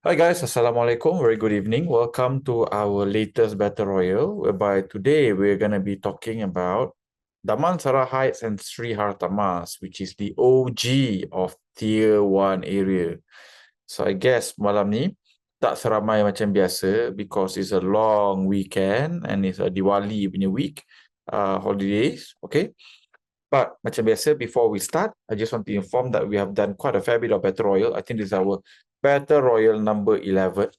Hi guys, Assalamualaikum. Very good evening. Welcome to our latest Battle Royale, whereby today we're going to be talking about Damansara Heights and Sri Hartamas, which is the OG of Tier 1 area. So I guess malam ni tak seramai macam biasa because it's a long weekend and it's a Diwali punya week, holidays, okay? But macam biasa, before we start, I just want to inform that we have done quite a fair bit of Battle Royale. I think this is our Battle Royale number 11.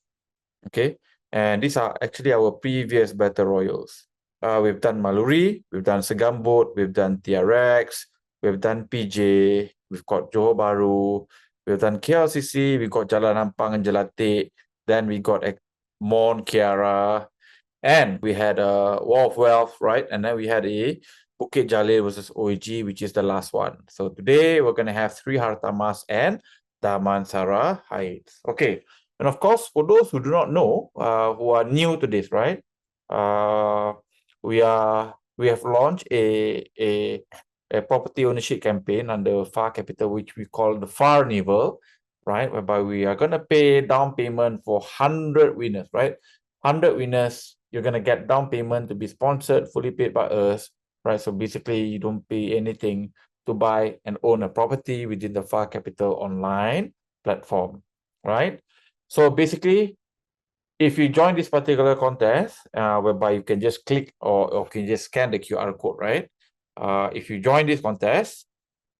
Okay, and these are actually our previous Battle Royals. We've done Maluri, we've done Segambut, we've done TRX, we've done PJ, we've got Johor Bahru, we've done KLCC, we've got Jalan Ampang and Jelate, then we got Mon Kiara, and we had a War of Wealth, right? And then we had a Bukit Jalil versus OEG, which is the last one. So today we're going to have three Hartamas and Damansara Heights. Okay. And of course, for those who do not know, who are new to this, right? We have launched a property ownership campaign under FAR Capital, which we call the Farnival, right? Whereby we are gonna pay down payment for 100 winners, right? 100 winners, you're gonna get down payment to be sponsored, fully paid by us, right? So basically, you don't pay anything to buy and own a property within the FAR Capital online platform, right? So basically, if you join this particular contest, whereby you can just click or can just scan the QR code, right? If you join this contest,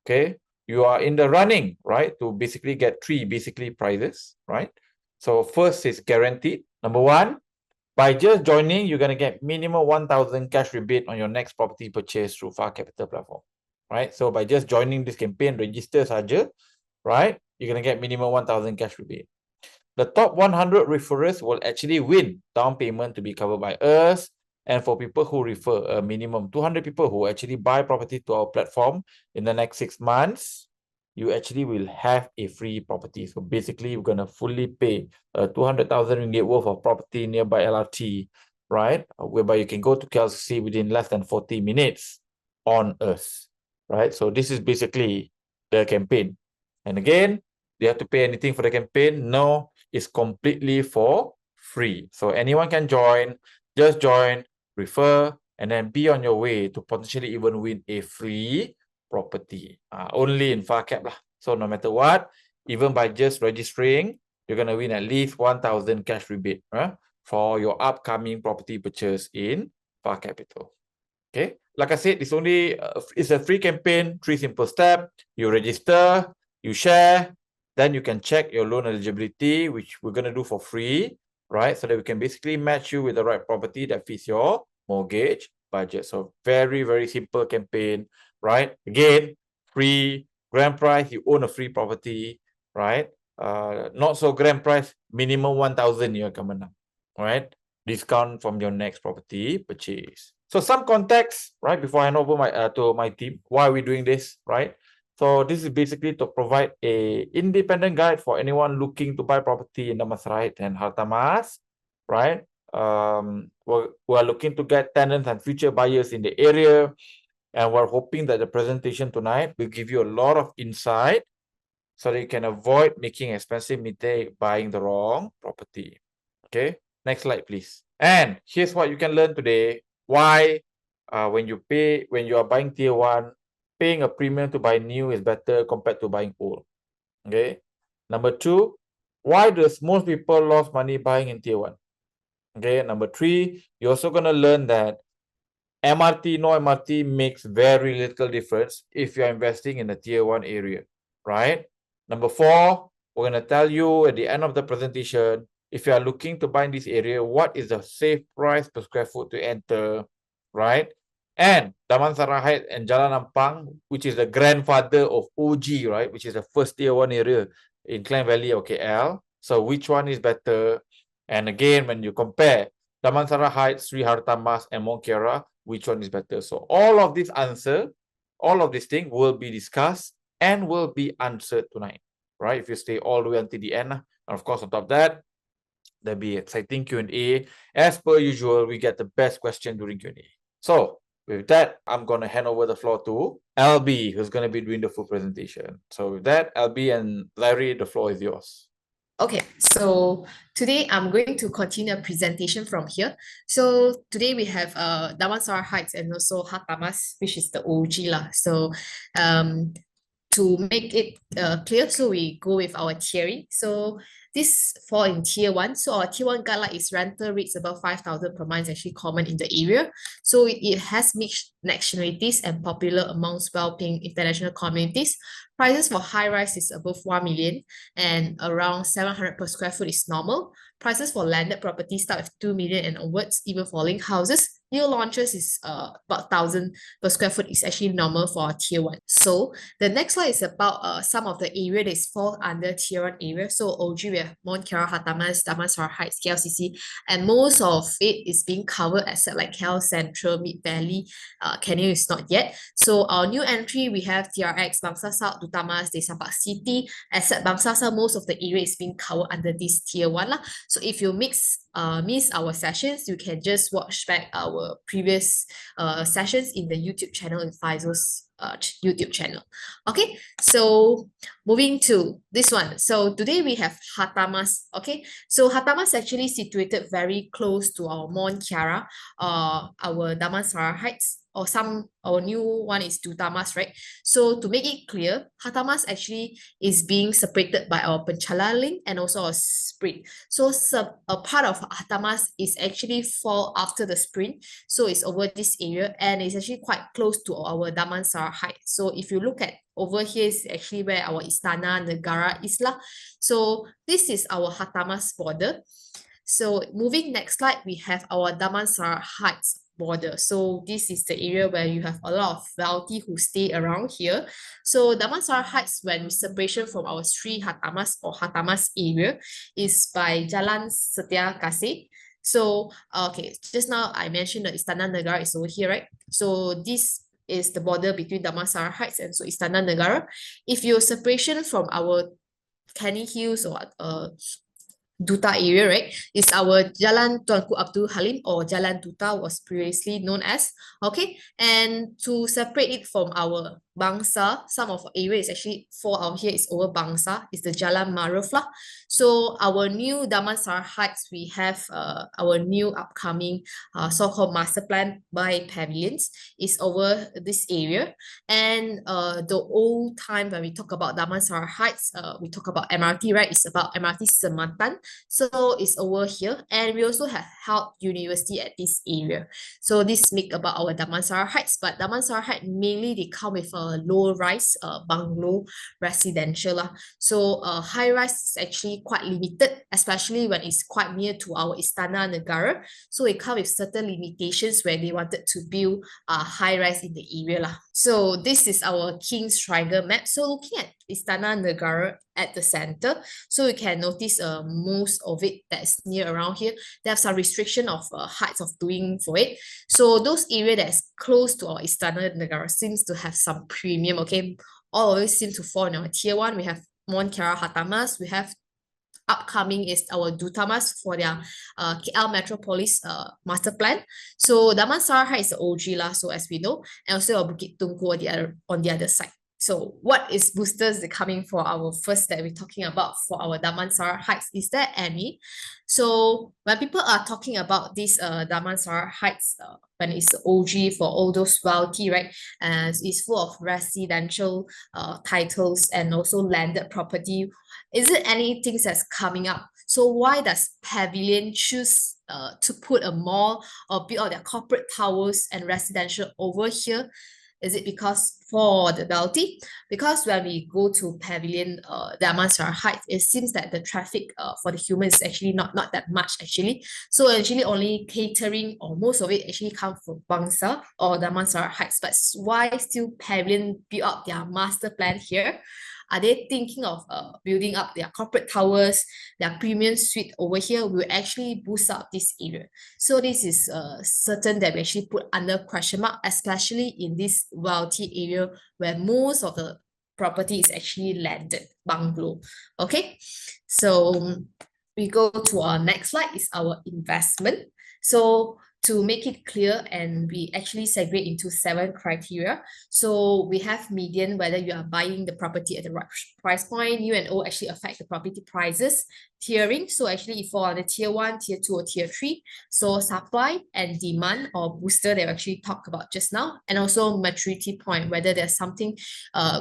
okay, you are in the running, right, to basically get three prizes, right? So first is guaranteed. Number one, by just joining, you're going to get minimum 1,000 cash rebate on your next property purchase through FAR Capital platform, right? So by just joining this campaign, register saja, right, you're going to get minimum 1,000 cash rebate. The top 100 referrers will actually win down payment to be covered by us. And for people who refer a minimum 200 people who actually buy property to our platform in the next 6 months, you actually will have a free property. So basically, we're going to fully pay 200,000 ringgit worth of property nearby LRT, right? Whereby you can go to KLCC within less than 40 minutes on us, right? So this is basically the campaign. And again, do you have to pay anything for the campaign? No, it's completely for free. So anyone can join, just join, refer, and then be on your way to potentially even win a free property. Only in FARCAP lah. So no matter what, even by just registering, you're going to win at least 1,000 cash rebate for your upcoming property purchase in FAR Capital. Okay, like I said, it's a free campaign, 3 simple steps. You register, you share, then you can check your loan eligibility, which we're going to do for free, right? So that we can basically match you with the right property that fits your mortgage budget. So very, very simple campaign, right? Again, free, grand prize, you own a free property, right? Not so grand price, minimum 1,000 you akan menang, right? Discount from your next property purchase. So some context, right, before I hand over to my team, why are we doing this, right? So this is basically to provide a independent guide for anyone looking to buy property in Damansara and Hartamas, right? We're looking to get tenants and future buyers in the area, and we're hoping that the presentation tonight will give you a lot of insight so that you can avoid making expensive mistake buying the wrong property. Okay, next slide, please. And here's what you can learn today. Why, when you are buying tier 1, paying a premium to buy new is better compared to buying old. Okay. Number 2, why does most people lose money buying in tier 1? Okay. Number 3, you're also going to learn that MRT, no MRT makes very little difference if you're investing in a tier 1 area, right? Number 4, we're going to tell you at the end of the presentation, if you are looking to buy in this area, what is the safe price per square foot to enter, right? And Damansara Heights and Jalan Ampang, which is the grandfather of OG, right? Which is the first tier 1 area in Klang Valley or KL. So which one is better? And again, when you compare Damansara Heights, Sri Hartamas, and Mont Kiara, which one is better? So all of these things will be discussed and will be answered tonight, right? If you stay all the way until the end. And of course, on top of that, there'll be exciting Q&A. As per usual, we get the best question during Q&A. So with that, I'm going to hand over the floor to LB, who's going to be doing the full presentation. So with that, LB and Larry, the floor is yours. Okay, so today I'm going to continue a presentation from here. So today we have Damansara Heights and also Hartamas, which is the OG lah. So um to make it clear, so we go with our theory. So this fall in tier one. So our tier one guideline is rental rates above 5,000 per month is actually common in the area. So it has mixed nationalities and popular amongst well-paying international communities. Prices for high rise is above 1 million and around 700 per square foot is normal. Prices for landed properties start with 2 million and onwards, even for link houses. New launches is about 1,000 per square foot is actually normal for our tier one. So the next slide is about some of the area that fall under tier one area. So OG, we have Mount Kiara, Hartamas, Damansara Heights, KLCC, and most of it is being covered except like KL Central, Mid Valley, Canyon is not yet. So our new entry, we have TRX, Bangsa South, Dutamas, Desa Park City, except Bangsa South, most of the area is being covered under this tier one lah. So if you miss our sessions, you can just watch back our previous sessions in the YouTube channel in Faizul's YouTube channel. Okay, so moving to this one. So today we have Hartamas. Okay, so Hartamas actually situated very close to our Mount Kiara, our Damansara Heights, or our new one is Dutamas, right? So to make it clear, Hartamas actually is being separated by our Penchala link and also a sprint. So a part of Hartamas is actually fall after the sprint. So it's over this area and it's actually quite close to our Damansara height. So if you look at over here is actually where our Istana Negara is lah. So this is our Hartamas border. So moving next slide, we have our Damansara Heights border. So this is the area where you have a lot of wealthy who stay around here. So Damansara Heights, when separation from our Sri Hartamas or Hartamas area, is by Jalan Setia Kasih. So okay, just now I mentioned the Istana Negara is over here, right? So this is the border between Damansara Heights and so Istana Negara. If your separation from our Canny Hills or Duta area, right, is our Jalan Tuanku Abdul Halim or Jalan Duta was previously known as. Okay, and to separate it from our Bangsa, some of areas actually fall out here is over Bangsa, is the Jalan Maruf lah. So our new Damansara Heights, we have our new upcoming so-called master plan by pavilions is over this area. And the old time when we talk about Damansara Heights, we talk about MRT, right? It's about MRT Sematan. So it's over here. And we also have held university at this area. So this make about our Damansara Heights, but Damansara Heights mainly they come with a low rise bungalow residential lah. So high rise is actually quite limited, especially when it's quite near to our Istana Negara. So it comes with certain limitations where they wanted to build a high rise in the area lah. So this is our King's Triangle map. So looking at Istana Negara at the center, so you can notice most of it that's near around here. They have some restriction of heights of doing for it. So those area that's close to our Istana Negara seems to have some premium. Okay, all of it seem to fall in our tier one. We have Mount Kiara Hartamas. We have upcoming is our Dutamas for their KL Metropolis master plan. So Damansara Heights is the OG lah, so as we know, and also our Bukit Tungku on the other side. So what is boosters coming for our first that we're talking about for our Damansara Heights? Is there any? So when people are talking about this Damansara Heights, when it's OG for all those wealthy, right? And it's full of residential titles and also landed property. Is it anything that's coming up? So why does Pavilion choose to put a mall or build out their corporate towers and residential over here? Is it because for the wealthy? Because when we go to Pavilion, Damansara Heights, it seems that the traffic for the humans is actually not that much actually. So actually only catering or most of it actually come from Bangsa or Damansara Heights. But why still Pavilion build up their master plan here? Are they thinking of building up their corporate towers, their premium suite over here will actually boost up this area? So this is certain that we actually put under question mark, especially in this wealthy area where most of the property is actually landed bungalow. Okay, so we go to our next slide is our investment. So to make it clear, and we actually segregate into 7 criteria. So we have median, whether you are buying the property at the right price point. U and O actually affect the property prices. Tiering, so actually you fall under tier 1, tier 2, or tier 3. So supply and demand or booster that we actually talked about just now. And also maturity point, whether there's something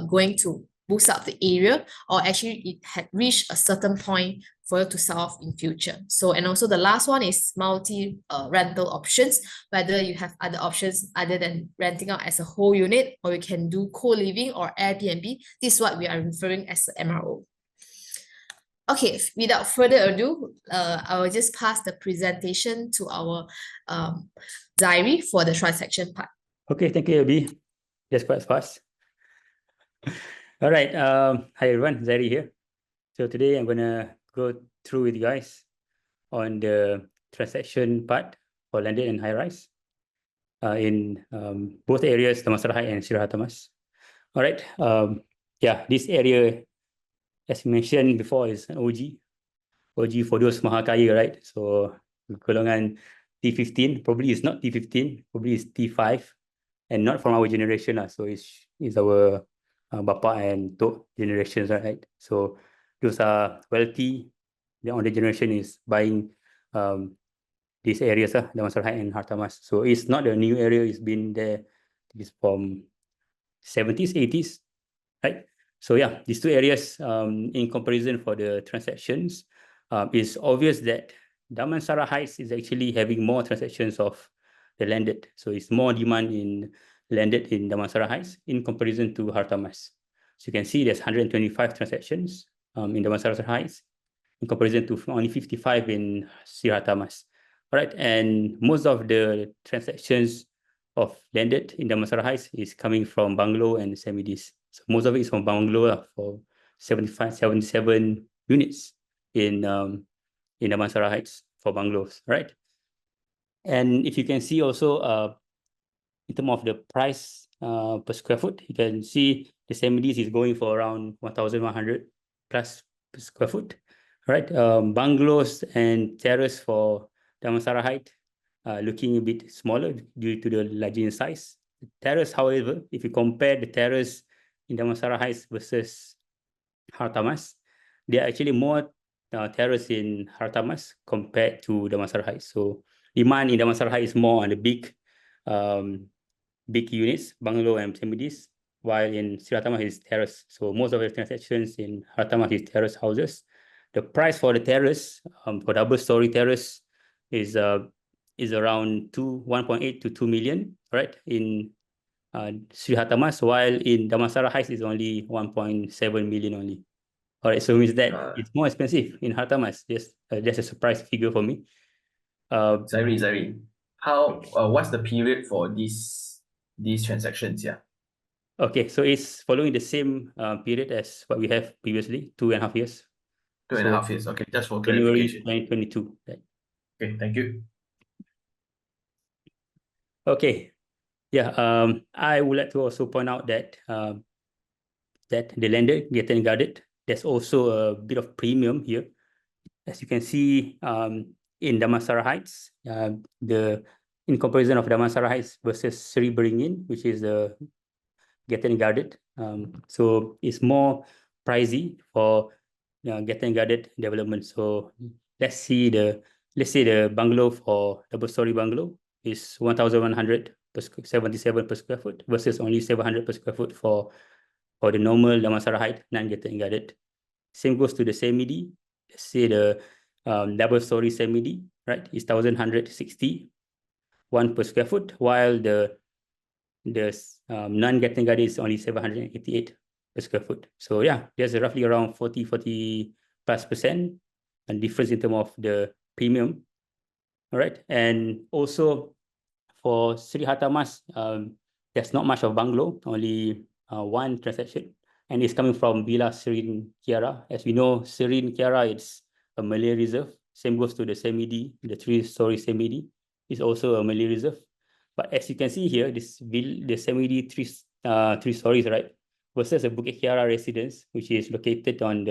going to boost up the area, or actually it had reached a certain point for you to sell off in future. So, and also the last one is multi rental options, whether you have other options other than renting out as a whole unit, or you can do co-living or Airbnb. This is what we are referring as the MRO. Okay, without further ado, I will just pass the presentation to our diary for the transaction part. Okay, thank you, Abby. That's quite fast. All right. Hi everyone, Zairi here. So today I'm gonna go through with you guys on the transaction part for landed and high rise in both areas, Damansara High and Hartamas. All right. Yeah, this area, as mentioned before, is an OG. OG for those Mahakaya, right? So golongan T15, probably it's not T15, probably it's T5, and not from our generation. So it's our Bapa and Tok generations, right? So those are wealthy. The older generation is buying these areas, Damansara High and Hartamas. So it's not a new area, it's been there, it's from 70s, 80s, right? So yeah, these two areas in comparison for the transactions, it's obvious that Damansara Heights is actually having more transactions of the landed. So it's more demand in landed in Damansara Heights in comparison to Hartamas. So you can see there's 125 transactions in Damansara Heights in comparison to only 55 in Hartamas. All right, and most of the transactions of landed in Damansara Heights is coming from bungalow and semi-Ds. So most of it is from bungalow for 77 units in Damansara Heights for bungalows, right? And if you can see also in terms of the price per square foot, you can see the semi-Ds is going for around 1,100 plus per square foot, right? Bungalows and terrace for Damansara Heights looking a bit smaller due to the larger in size. The terrace, however, if you compare the terrace in Damansara Heights versus Hartamas, there are actually more terrace in Hartamas compared to Damansara Heights. So demand in Damansara Heights is more on the big units, bungalow and semi-Ds, while in Hartamas is terrace. So most of the transactions in Hartamas is terrace houses. The price for the terrace, for double-story terrace, is around 1.8 to 2 million, right? In Hartamas, while in Damansara Heights is only 1.7 million only. All right, so means that it's more expensive in Hartamas. Just that's a surprise figure for me. Zairi, how what's the period for these transactions? Yeah. Okay, so it's following the same period as what we have previously, 2.5 years. 2.5 years. Okay, just for January clarification. 2022. Right? Okay, thank you. Okay, yeah. I would like to also point out that that the landed getting guarded, there's also a bit of premium here. As you can see, in Damansara Heights, in comparison of Damansara Heights versus Seri Beringin, which is the getting guarded. So it's more pricey for getting guarded development. So let's say the bungalow for double-story bungalow is 1,100 per 77 per square foot versus only 700 per square foot for the normal Damansara Height non-getting guarded. Same goes to the semi-D. Let's say the double-story semi-D, right, is 1,160 per square foot, while the non-getting guarded is only 788 per square foot. So yeah, there's roughly around 40 plus % and difference in terms of the premium. All right, and also for Seri Hartamas, there's not much of bungalow, only one transaction, and it's coming from Villa Serene Kiara. As we know, Serene Kiara, it's a Malay reserve. Same goes to the semi-D, the 3-story semi-D is also a Malay reserve. But as you can see here, the semi-D 3 stories, right, versus a Bukit Kiara residence, which is located on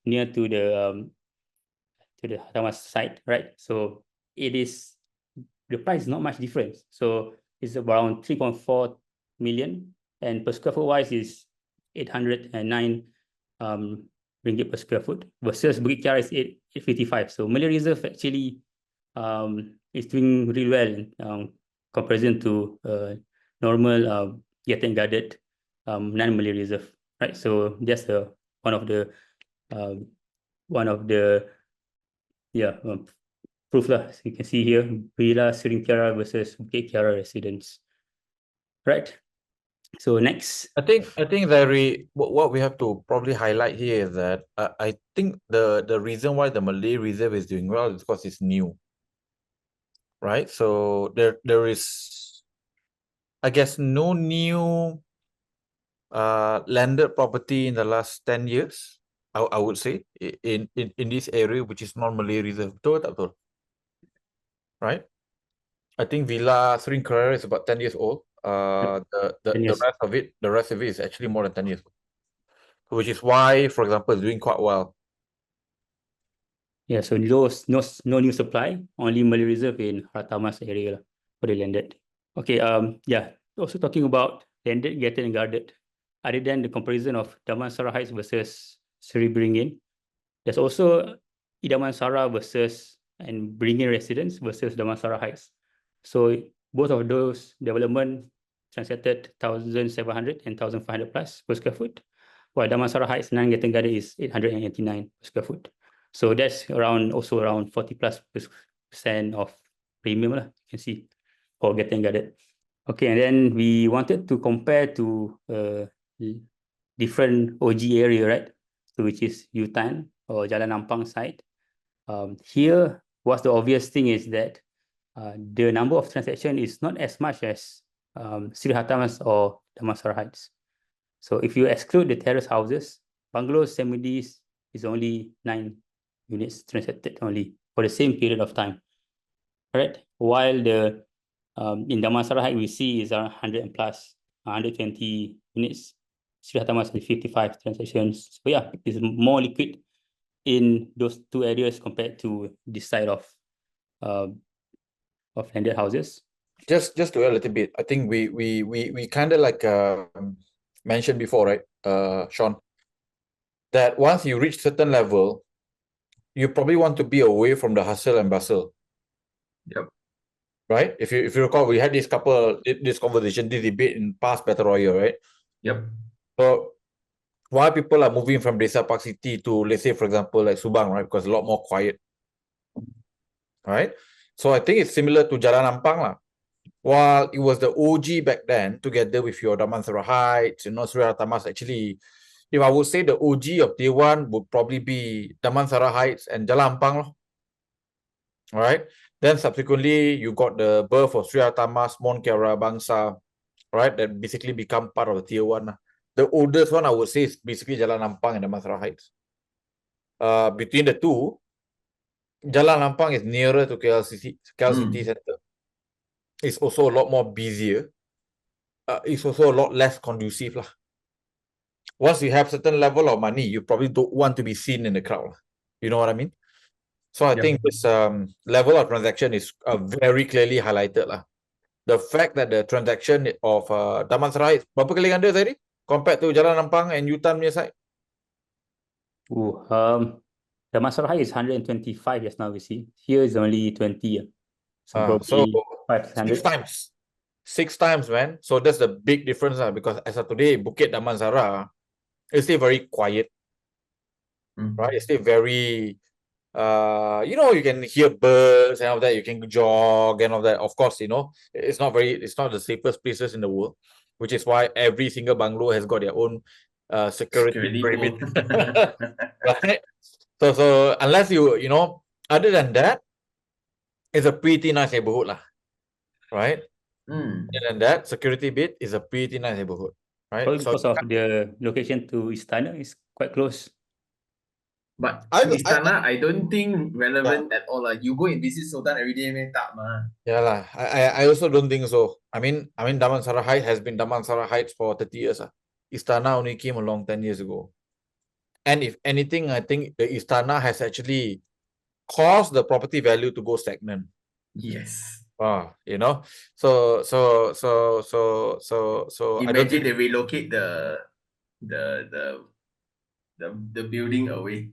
near to the Hartamas site, right? So it is the price is not much difference. So it's around 3.4 million, and per square foot wise is 809 ringgit per square foot versus Bukit Kiara is 855. So Malay Reserve actually is doing really well in comparison to normal getting guarded non-Malay Reserve, right? So that's one of the proof lah. So you can see here, Villa Sering Kiara versus Bukit Kiara residence, right? So next, I think very what we have to probably highlight here is that I think the reason why the Malay Reserve is doing well is because it's new, right? So there is, I guess, no new landed property in the last 10 years. I would say in this area which is non-Malay Reserve. Betul tak betul? Right? I think Villa Sering Kiara is about 10 years old. The 10 years. rest of it is actually more than 10 years old. Which is why, for example, it's doing quite well. Yeah, so no new supply, only Malay Reserve in Hartamas area lah, for the landed. Okay, yeah, also talking about landed, gated and guarded. Other than the comparison of Damansara Heights versus Seri Beringin, there's also Damansara versus and Beringin residence versus Damansara Heights. So both of those development transacted 1,700 and 1,500 plus per square foot, while Damansara Heights non-gated and guarded is 889 per square foot. So that's around 40+% of premium lah, you can see, for getting guarded. Okay, and then we wanted to compare to different OG area, right? So which is Yutan or Jalan Nampang side. Here, what's the obvious thing is that the number of transaction is not as much as Sri Hartamas or Damansara Heights. So if you exclude the terrace houses, bungalows, semis is only 9 units transacted only for the same period of time, right? While the in Damansara Heights we see is around 100 and plus, 120 units. Sri Hartamas has 55 transactions. So yeah, it's more liquid in those two areas compared to this side of landed houses. Just to add a little bit, I think we kind of like mentioned before, right, Sean, that once you reach certain level, you probably want to be away from the hustle and bustle. Yep. Right? If you recall, we had this conversation, this debate in past Battle Royale, right? Yep. So why people are moving from Desa Park City to, let's say, for example, like Subang, right? Because a lot more quiet. Right? So I think it's similar to Jalan Nampang lah. While it was the OG back then, together with your Damansara Heights, Sri Hartamas, actually, if I would say the OG of day one would probably be Damansara Heights and Jalan Nampang. All right. Then subsequently, you got the birth of Sri Hartamas, Mon Kiara, Bangsa, right? That basically become part of the tier one. The oldest one I would say is basically Jalan Nampang and Damansara Heights. Between the two, Jalan Nampang is nearer to KL City Center. It's also a lot more busier. It's also a lot less conducive lah. Once you have certain level of money, you probably don't want to be seen in the crowd. You know what I mean? So I think this level of transaction is very clearly highlighted lah. The fact that the transaction of Damansara is berapa kali ganda tadi compared to Jalan Nampang and Yutan punya side? Damansara Heights is 125 just now we see. Here is only 20. So So 500. 6 times, man. So that's the big difference because as of today, Bukit Damansara is still very quiet, right? It's still very, you can hear birds and all that. You can jog and all that. Of course, it's not the safest places in the world, which is why every single bungalow has got their own security perimeter. Right? So unless other than that, it's a pretty nice neighborhood lah. Right? Other than that, security bit is a pretty nice neighborhood. Right? Probably because of the location to Istana is quite close. But Istana, I don't think relevant at all. You go and visit Sultan every day, tak ma. Yeah lah. I also don't think so. I mean, Damansara Heights has been Damansara Heights for 30 years. Istana only came along 10 years ago. And if anything, I think the Istana has actually caused the property value to go stagnant. Yes. You know, so I don't Imagine think, they relocate the the the building away.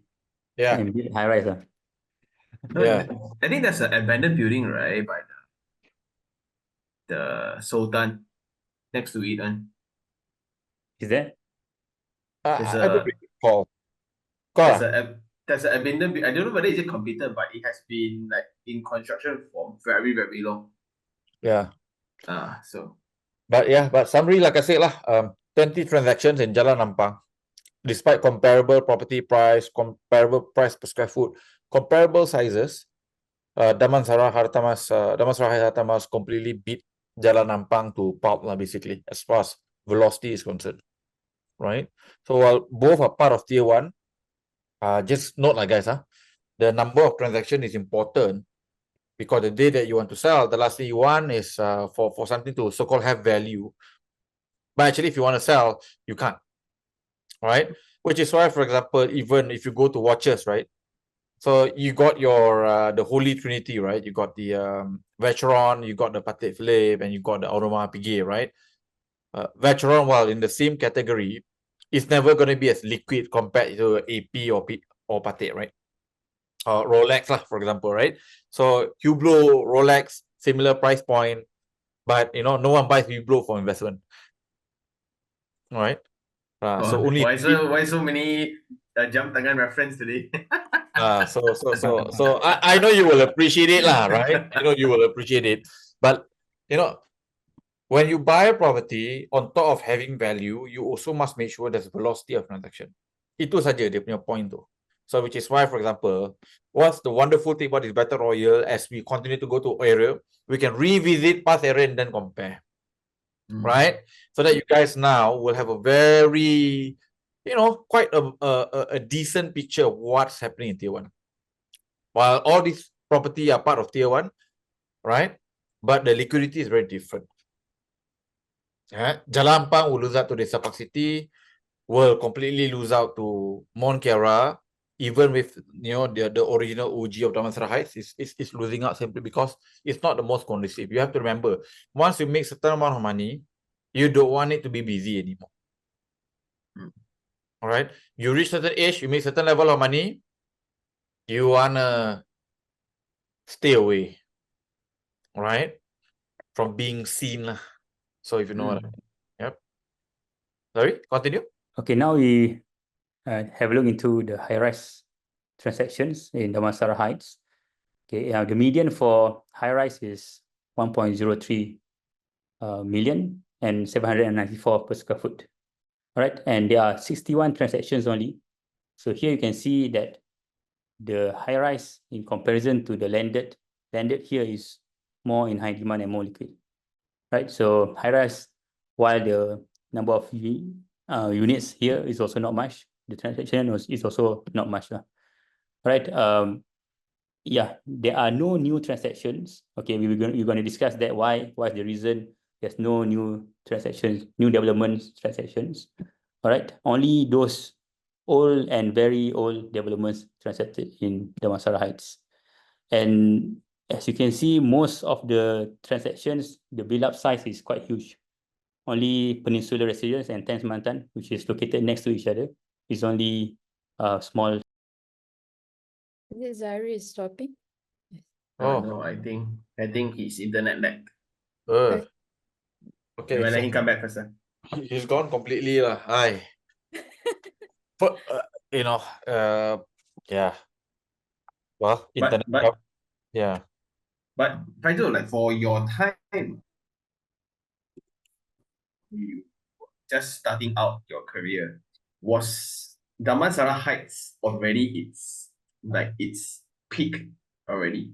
yeah, And build high rise. No, yeah. I think that's an abandoned building, right? By the Sultan next to it, and Is that? there's I don't a really recall. Call there's ah? there's an abandoned. I don't know whether it's completed, but it has been like in construction for very very long. Yeah. So But yeah, but summary, like I said lah, 20 transactions in Jalan Nampang, despite comparable property price, comparable price per square foot, comparable sizes, Damansara Hartamas completely beat Jalan Nampang to pulp lah, basically, as far as velocity is concerned, right? So while both are part of tier 1, just note like guys, the number of transaction is important, because the day that you want to sell, the last thing you want is for something to so-called have value. But actually, if you want to sell, you can't, right? Which is why, for example, even if you go to watches, right? So you got your the Holy Trinity, right? You got the Vacheron, you got the Patek Philippe, and you got the Audemars Piguet, right? Vacheron, while in the same category, is never going to be as liquid compared to AP or Patek, right? Rolex, lah, for example, right? So Hublot, Rolex, similar price point, but you know, no one buys Hublot for investment, right? So only why so many jam tangan reference today? so I know you will appreciate it lah, right? I know you will appreciate it, but you know, when you buy a property, on top of having value, you also must make sure there's velocity of transaction. Itu saja dia punya point tu. So which is why, for example, what's the wonderful thing about this Battle Royale, as we continue to go to area, we can revisit past area and then compare, right? So that you guys now will have a very, you know, quite a decent picture of what's happening in tier 1. While all these property are part of tier 1, right? But the liquidity is very different. Jalan Ampang will lose out to Desa Park City, will completely lose out to Mont Kiara, even with, you know, the original OG of Damansara Heights is losing out simply because it's not the most conducive. You have to remember, once you make certain amount of money, you don't want it to be busy anymore. All right, you reach certain age, you make certain level of money, you wanna stay away, right, from being seen lah. So if you know what I mean. Yep. Sorry, continue. Okay, now we have a look into the high-rise transactions in Damansara Heights. Okay, the median for high-rise is 1.03 million and 794 per square foot. All right, and there are 61 transactions only. So here you can see that the high-rise in comparison to the landed here is more in high demand and more liquid. Right, so high-rise, while the number of units here is also not much, the transaction is also not much. Right, yeah, there are no new transactions. Okay, we're going to discuss that. Why is the reason there's no new transactions, new developments transactions? All right, only those old and very old developments transacted in Damansara Heights. And as you can see, most of the transactions, the build-up size is quite huge. Only Peninsula Residence and Thames Mantan, which is located next to each other, is only small. Zari is stopping. No, I think his internet lag. Okay, Let so him come back first. he's gone completely lah. Hi. But you know, yeah. Well, internet. Yeah. But Faizul, like for your time, you just starting out your career, was Damansara Heights already its peak already?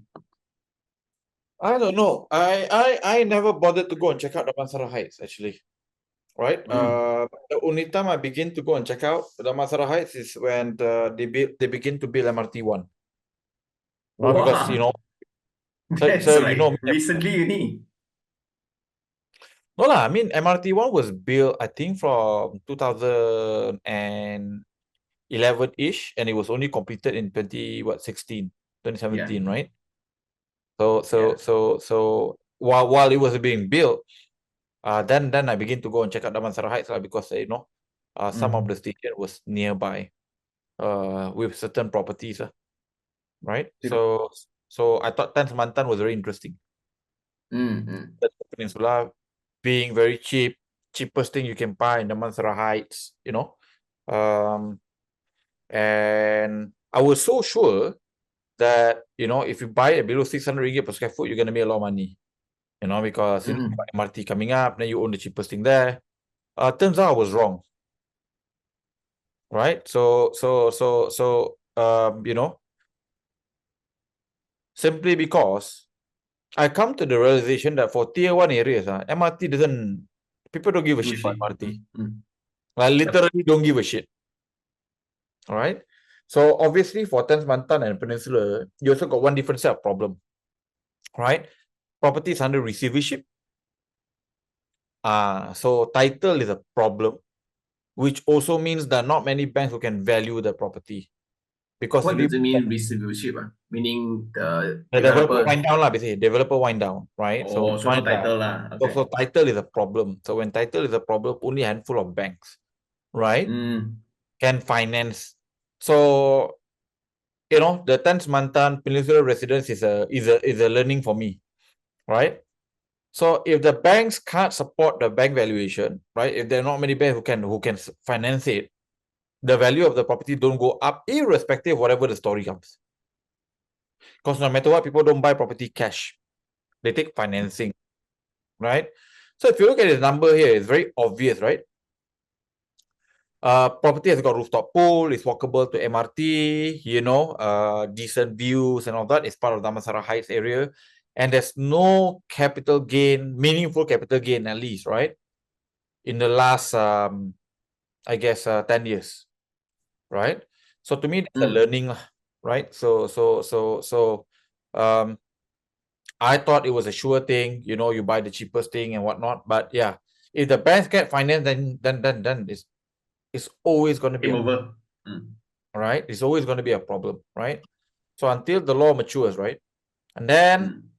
I don't know. I never bothered to go and check out Damansara Heights actually. Right? The only time I begin to go and check out Damansara Heights is when they begin to build MRT1. Because you know, so you know, recently you need. No lah, I mean MRT1 was built I think from 2011-ish, and it was only completed in 2017, right? So while it was being built, then I begin to go and check out Damansara Heights because some of the station was nearby with certain properties, right? Yeah. So I thought Tan Semantan was very interesting. The peninsula being very cheap, cheapest thing you can buy in Damansara Heights, and I was so sure that if you buy it below 600 ringgit per square foot, you're gonna make a lot of money, because MRT coming up, then you own the cheapest thing there. Turns out I was wrong, right? So simply because I come to the realization that for tier 1 areas, MRT people don't give a shit about MRT. Literally don't give a shit. All right. So obviously for Tan Semantan and Peninsula, you also got one different set of problem. Right? Property is under receivership. So title is a problem, which also means there are not many banks who can value the property. Because what does it mean receivership? Meaning the developer wind down, basically. Developer wind down, right? So no title. Okay. So title is a problem. So when title is a problem, only a handful of banks, right, can finance. So the Tan Semantan Peninsula residence is a learning for me, right? So if the banks can't support the bank valuation, right? If there are not many banks who can finance it, the value of the property don't go up, irrespective of whatever the story comes. Because no matter what, people don't buy property cash; they take financing, right? So if you look at this number here, it's very obvious, right? Property has got rooftop pool, it's walkable to MRT, decent views and all that. It's part of Damansara Heights area. And there's no capital gain, meaningful capital gain at least, right? In the last, I guess, 10 years, right? So to me, that's a learning, right? So I thought it was a sure thing, you buy the cheapest thing and whatnot. But yeah, if the banks get finance, then it's always going to be over. Right? It's always going to be a problem, right? So until the law matures, right? And then,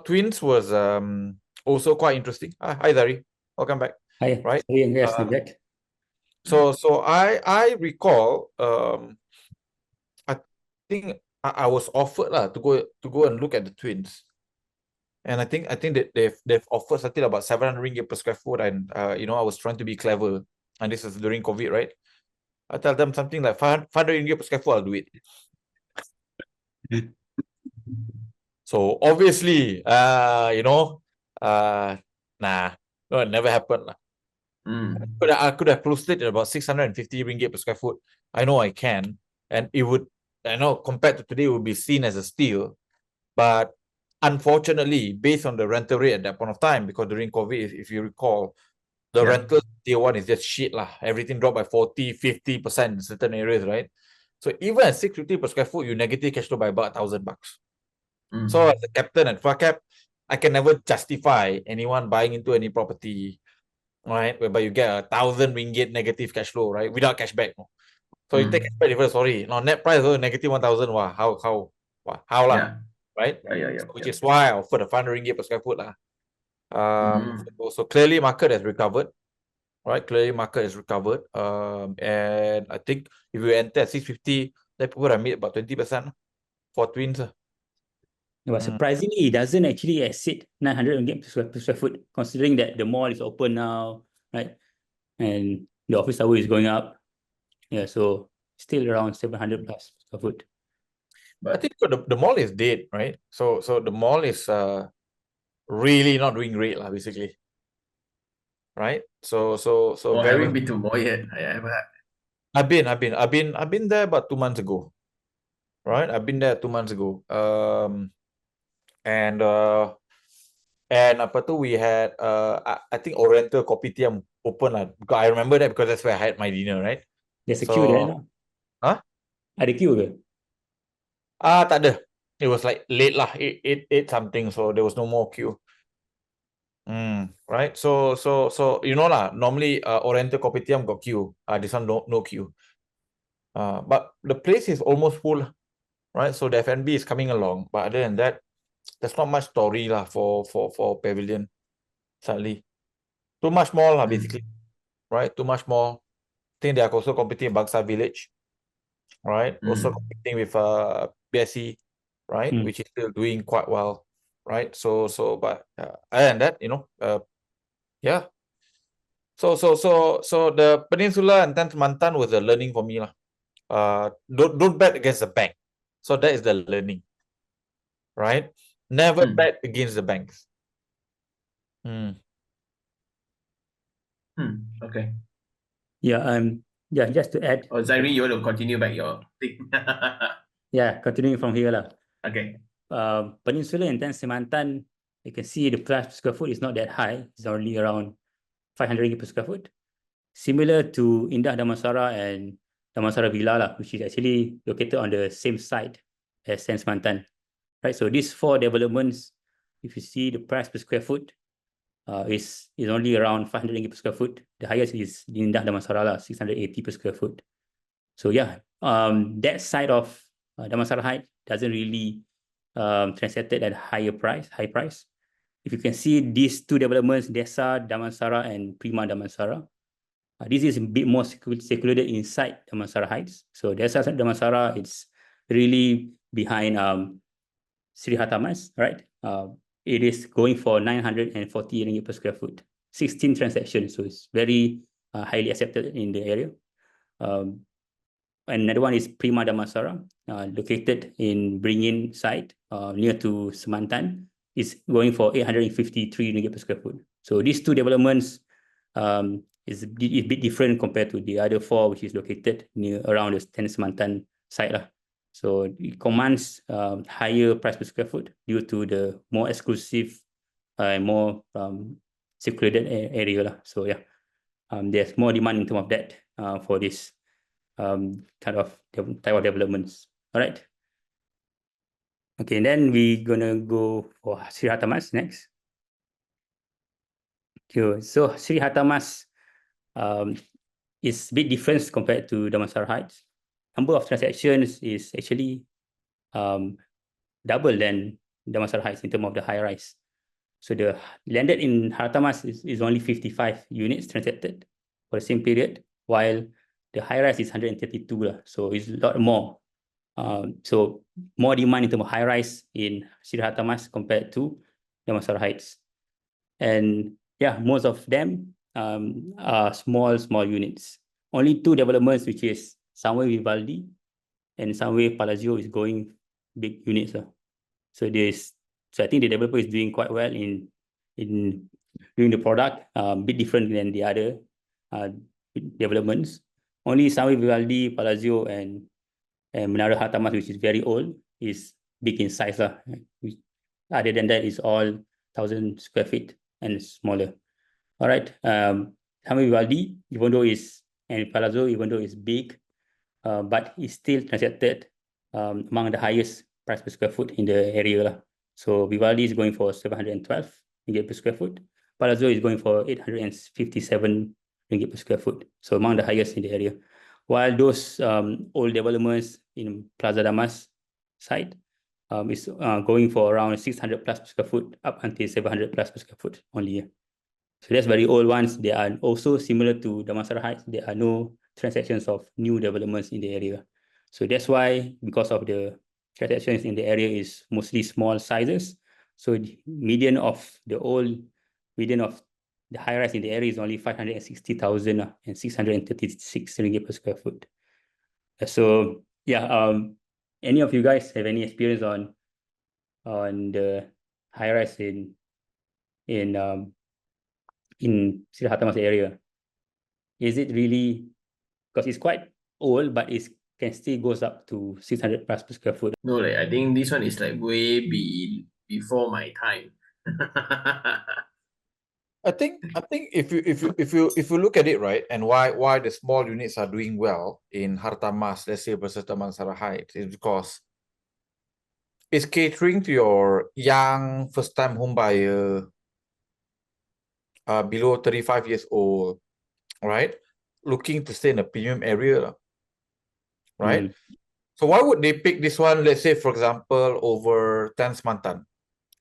twins was also quite interesting. Hi, Dari. Welcome back. Hi. Right? Yes, I'm back. So I recall, I think I was offered to go and look at the twins. And I think that they've offered something about 700 ringgit per square foot, and I was trying to be clever, and this is during COVID, right? I tell them something like 500 ringgit per square foot, I'll do it. So obviously, nah, no, it never happened. I could have closed it at about 650 ringgit per square foot. I know I can, and it would, compared to today, it would be seen as a steal. But unfortunately, based on the rental rate at that point of time, because during COVID, if you recall, the rental tier 1 is just shit lah. Everything dropped by 40-50% in certain areas, right? So even at 650 per square foot, you negative cash flow by about $1,000. So as a captain at FACAP, I can never justify anyone buying into any property, right, whereby you get 1,000 ringgit negative cash flow, right, without cashback. So you take cashback, sorry, now net price negative 1,000. Wow, how lah, right? Which is why I offered a 500 ringgit per square foot lah. So clearly market has recovered, right? Clearly market has recovered. And I think if you enter at 650, then people have made about 20% for twins. But surprisingly, it doesn't actually exceed 900 ringgit per square foot, considering that the mall is open now, right? And the office tower is going up. Yeah, so still around 700 plus per square foot. But I think the mall is dead, right? So the mall is really not doing great, basically. Right? So I haven't been to mall yet. I've been there about 2 months ago. Right? I've been there 2 months ago. And apa tu, we had I think Oriental Kopitiam open lah. I remember that because that's where I had my dinner, right? There's a queue there now. Huh? Ada queue ke? Tak ada. It was like late lah, 8 something, so there was no more queue. Right? So lah, normally Oriental Kopitiam got queue. This one no queue. But the place is almost full, right? So the F&B is coming along. But other than that, there's not much story lah for pavilion, sadly. Too much mall lah, basically, right? Too much mall. I think they are also competing with Bangsa Village, right? Also competing with BSC, right? Which is still doing quite well, right? But other than that, yeah. So the Peninsula and then Mantan was a learning for me lah. Don't bet against the bank. So that is the learning, right? Never bet against the banks. Okay. Yeah, just to add. Oh, Zairi, you want to continue back your thing? Yeah, continuing from here lah. Okay. Peninsula and then Semantan, you can see the price per square foot is not that high. It's only around 500 ringgit per square foot. Similar to Indah Damansara and Damansara Villa lah, which is actually located on the same site as Semantan. Right, so these four developments, if you see the price per square foot, is only around 500 ringgit per square foot. The highest is Indah Damansara lah, 680 per square foot. So yeah, that side of Damansara Heights doesn't really transacted at high price. If you can see these two developments, Desa Damansara and Prima Damansara, this is a bit more secluded inside Damansara Heights. So Desa Damansara, it's really behind Sri Hartamas, right? It is going for 940 ringgit per square foot, 16 transactions. So it's very highly accepted in the area. Another one is Prima Damansara, located in Beringin site, near to Semantan. It's going for 853 ringgit per square foot. So these two developments is a bit different compared to the other four, which is located near around the Semantan site lah. So it commands higher price per square foot due to the more exclusive and more secluded area lah. So yeah, there's more demand in terms of that for this type of developments. All right. Okay, and then we're gonna go for Sri Hartamas next. Okay, so Sri Hartamas is a bit different compared to Damansara Heights. Number of transactions is actually double than Damansara Heights in terms of the high rise. So the landed in Hartamas is only 55 units transacted for the same period, while the high rise is 132 lah. So it's a lot more. So more demand in terms of high rise in Sri Hartamas compared to Damansara Heights. And yeah, most of them are small units. Only two developments, which is Sunway Vivaldi and Sunway Palazzo, is going big units. So I think the developer is doing quite well in doing the product, bit different than the other developments. Only Sunway Vivaldi, Palazzo, and Menara Hartamas, which is very old, is big in size. Other than that, it's all 1,000 square feet and smaller. All right. Sunway Vivaldi, and Palazzo, even though it's big, but it's still transacted among the highest price per square foot in the area. So Vivaldi is going for 712 ringgit per square foot. Palazzo is going for 857 ringgit per square foot. So among the highest in the area. While those old developments in Plaza Damas site is going for around 600 plus per square foot up until 700 plus per square foot only. So that's very old ones. They are also similar to Damansara Heights. There are no transactions of new developments in the area. So that's why, because of the transactions in the area is mostly small sizes. So the median of the high rise in the area is only 560,000 and 636 ringgit per square foot. So yeah, any of you guys have any experience on the high rise in Sri Hartamas area? Is it really, because it's quite old, but it can still goes up to 600 plus per square foot? No, I think this one is like way before my time. I think if you look at it, right, and why the small units are doing well in Hartamas, let's say versus Damansara Heights, is because it's catering to your young first-time home buyer, below 35 years old, right? Looking to stay in a premium area, right? So why would they pick this one, let's say, for example, over Semantan?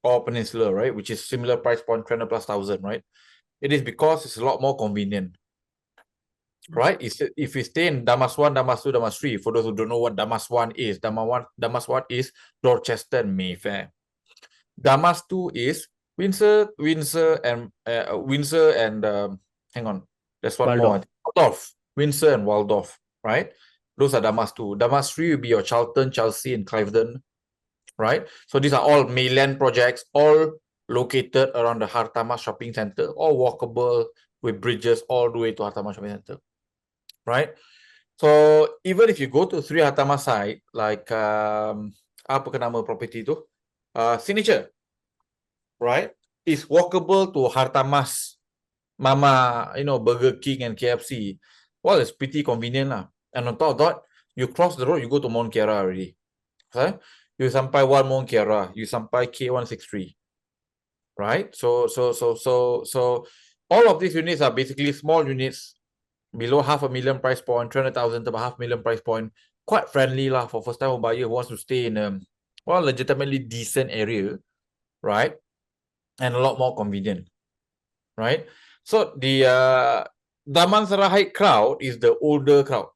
or Peninsula, right? Which is similar price point, 300 plus thousand, right? It is because it's a lot more convenient, right? If you stay in Damas 1, Damas 2, Damas 3, for those who don't know what Damas 1 is, Damas 1 is Dorchester and Mayfair. Damas 2 is Windsor, hang on, there's one more. Waldorf, Windsor and Waldorf, right? Those are Damas 2. Damas 3 will be your Charlton, Chelsea, and Cliveden, right? So these are all mainland projects, all located around the Hartamas shopping center, all walkable with bridges all the way to Hartamas shopping center, right? So even if you go to 3 Hartamas side, like apa ke nama property tu? Signature, right? It's walkable to Hartamas, Mama, Burger King and KFC. Well, it's pretty convenient lah. And on top of that, you cross the road, you go to Mount Kiara already. Okay? You sampai 1 Mount Kiara, you sampai K163. Right? So all of these units are basically small units below 500,000 price point, 300,000 to 500,000 price point. Quite friendly lah for first time buyer who wants to stay in a legitimately decent area, right? And a lot more convenient, right? So the Damansara Heights crowd is the older crowd.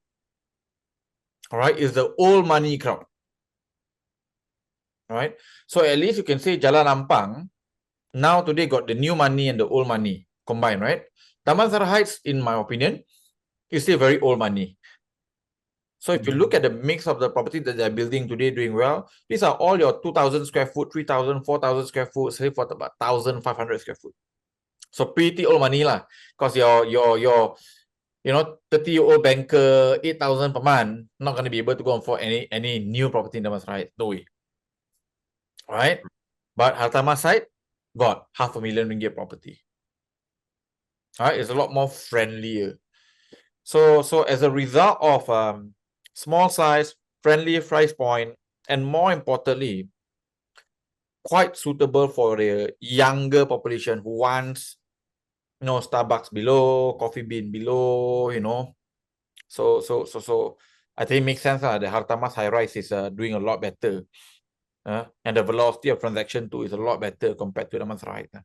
All right, is the old money crowd. All right, so at least you can say Jalan Ampang now today got the new money and the old money combined, right? Damansara Heights, in my opinion, is still very old money. So if you look at the mix of the property that they're building today, doing well, these are all your 2,000 square foot, 3,000, 4,000 square foot, say for about 1,500 square foot. So pretty old money lah, because your 30-year-old banker, 8,000 per month, not going to be able to go and afford any new property in Damansara Heights. No way. All right? But Hartamas side got RM500,000 property. All right? It's a lot more friendlier. So as a result of small size, friendly price point, and more importantly, quite suitable for the younger population who wants, Starbucks below, Coffee Bean below, So I think it makes sense that the Hartamas high rise is doing a lot better. And the velocity of transaction too is a lot better compared to the Damansara Heights.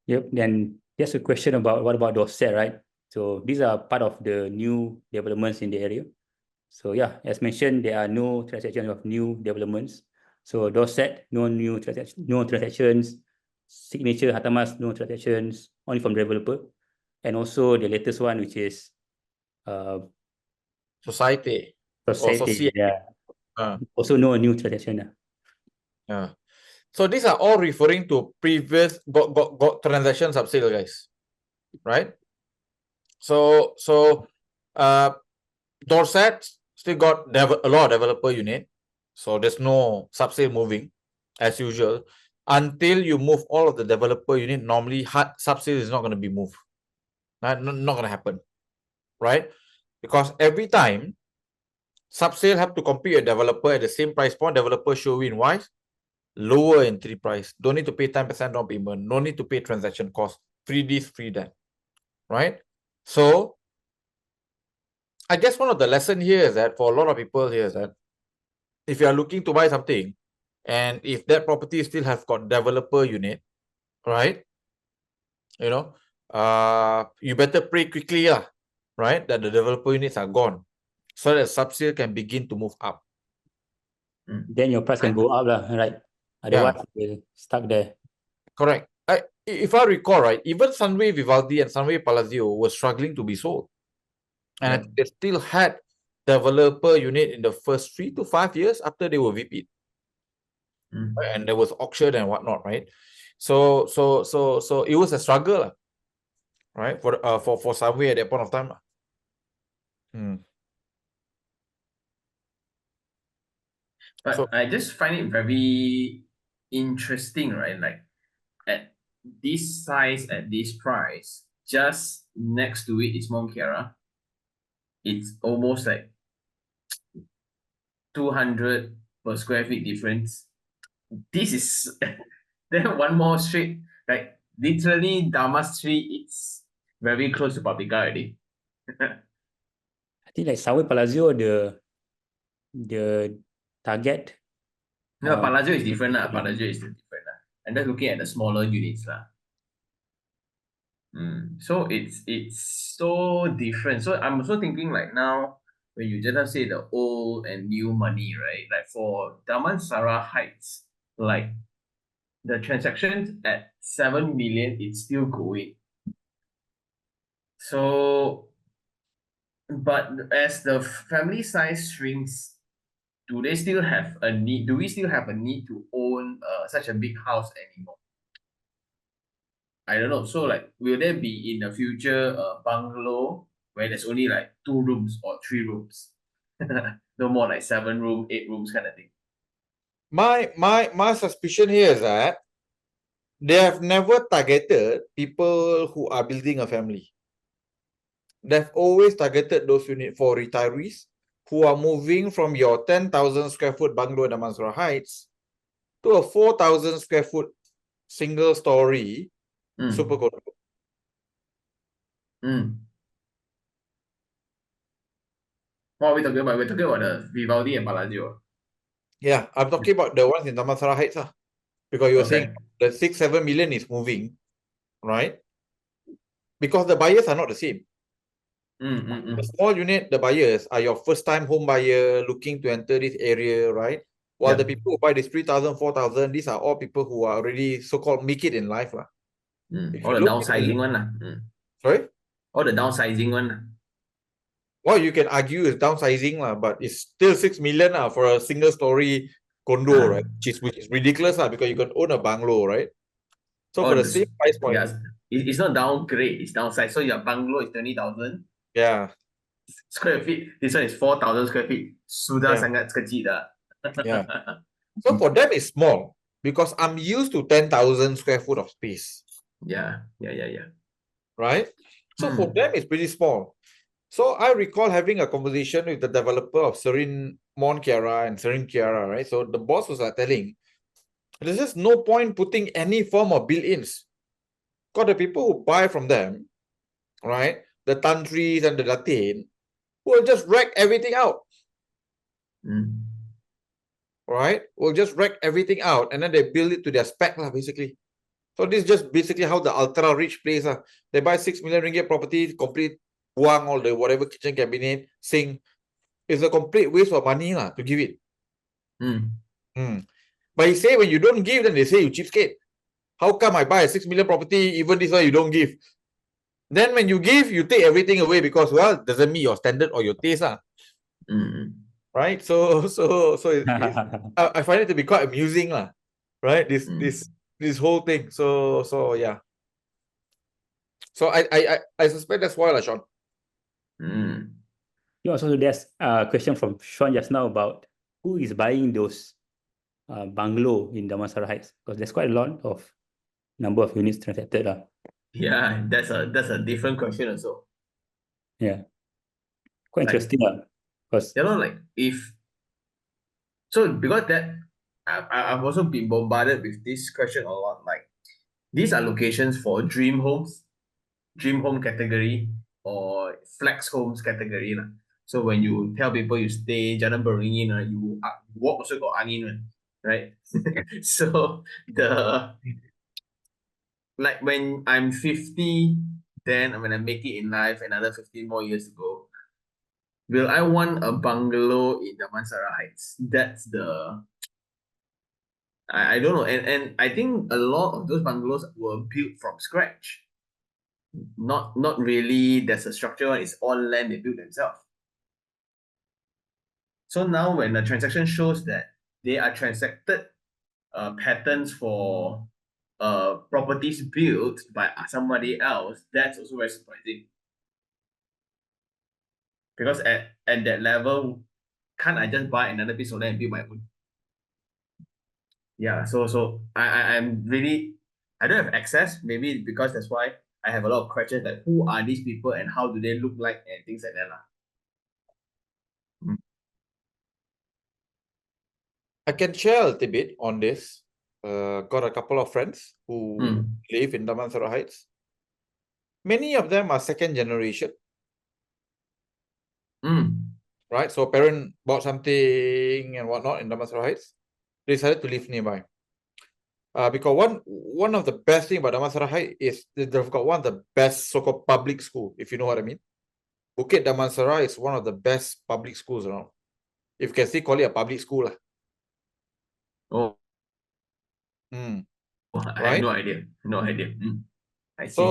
Yep. Then just a question about what about Dorset, right? So these are part of the new developments in the area. So yeah, as mentioned, there are no transactions of new developments. So Dorset, no new transactions. Signature Hartamas, no transactions, only from developer. And also the latest one, which is Society. yeah. Also no new transaction. Yeah. So these are all referring to previous got transaction sub-sale, guys. Right? So Dorset still got a lot of developer unit. So there's no sub-sale moving as usual. Until you move all of the developer unit, normally sub-sale is not going to be moved. Not going to happen. Right? Because every time sub-sale have to compete a developer at the same price point, developer show win wise, lower entry price. Don't need to pay 10% down payment. No need to pay transaction cost. Free this, free that. Right? So I guess one of the lesson here is that for a lot of people here is that if you are looking to buy something and if that property still has got developer unit, right? You better pray quickly, right? That the developer units are gone so that sub-sale can begin to move up. Then your price can go up, right? Otherwise, you're stuck there. Correct. If I recall, right, even Sunway Vivaldi and Sunway Palazzo were struggling to be sold. And they still had developer unit in the first 3 to 5 years after they were VP. And there was auction and whatnot, right? So it was a struggle, right? For Sunway at that point of time. But I just find it very interesting, right? Like at this size, at this price, just next to it is Mount Kiara. It's almost like 200 per square feet difference. This is then one more straight, like literally Damas Street, it's very close to Paprika already. I think like Sunway Palazzo, the target. No, Palazzo is different lah. Palazzo is different lah. And then looking at the smaller units lah. So it's so different. So I'm also thinking like now when you just say the old and new money, right? Like for Damansara Heights, like the transactions at 7 million, it's still going. So, but as the family size shrinks, do they still have a need? Do we still have a need to own such a big house anymore? I don't know. So like, will there be in the future a bungalow where there's only like 2 rooms or 3 rooms? No more like 7 room, 8 rooms kind of thing. My suspicion here is that they have never targeted people who are building a family. They've always targeted those units for retirees who are moving from your 10,000 square foot bungalow in Damansara Heights to a 4,000 square foot single story super condo. What are we talking about? We're talking about the Vivaldi and Palazzo. Yeah, I'm talking about the ones in Damansara Heights. Because you're saying the 6-7 million is moving, right? Because the buyers are not the same. The small unit, the buyers are your first time home buyer looking to enter this area, right? While the people who buy this 3,000, 4,000, these are all people who are already so-called make it in life. All the downsizing one. Sorry? All the downsizing one. Well, you can argue it's downsizing, but it's still 6 million for a single story condo, right? Which is ridiculous because you can own a bungalow, right? So for the same price point. Yeah, it's not downgrade, it's downside. So your bungalow is 20,000. Yeah. Square feet. This one is 4,000 square feet. Sudah sangat kecil dah. Yeah. So for them it's small because I'm used to 10,000 square foot of space. Yeah. Right? So for them it's pretty small. So I recall having a conversation with the developer of Serene Mont Kiara and Serene Kiara, right? So the boss was telling, there's just no point putting any form of built-ins. Because the people who buy from them, right, the Tantris and the Latin, will just wreck everything out. Right? Will just wreck everything out and then they build it to their spec, basically. So this is just basically how the ultra-rich plays. They buy 6 million ringgit property, complete buang all the whatever kitchen cabinet, sink. It's a complete waste of money to give it. But he say when you don't give, then they say you cheapskate. How come I buy a 6 million property, even this one you don't give? Then when you give, you take everything away because, well, it doesn't meet your standard or your taste. Right? So I find it to be quite amusing. Right? This whole thing. So yeah. So I suspect that's why, Sean. Yeah, so there's a question from Sean just now about who is buying those bungalow in Damansara Heights, because there's quite a lot of number of units transacted. Yeah, that's a different question also. Yeah. Quite interesting. Because like because that I've also been bombarded with this question a lot. Like these are locations for dream homes, dream home category, or flex homes category. So when you tell people you stay Jalan Beringin, you walk also got angin, right? So like when I'm 50, then when I make it in life another 15 more years to go, will I want a bungalow in Damansara Heights? That's I don't know. And I think a lot of those bungalows were built from scratch. Not really there's a structure, it's all land they built themselves. So now when the transaction shows that they are transacted patterns for properties built by somebody else, that's also very surprising. Because at that level, can't I just buy another piece of land and build my own? Yeah, so I'm really, I don't have access, maybe because that's why I have a lot of questions like who are these people and how do they look like and things like that. I can share a little bit on this. Got a couple of friends who live in Damansara Heights. Many of them are second generation. right? So parent bought something and whatnot in Damansara Heights. They decided to live nearby. Because one of the best thing about Damansara Heights is they've got one of the best so-called public school, if you know what I mean. Bukit Damansara is one of the best public schools around. If you can still call it a public school. Oh, Mm, I right? have no idea. No idea. I see.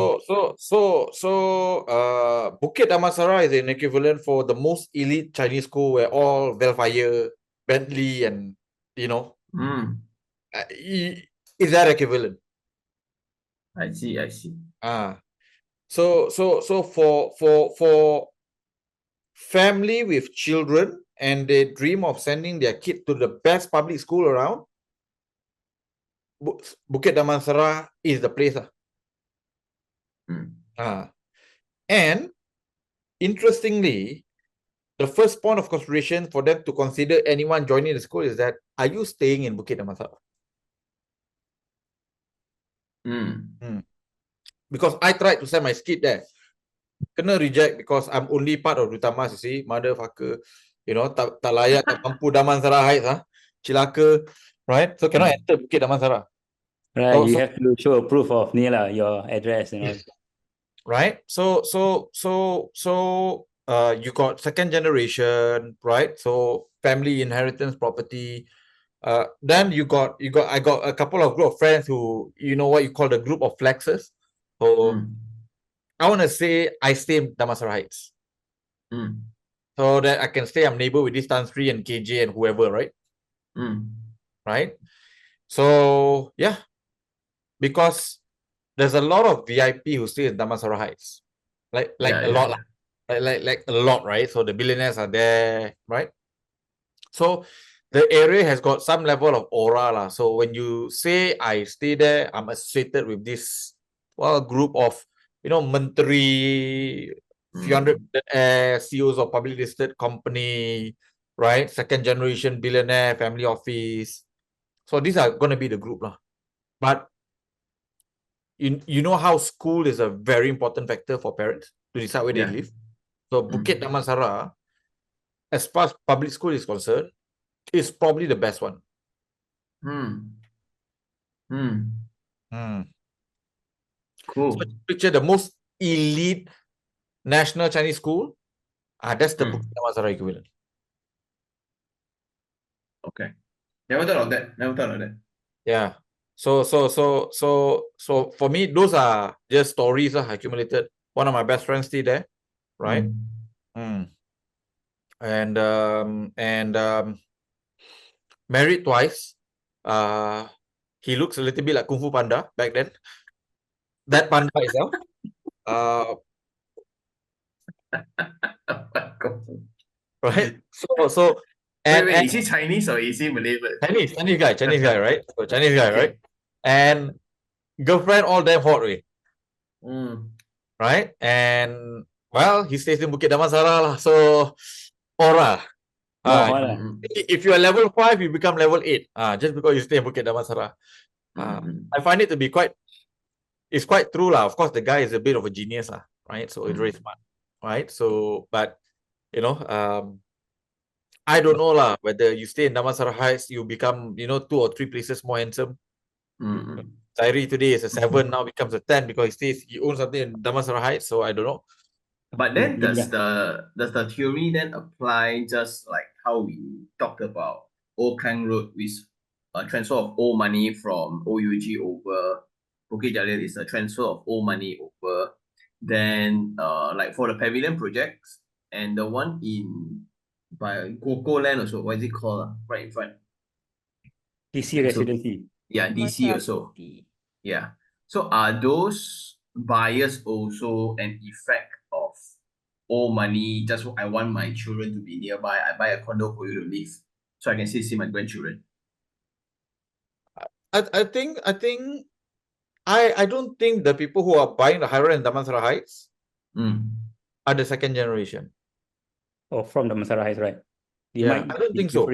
Bukit Damansara is an equivalent for the most elite Chinese school where all Velfire, Bentley, and is that equivalent? I see. So for family with children and they dream of sending their kid to the best public school around, Bukit Damansara is the place. And interestingly, the first point of consideration for them to consider anyone joining the school is that, are you staying in Bukit Damansara? Because I tried to send my kid there. Kena reject because I'm only part of Hartamas, you see, motherfucker. Tak layak, tak mampu Damansara Heights, Cilaka, right? So cannot enter Bukit Damansara. Right, you have to show a proof of your address and all. Right? So you got second generation, right? So family inheritance property. Then I got a couple of group of friends who, what you call the group of flexers. So I want to say I stay in Damansara Heights. So that I can stay, I'm neighbor with this Tan Sri and KJ and whoever, right? Right? So yeah, because there's a lot of VIP who stay in Damansara Heights. Like a lot. Like a lot, right? So the billionaires are there, right? So the area has got some level of aura. So when you say I stay there, I'm associated with this group of menteri, few hundred CEOs of public listed company, right? Second generation billionaire, family office. So these are gonna be the group. But you know how school is a very important factor for parents to decide where they live. So Bukit Damansara, as far as public school is concerned, is probably the best one. Cool. So picture the most elite national Chinese school. That's the Bukit Damansara equivalent. Okay. Never thought of that. Yeah. So for me, those are just stories accumulated. One of my best friends stayed there, right? And married twice. He looks a little bit like Kung Fu Panda back then. That panda itself. Right? Wait, is he Chinese or is he Malay? Chinese guy, right? So Chinese guy, right? And girlfriend all damn hot, way. Right? And well, he stays in Bukit Damansara, so aura. If you are level 5, you become level 8. Just because you stay in Bukit Damansara. I find it to be it's quite true. Of course, the guy is a bit of a genius, right? So it's very smart. Right? So, but I don't know whether you stay in Damansara Heights, you become, 2 or 3 places more handsome. Zairi today is a 7, now becomes a 10 because he owns something in Damansara Heights, so I don't know. But then does the theory then apply just like how we talked about Old Klang Road with a transfer of old money from OUG over Bukit Jalil is a transfer of old money over. Then like for the pavilion projects and the one by Coco Land also, what is it called? Right in front. DC Residency. Yeah, DC also. Yeah. So are those buyers also an effect of old money? Just I want my children to be nearby. I buy a condo for you to live, so I can still see my grandchildren. I don't think the people who are buying the higher end Damansara Heights are the second generation. Oh, from Damansara Heights, right? I don't think so.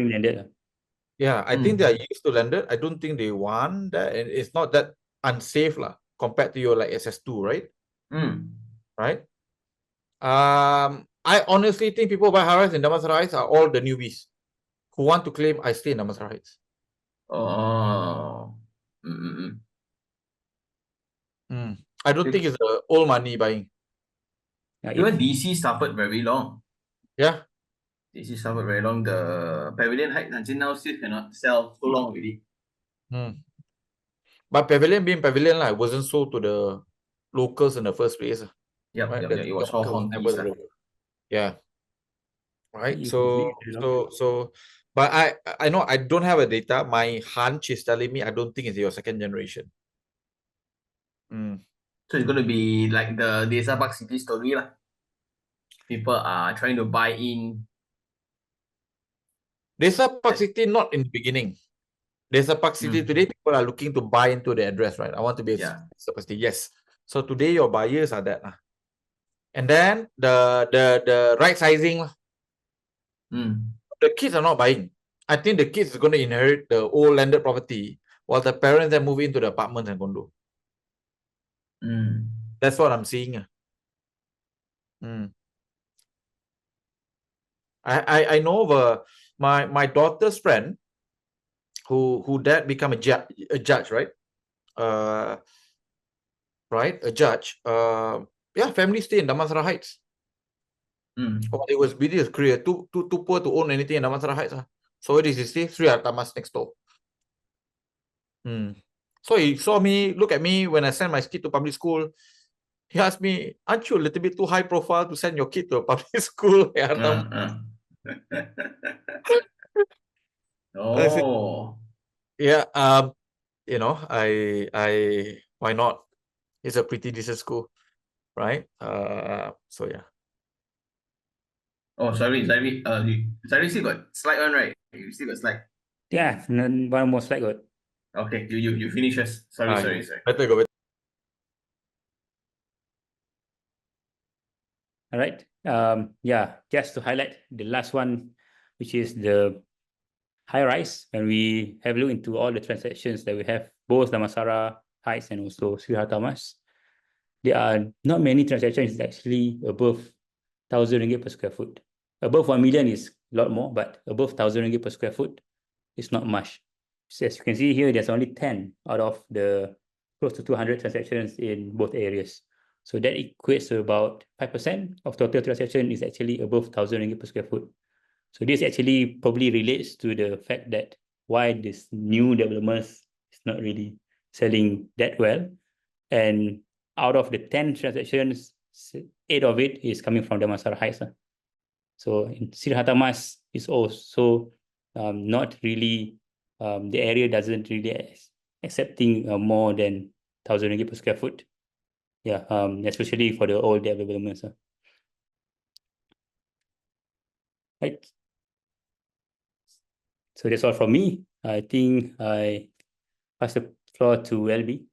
Yeah, I think they are used to landed. I don't think they want that, and it's not that unsafe compared to your like SS2, right? Right. I honestly think people buy high-rise in Damansara Heights are all the newbies who want to claim I stay in Damansara Heights. Oh. I don't think it's the old money buying. Even DC suffered very long. Yeah. DC suffered very long. The Pavilion Heights until now still cannot sell so long already. But Pavilion being Pavilion, it wasn't sold to the locals in the first place. Yep, Right? it was all Honkies. Yeah. Right. But I know I don't have a data. My hunch is telling me I don't think it's your second generation. So it's going to be like the Desa Park City story lah. People are trying to buy in. Desa Park City not in the beginning. Desa Park City today, people are looking to buy into the address, right? I want to be yes. So today your buyers are that. And then the right sizing. The kids are not buying. I think the kids are going to inherit the old landed property while the parents then move into the apartments and condo. That's what I'm seeing. I know my daughter's friend who dad become a judge, right? A judge. Yeah, family stay in Damansara Heights. It was busy his career, too poor to own anything in Damansara Heights. So it is his 3 Hartamas next door. So he saw me, look at me when I sent my kid to public school. He asked me, aren't you a little bit too high profile to send your kid to a public school? I said, yeah, you know, I why not? It's a pretty decent school, right? So yeah. Oh, sorry, still got slide on, right? You still got slide. Yeah, one more slide good. Okay, you finish first. Sorry. Better go. All right. Yeah, just to highlight the last one, which is the high rise. When we have a look into all the transactions that we have, both Damansara Heights and also Sri Hartamas, there are not many transactions actually above 1,000 ringgit per square foot. Above 1 million is a lot more, but above 1,000 ringgit per square foot is not much. So as you can see here, there's only 10 out of the close to 200 transactions in both areas. So that equates to about 5% of total transaction is actually above 1,000 ringgit per square foot. So this actually probably relates to the fact that why this new developments is not really selling that well. And out of the 10 transactions, 8 of it is coming from Damansara Heights. So in Sri Hartamas is also not really, the area doesn't really accepting more than 1,000 ringgit per square foot. Yeah, especially for the old developments. Right. So that's all from me. I think I pass the floor to LB.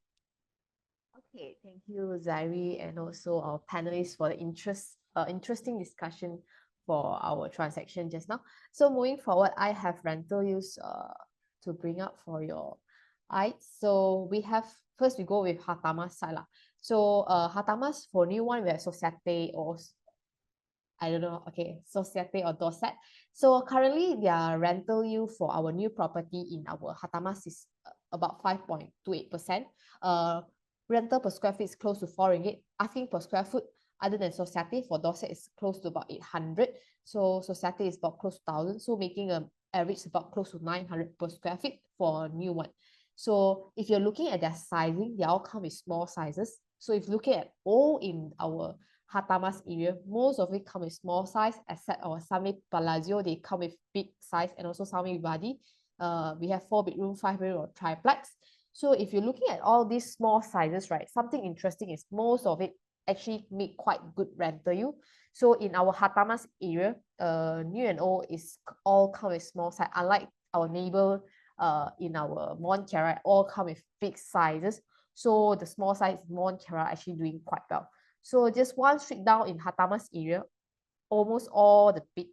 Okay, thank you, Zairi, and also our panelists for the interesting discussion for our transaction just now. So moving forward, I have rental use to bring up for your eyes. So we have, first we go with Hartamas side lah. So Hartamas for new one, we have Societe or I don't know, okay, Societe or Dorset. So currently their rental yield for our new property in our Hartamas is about 5.28%. Rental per square feet is close to 4 ringgit. Asking per square foot other than Societe for Dorset is close to about 800. So Societe is about close to 1,000. So making an average about close to 900 per square feet for a new one. So if you're looking at their sizing, they all come with small sizes. So if looking at all in our Hartamas area, most of it come with small size, except our Sami Palazzo, they come with big size, and also Sami Vivadi. We have 4 bedroom, 5 bedroom, or triplex. So if you're looking at all these small sizes, right, something interesting is most of it actually make quite good rental yield. So in our Hartamas area, new and old is all come with small size, unlike our neighbor in our Mont Kiara, all come with big sizes. So the small size Mont Kiara actually doing quite well. So just one street down in Hartamas area, almost all the big,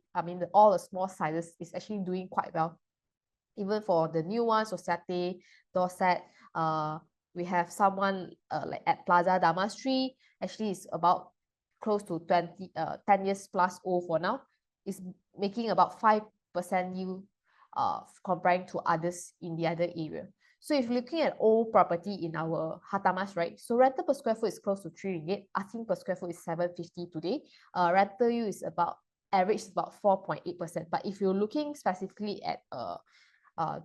all the small sizes is actually doing quite well. Even for the new ones, Societe, Dorset, we have someone like at Plaza Damansara, actually is about close to 10 years plus old for now, is making about 5% yield comparing to others in the other area. So if looking at old property in our Hartamas, right? So rental per square foot is close to 3 ringgit. Asking per square foot is 750 today. Rental yield is about average is about 4.8%. But if you're looking specifically at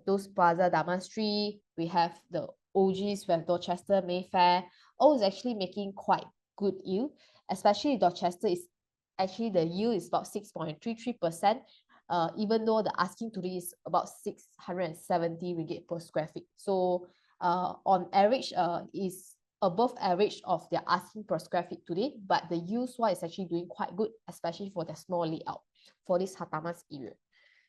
those Plaza Damansara, we have the OGs, we have Dorchester, Mayfair, all is actually making quite good yield. Especially Dorchester is actually the yield is about 6.33%. Even though the asking today is about 670 ringgit per square feet. So on average, is above average of their asking per square feet today, but the use one is actually doing quite good, especially for the small layout for this Hartamas area.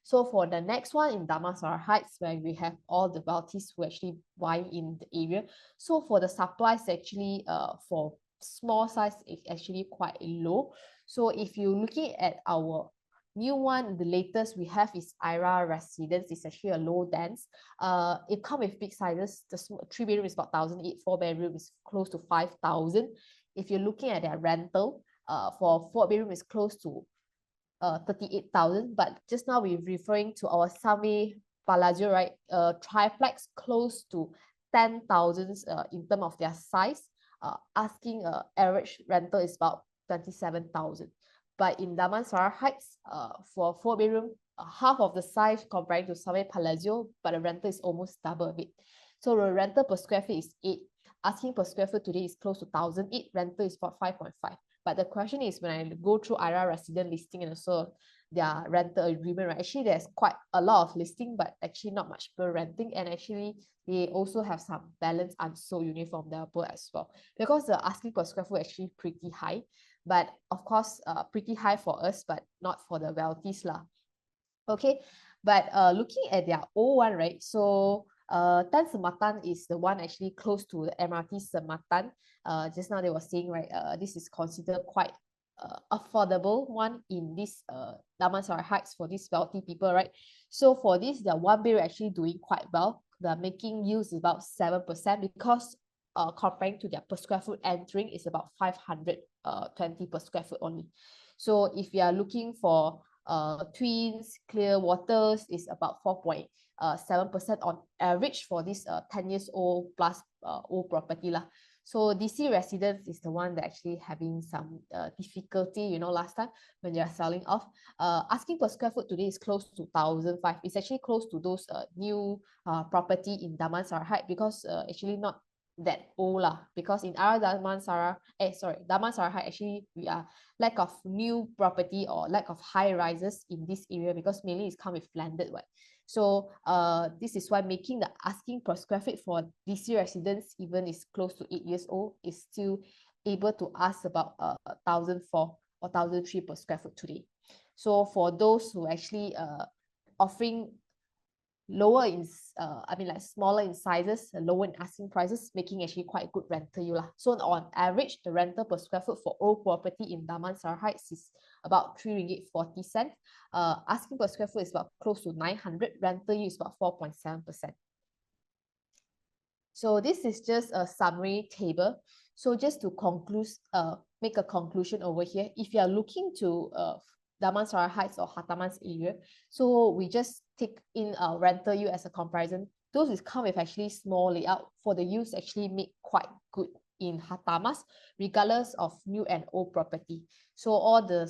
So for the next one in Damansara Heights, where we have all the wealthies who actually buy in the area. So for the supplies, actually, for small size, it's actually quite low. So if you're looking at our new one, the latest we have is Ira Residence. It's actually a low dense. It comes with big sizes. The 3-bedroom is about 1,008, 4-bedroom is close to 5,000. If you're looking at their rental, for 4-bedroom is close to 38,000. But just now we're referring to our Sunway Palazzo, right? Triplex close to 10,000 in terms of their size. Asking average rental is about 27,000. But in Damansara Heights, for 4-bedroom, half of the size compared to Sunway Palazzo, but the rental is almost double of it. So the rental per square feet is 8. Asking per square foot today is close to 1,008. Rental is about 5.5. But the question is, when I go through Ira resident listing and also their rental agreement, right? Actually, there's quite a lot of listing, but actually not much per renting. And actually, they also have some balance unsold unit from their pool as well. Because the asking per square foot actually pretty high. But of course, pretty high for us, but not for the wealthies lah. Okay, but looking at their old one, right? So Tan Sematan is the one actually close to the MRT Sematan. Just now they were saying, right, this is considered quite affordable one in this Damansara Heights for these wealthy people, right? So for this, the 1-bedroom actually doing quite well. The making use is about 7% because comparing to their per square foot entering is about 520 per square foot only. So if you are looking for twins, clear waters, is about 4.7% on average for this 10 years old plus old property lah. So DC Residence is the one that actually having some difficulty, you know, last time when they are selling off. Asking per square foot today is close to 1,005. It's actually close to those new property in Damansara Heights because actually not that old lah, because in our Damansara Heights, actually we are lack of new property or lack of high rises in this area because mainly it's come with landed one. So this is why making the asking per square feet for DC residents, even is close to 8 years old, is still able to ask about 1,004 or 1,003 per square foot today. So for those who actually offering lower in like smaller in sizes, lower in asking prices, making actually quite good rental yield lah. So on average, the rental per square foot for old property in Damansara Heights is about 3 ringgit 40 cents. Asking per square foot is about close to 900. Rental yield is about 4.7%. So this is just a summary table. So just to conclude, make a conclusion over here. If you are looking to Damansara Heights or Hartamas area, so we just take in rental yield as a comparison. Those is come with actually small layout for the use actually make quite good in Hartamas, regardless of new and old property. So all the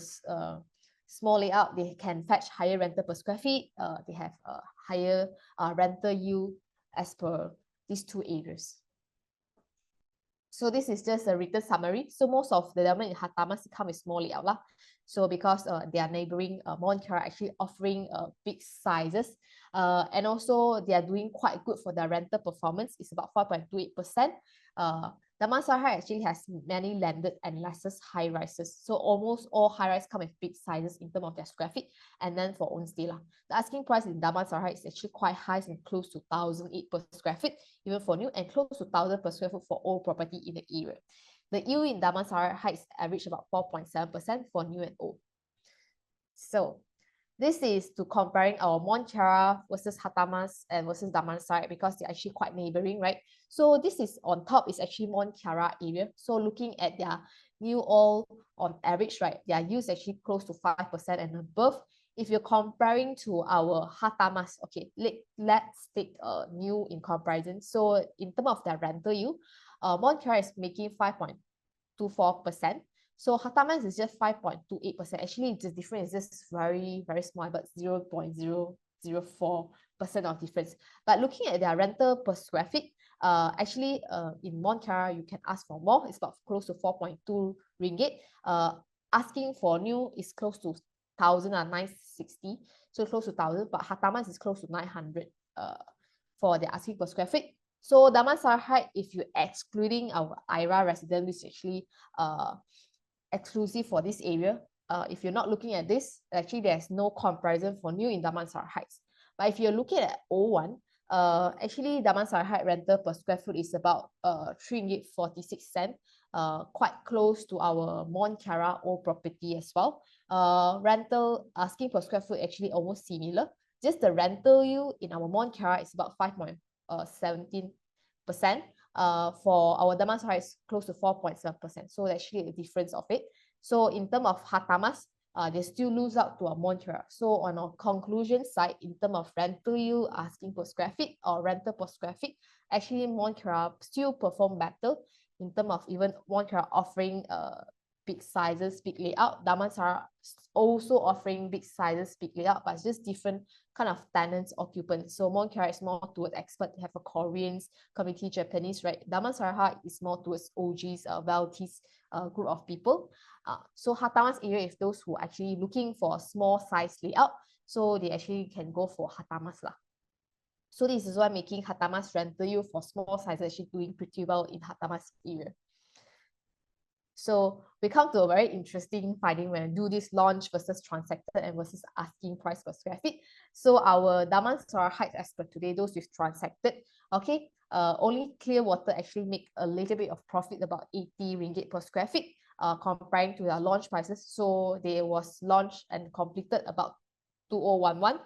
small layout, they can fetch higher rental per square feet. They have a higher rental yield as per these two areas. So this is just a written summary. So most of the development in Hartamas come with small layout lah. So because their neighboring Mont Kiara actually offering big sizes, and also they are doing quite good for their rental performance. It's about 5.28%. Damansara actually has many landed and lesser high rises. So almost all high rise come with big sizes in terms of their square feet. And then for own stay lah, the asking price in Damansara is actually quite high and close to 1,008 per square feet, even for new, and close to 1,000 per square foot for old property in the area. The yield in Damansara Heights average about 4.7% for new and old. So this is to comparing our Mont Kiara versus Hartamas and versus Damansara because they're actually quite neighboring, right? So this is on top is actually Mont Kiara area. So looking at their new all on average, right, their yield is actually close to 5% and above. If you're comparing to our Hartamas, okay, let's take new in comparison. So in terms of their rental yield, Montclair is making 5.24%. So Hartamas is just 5.28%. Actually, the difference is just very, very small, but 0.004% of difference. But looking at their rental per square feet, actually in Montclair, you can ask for more. It's about close to 4.2 ringgit. Asking for new is close to 1,960, so close to 1,000, but Hartamas is close to 900 for the asking per square feet. So Damansara Heights, if you're excluding our IRA resident, which is actually exclusive for this area, if you're not looking at this, actually there's no comparison for new in Damansara Heights. But if you're looking at O1, actually Damansara Heights rental per square foot is about 3.46, quite close to our Mont Kiara old property as well. Rental asking per square foot actually almost similar. Just the rental yield in our Mont Kiara is about 5.17%. For our Damansara is close to 4.7%. So actually a difference of it. So in terms of Hartamas, they still lose out to our Mont Kiara. So on our conclusion side, in terms of rental yield asking per square feet or rental per square feet, actually Mont Kiara still perform better in terms of even Mont Kiara offering big sizes, big layout. Damansara also offering big sizes, big layout, but it's just different kind of tenants, occupants. So Mont Kiara is more towards expert, have a Koreans, community Japanese, right? Damansara is more towards OGs, wealthy group of people. So Hartamas area is those who are actually looking for a small size layout, so they actually can go for Hartamas lah. So this is why making Hartamas rental yield for small size actually doing pretty well in Hartamas area. So we come to a very interesting finding when I do this launch versus transacted and versus asking price per square feet. So our Damansara Heights as per today, those with transacted, okay, only Clearwater actually make a little bit of profit, about 80 ringgit per square feet, comparing to their launch prices. So they was launched and completed about 2011.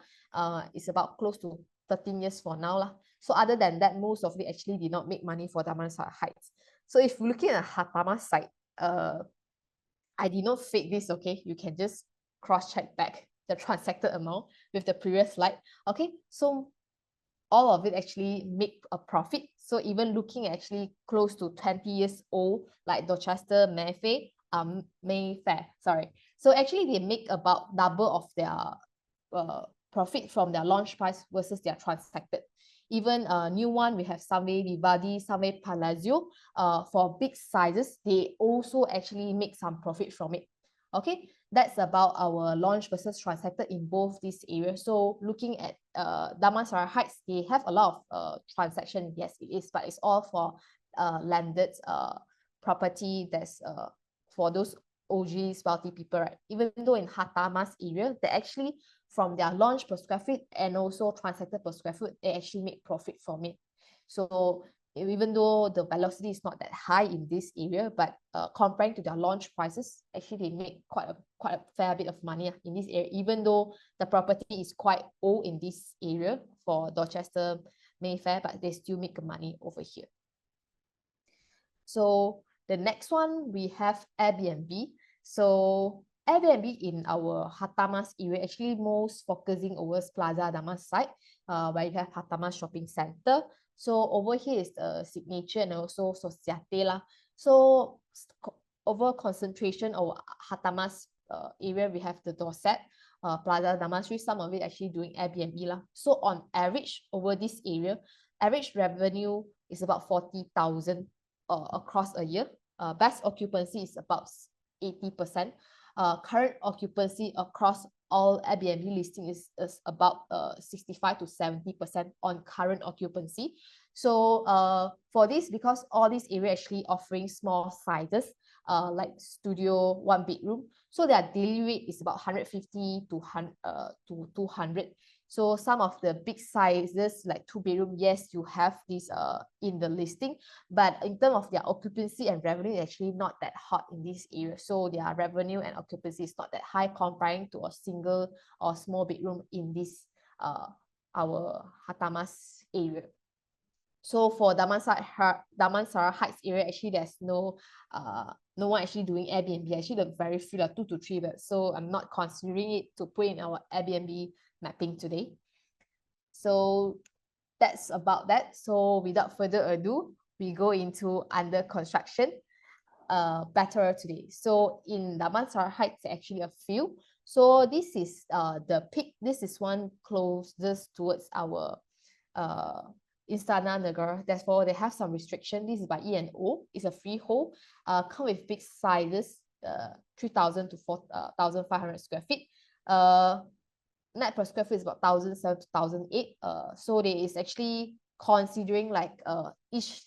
It's about close to 13 years for now lah. So other than that, most of it actually did not make money for Damansara Heights. So if you're looking at Hartamas side, I did not fake this, okay? You can just cross-check back the transacted amount with the previous slide, okay? So all of it actually make a profit. So even looking actually close to 20 years old, like Dorchester, Mayfair, sorry. So actually they make about double of their profit from their launch price versus their transacted. Even a new one, we have Sunway Vivaldi, Sunway Palazzo. For big sizes, they also actually make some profit from it. Okay, that's about our launch versus transacted in both these areas. So looking at Damansara Heights, they have a lot of transaction. Yes, it is, but it's all for landed property that's for those OGs, wealthy people, right? Even though in Hartamas area, they actually from their launch per square feet and also transacted per square foot, they actually make profit from it. So even though the velocity is not that high in this area, but comparing to their launch prices, actually they make quite a fair bit of money in this area, even though the property is quite old in this area for Dorchester, Mayfair, but they still make money over here. So the next one, we have Airbnb. So Airbnb in our Hartamas area actually most focusing over Plaza Damas side, where you have Hartamas Shopping Center. So over here is the Signature and also Societe lah. So over concentration of Hartamas area, we have the Dorset, Plaza Damas, some of it actually doing Airbnb lah. So on average over this area, average revenue is about 40,000 across a year. Best occupancy is about 80%. Current occupancy across all Airbnb listing is about 65 to 70% on current occupancy. So for this, because all these areas actually offering small sizes, like studio, 1 bedroom, so their daily rate is about 150 to 200. So some of the big sizes like 2 bedroom, yes, you have this in the listing, but in terms of their occupancy and revenue, it's actually not that hot in this area. So their revenue and occupancy is not that high comparing to a single or small bedroom in this our Hartamas area. So for Damansara Heights area, actually there's no one actually doing Airbnb. Actually, the very few, like 2 to 3 beds. So I'm not considering it to put in our Airbnb mapping today. So that's about that. So without further ado, we go into under construction Battle Royale today. So in Damansara Heights, actually a few. So this is the peak. This is one closest towards our Istana Negara. Therefore, they have some restriction. This is by E&O. It's a freehold. Come with big sizes, 3,000 to 4,500 square feet. Net per square feet is about 1,007 to 1,008. So there is actually considering like each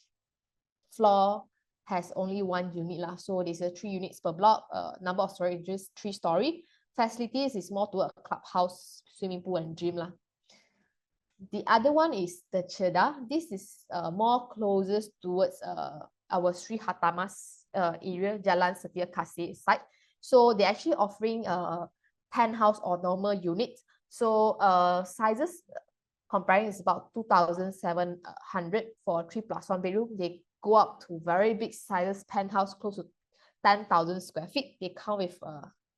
floor has only 1 unit lah. So there's 3 units per block. Number of storages 3-story. Facilities is more to a clubhouse, swimming pool, and gym lah. The other one is the Cheda. This is more closest towards our Sri Hartamas area, Jalan Setia Kasih site. So they're actually offering a penthouse or normal unit. So sizes comparing is about 2,700 for 3+1 bedroom. They go up to very big sizes, penthouse close to 10,000 square feet. They come with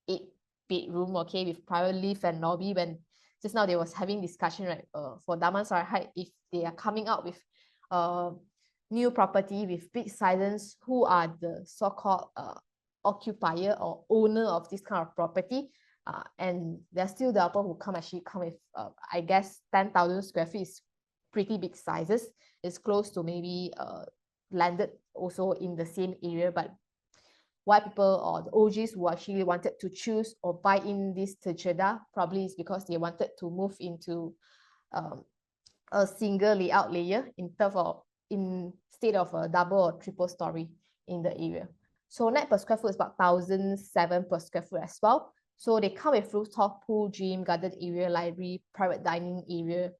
8 bedroom, okay, with private lift and lobby. When just now they was having discussion, right, for Damansara Heights, if they are coming out with new property with big sizes, who are the so-called occupier or owner of this kind of property, and there's still the people who actually come with I guess 10,000 square feet is pretty big sizes. It's close to maybe landed also in the same area, but why people or the OGs who actually wanted to choose or buy in this Techeda probably is because they wanted to move into a single layout layer instead of a double or triple story in the area. So net per square foot is about 1,007 per square foot as well. So they come with rooftop pool, gym, garden area, library, private dining area.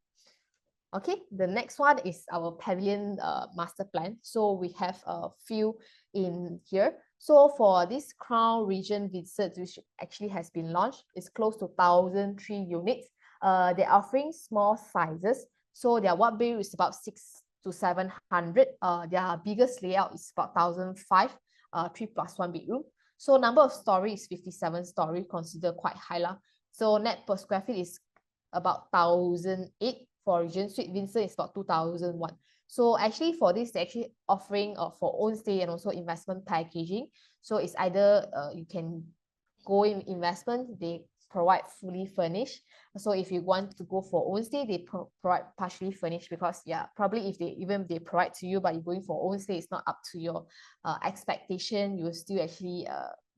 Okay, the next one is our pavilion master plan. So we have a few in here. So for this Crown Region Visit, which actually has been launched, it's close to 1,003 units. They're offering small sizes. So their one bedroom is about 600 to 700. Their biggest layout is about 1,005, 3+1 bedroom. So number of story is 57 story, considered quite high lah. So net per square feet is about 1,008. For Region Suite Vincent is about 2,001. So actually for this, they're actually offering for own stay and also investment packaging. So it's either you can go in investment, they provide fully furnished. So if you want to go for own stay, they provide partially furnished, because yeah, probably if they provide to you, but you're going for own stay, it's not up to your expectation. You will still actually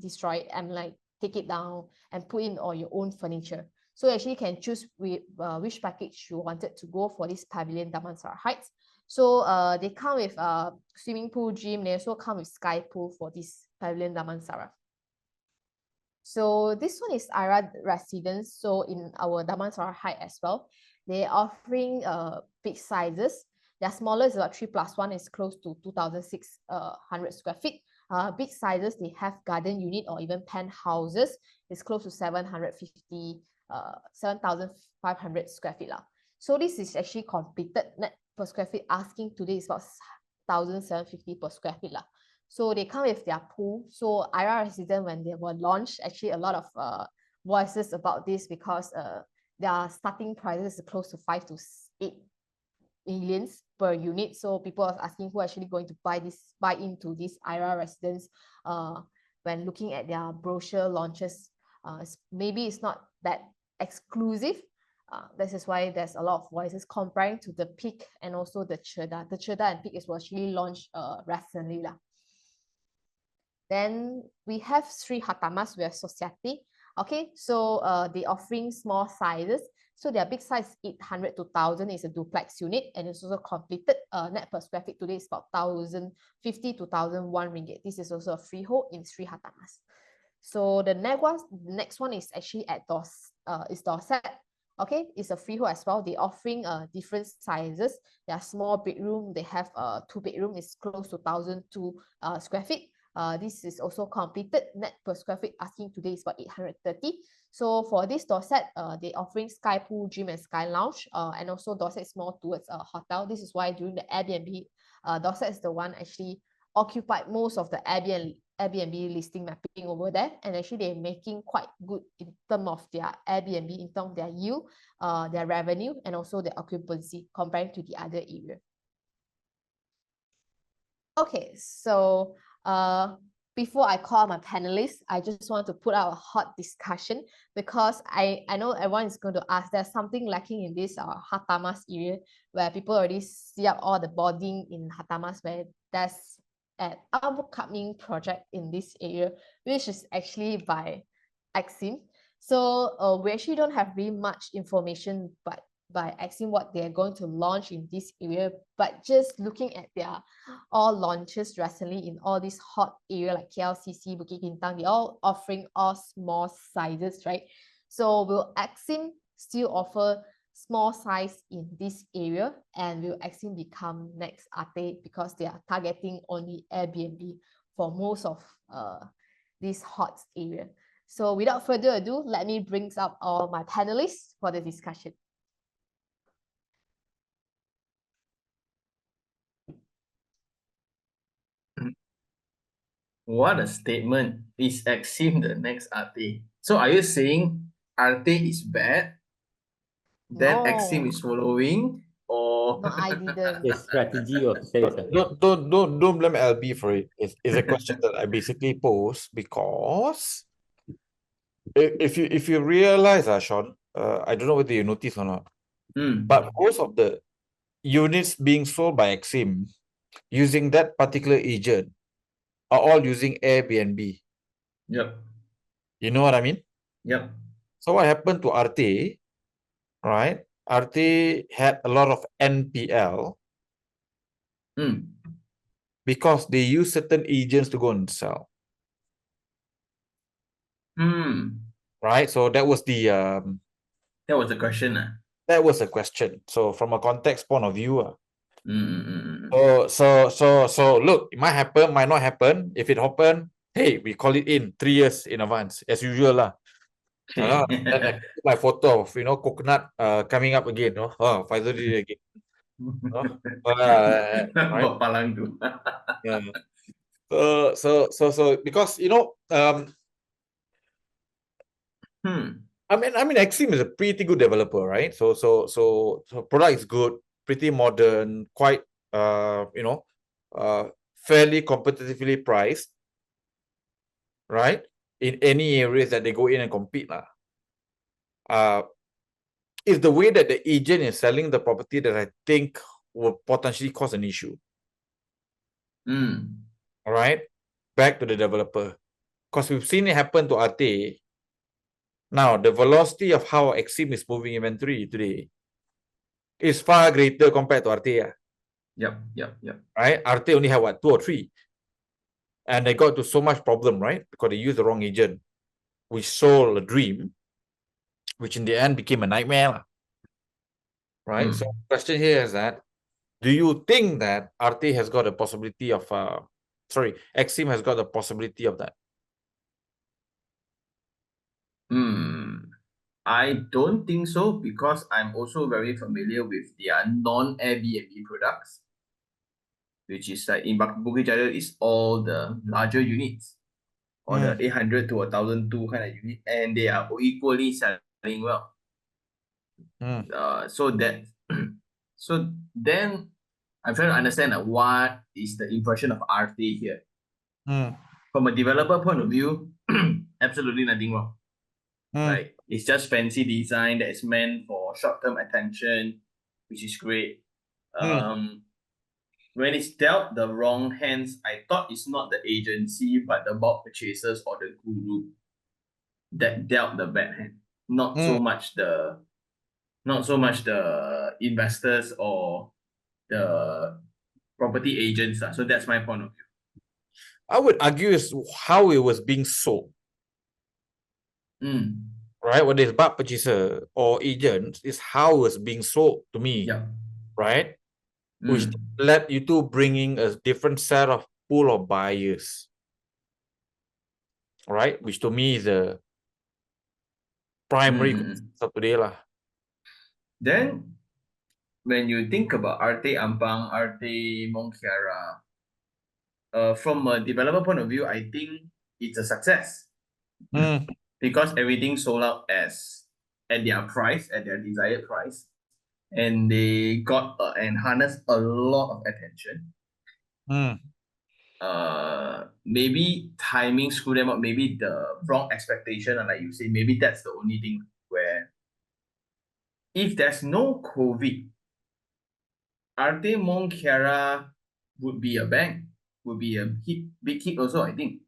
destroy it and like take it down and put in all your own furniture. So you actually can choose which package you wanted to go for this pavilion Damansara Heights. So they come with swimming pool, gym. They also come with sky pool for this pavilion Damansara. So this one is Ira Residence. So in our Damansara Heights as well, they're offering big sizes. Their smallest is about 3+1 is close to 2,600 square feet. Big sizes, they have garden unit or even penthouses. It's close to 7,500 square feet lah. So this is actually completed. Net per square feet asking today is about 1,750 per square feet lah. So they come with their pool. So Ira Residence, when they were launched, actually a lot of voices about this, because their starting prices is close to 5 to 8 millions per unit. So people are asking who are actually going to buy into this Ira Residence when looking at their brochure launches. Maybe it's not that exclusive. This is why there's a lot of voices comparing to the Peak and also the Cheda. The Cheda and Peak was actually launched recently lah. Then we have Sri Hartamas, we have Society. Okay, so they offering small sizes. So their big size 800 to 1,000 is a duplex unit, and it's also completed. Net per square feet today is about 1,050 to 1,001 ringgit. This is also a freehold in Sri Hartamas. So the next one is actually at Dorset. Okay, it's a freehold as well. They're offering different sizes. They are small bedroom. They have 2 bedroom. It's close to 1,002 square feet. This is also completed. Net per square feet asking today is about 830. So for this Dorset, they offering Sky Pool, Gym, and Sky Lounge. And also Dorset is more towards a hotel. This is why during the Airbnb, Dorset is the one actually occupied most of the Airbnb listing mapping over there, and actually they're making quite good in terms of their Airbnb, in terms of their yield, their revenue, and also their occupancy compared to the other area. Okay, so before I call my panelists, I just want to put out a hot discussion, because I know everyone is going to ask, there's something lacking in this Hartamas area, where people already see up all the boarding in Hartamas, where there's an upcoming project in this area, which is actually by Exim. So we actually don't have really much information but by Exim what they're going to launch in this area, but just looking at their all launches recently in all these hot area like KLCC, Bukit Bintang, they're all offering all small sizes, right? So will Exim still offer small size in this area, and will Exim become next Arte, because they are targeting only Airbnb for most of this hot area? So without further ado, let me bring up all my panelists for the discussion. What a statement. Is Exim the next Arte? So are you saying Arte is bad? Then Exim is following? Or No, I didn't. The strategy of sales. Don't blame LB for it. It's a question that I basically pose because if you realize, Sean, I don't know whether you notice or not, but most of the units being sold by Exim using that particular agent are all using Airbnb. Yep. You know what I mean? Yep. So what happened to Arte, right? Arte had a lot of NPL because they use certain agents to go and sell. Right? So that was the question. that was a question. So from a context point of view, so look, it might happen, might not happen. If it happen, hey, we call it in 3 years in advance, as usual lah. Then I put my photo of coconut coming up again, no? Oh, Faizul did it again. Right? Yeah. So because I mean Exim is a pretty good developer, right? So product is good, pretty modern, quite fairly competitively priced, right? In any areas that they go in and compete lah. Is the way that the agent is selling the property that I think will potentially cause an issue. All right, back to the developer, because we've seen it happen to Arte. Now, the velocity of how Exim is moving inventory today is far greater compared to Arte. Yep. Right? Arte only have what, 2 or 3? And they got to so much problem, right? Because they used the wrong agent, which sold a dream, which in the end became a nightmare. Right? So the question here is that, do you think that Arte has got a possibility of, Exim has got the possibility of that? I don't think so, because I'm also very familiar with their non-Airbnb products, which is like in Bukit Jalil is all the larger units, or the 800 to 1,002 kind of unit, and they are equally selling well. So then I'm trying to understand what is the impression of Arte here. From a developer point of view, absolutely nothing wrong. Right? It's just fancy design that is meant for short-term attention, which is great. When it's dealt the wrong hands, I thought it's not the agency, but the bulk purchasers or the guru that dealt the bad hand. Not so much the investors or the property agents. So that's my point of view. I would argue is how it was being sold. Right? Whether it's bulk purchaser or agents, is how it was being sold to me. Right? Which led you to bringing a different set of pool of buyers. Right? Which to me is primary concerns of today lah. Then, when you think about Arte Ampang, Arte Mongkiara, from a developer point of view, I think it's a success because everything sold out at their price, at their desired price, and they got and harnessed a lot of attention. Maybe timing screwed them up, maybe the wrong expectation, and like you say, maybe that's the only thing where if there's no COVID, Arte Mongkiara would be a bang, would be a big hit also, I think.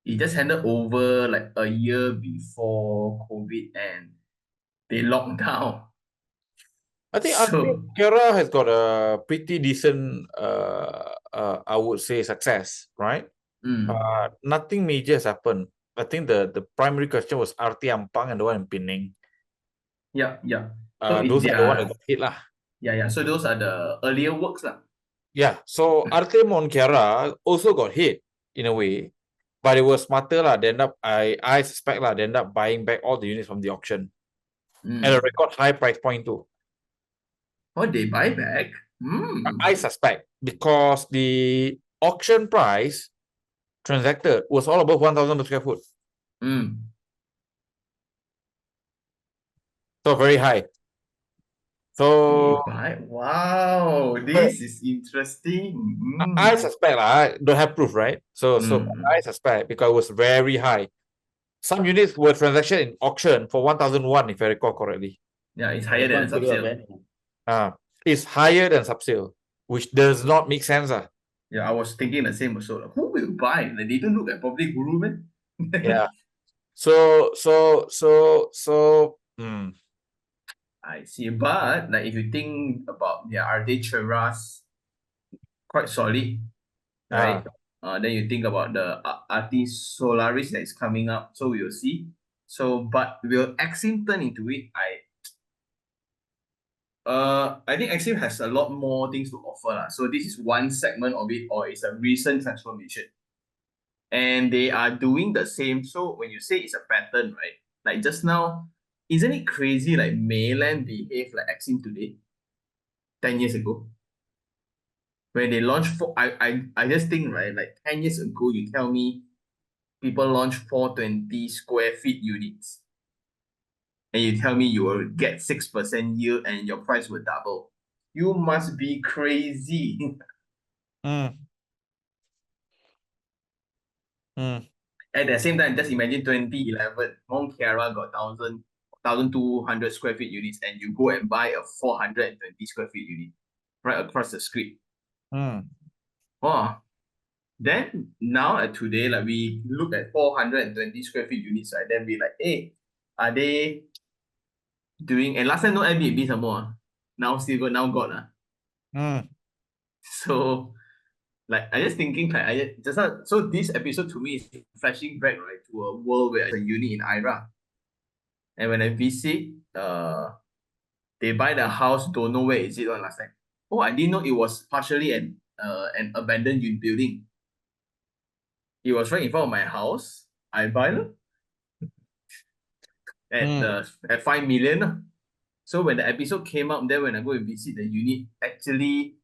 It just handed over like a year before COVID and they locked down. I think So- Arte Mongkiara has got a pretty decent, I would say, success, right? Nothing major has happened. I think the primary question was Arte Ampang and the one in Penang. Yeah. Those are the one that got hit lah. Yeah. So those are the earlier works lah. Yeah, so Arte Mongkiara also got hit in a way, but it was smarter lah. They end up, I suspect lah, they end up buying back all the units from the auction at a record high price point too. Oh, they buy back? I suspect because the auction price transacted was all above 1,000 per square foot. So very high. So Wow, this is interesting. I suspect lah, I don't have proof, right? So I suspect because it was very high. Some units were transacted in auction for 1,001, if I recall correctly. Yeah, it's higher than subsale. It's higher than subsale, which does not make sense. Yeah, I was thinking the same also. Like, who will buy? Like, they don't look at property guru, man. Yeah. I see. But like if you think about their Arte Cheras, quite solid, right? Then you think about the Arte Solaris that is coming up. So we will see. So, but will Exim turn into it? I think Exim has a lot more things to offer. So this is one segment of it, or it's a recent transformation. And they are doing the same. So when you say it's a pattern, right? Like just now, isn't it crazy like Mayland behaved like Exim today? 10 years ago. When they launched I just think, right, like 10 years ago, you tell me people launched 420 square feet units. And you tell me you will get 6% yield and your price will double. You must be crazy. At the same time, just imagine 2011, Mont Kiara got 1,200 square feet units, and you go and buy a 420 square feet unit right across the street. Wow. Then now at today, like we look at 420 square feet units, right? Then we like, hey, are they doing? And last time no Airbnb some more. Now still got, now got. So like I just thinking like so this episode to me is flashing back, right, to a world where it's a unit in IRA. And when I visit, they buy the house, don't know where is it on last time. Oh, I didn't know it was partially an abandoned unit building. It was right in front of my house. I buy it at 5 million. So when the episode came up, then when I go and visit the unit, actually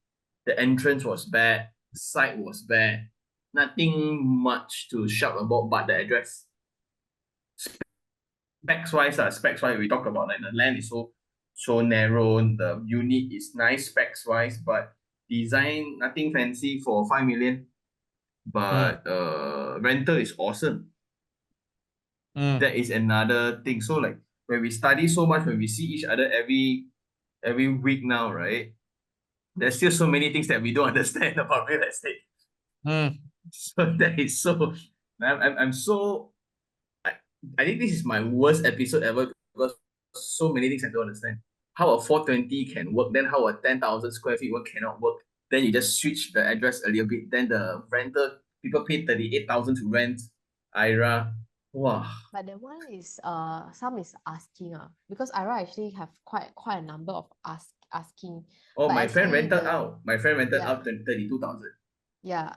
the entrance was bad, the site was bad, nothing much to shout about but the address. Specs wise, we talk about like the land is so narrow, the unit is nice specs wise, but design nothing fancy for 5 million. But rental is awesome. That is another thing. So like when we study so much, when we see each other every week now, right? There's still so many things that we don't understand about real estate. So that is so. I'm so. I think this is my worst episode ever because so many things I don't understand. How a 420 can work, then how a 10,000 square feet one cannot work. Then you just switch the address a little bit. Then the rental, people pay 38,000 to rent IRA. Wow. But the one is some is asking because IRA actually have quite a number of asking. Oh, But my friend actually rented out. My friend rented Yeah. out 32,000. Yeah,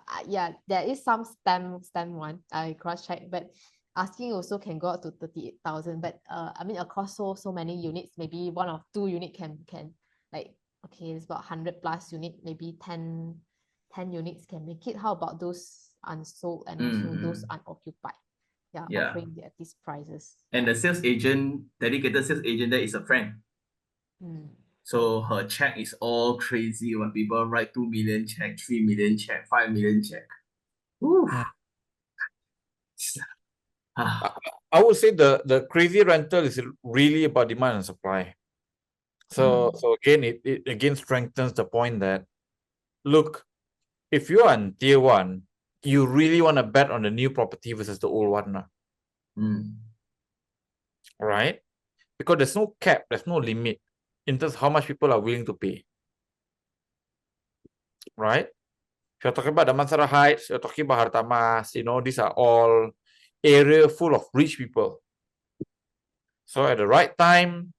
there is some stamp one. I cross check, but asking also can go up to 38,000. But I mean across so many units, maybe 1 or 2 unit can like, okay, it's about 100 plus unit, maybe 10 units can make it. How about those unsold and also those unoccupied? Yeah. Offering at these prices. And the sales agent, dedicated sales agent there is a friend. So her check is all crazy when people write 2 million check, 3 million check, 5 million check. Oof. I would say the crazy rental is really about demand and supply. So again, it again strengthens the point that, look, if you're on tier 1, you really want to bet on the new property versus the old one. Right? Because there's no cap, there's no limit in terms of how much people are willing to pay. Right? If you're talking about Damansara Heights, you're talking about Hartamas, these are all area full of rich people. So at the right time,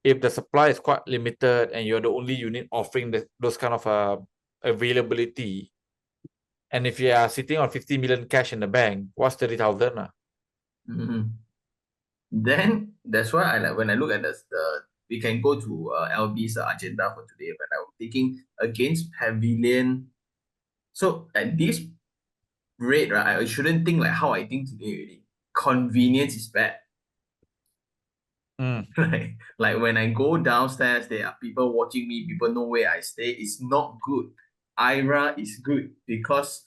if the supply is quite limited and you're the only unit offering those kind of availability, and if you are sitting on 50 million cash in the bank, what's 30,000? Then that's why I like when I look at we can go to LB's agenda for today, but I'm thinking against Pavilion. So at this rate, right, I shouldn't think like how I think today already. Convenience is bad. Like when I go downstairs, there are people watching me, people know where I stay. It's not good. IRA is good because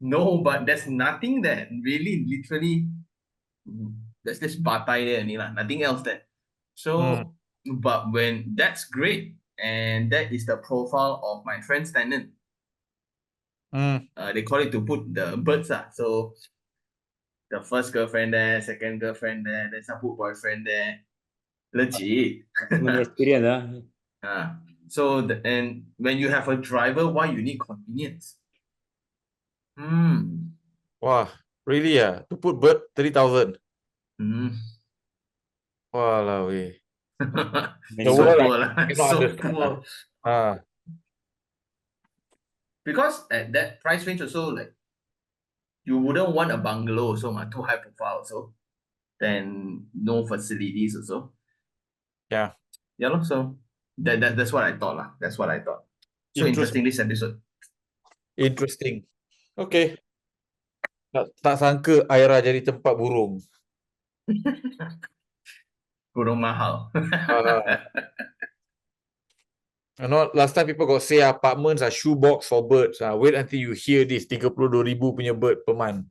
but there's nothing that really literally there's this batai there, nothing else there. So but when that's great, and that is the profile of my friend's tenant. They call it to put the birds. So the first girlfriend there, second girlfriend there, then some put boyfriend there. Legit. Experience. So and when you have a driver, why you need convenience? Wow, really? To put bird 30,000. Walao. So poor. So poor. Because at that price range also, like, you wouldn't want a bungalow also, too high profile also. Then no facilities also. Yeah. Yeah, so that's what I thought. That's what I thought. So interesting this episode. Interesting. Okay. Tak sangka Aira jadi tempat burung. Burung mahal. Last time people got say apartments are shoebox for birds. Wait until you hear this 32,000 punya bird per month.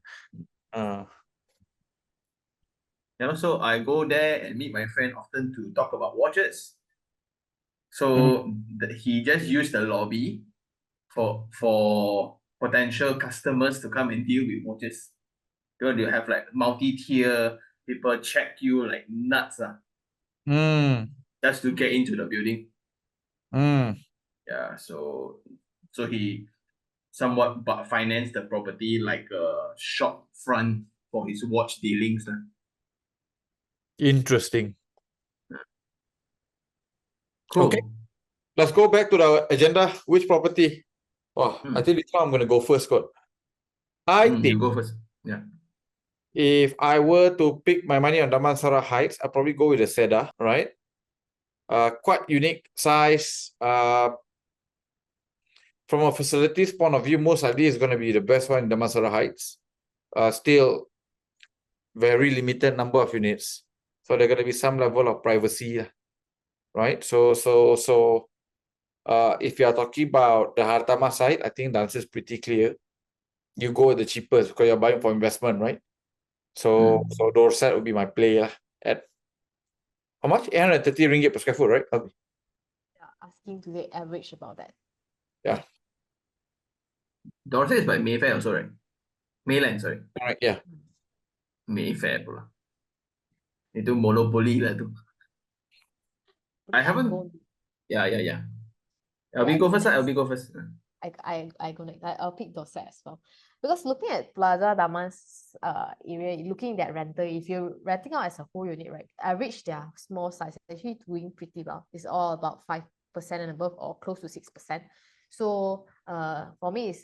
So I go there and meet my friend often to talk about watches. So he just used the lobby for potential customers to come and deal with watches. Because you have like multi-tier, people check you like nuts. Just to get into the building. Yeah, so he somewhat financed the property like a shop front for his watch dealings. Interesting. Cool. Okay. Let's go back to the agenda. Which property? I think this one I'm going to go first, Scott. I think you go first. Yeah. If I were to pick my money on Damansara Heights, I'd probably go with the Seda, right? Quite unique size. From a facilities point of view, most likely is going to be the best one in Damansara Heights. Still very limited number of units. So there's going to be some level of privacy, right? So if you are talking about the Hartamas side, I think the answer is pretty clear. You go with the cheapest because you're buying for investment, right? So Dorset would be my play at how much? 830 ringgit per square foot, right? Asking today average about that. Yeah. Dorset is by Mayfair also, right? Mayland, sorry. Alright, yeah. Mayfair pula. Itu monopoly lah tu. I haven't. Yeah. LB go first. LB go first. I go next. I'll pick Dorset as well. Because looking at Plaza Damas area, looking at that rental, if you're renting out as a whole unit, right, average their small size actually doing pretty well. It's all about 5% and above or close to 6%. So for me,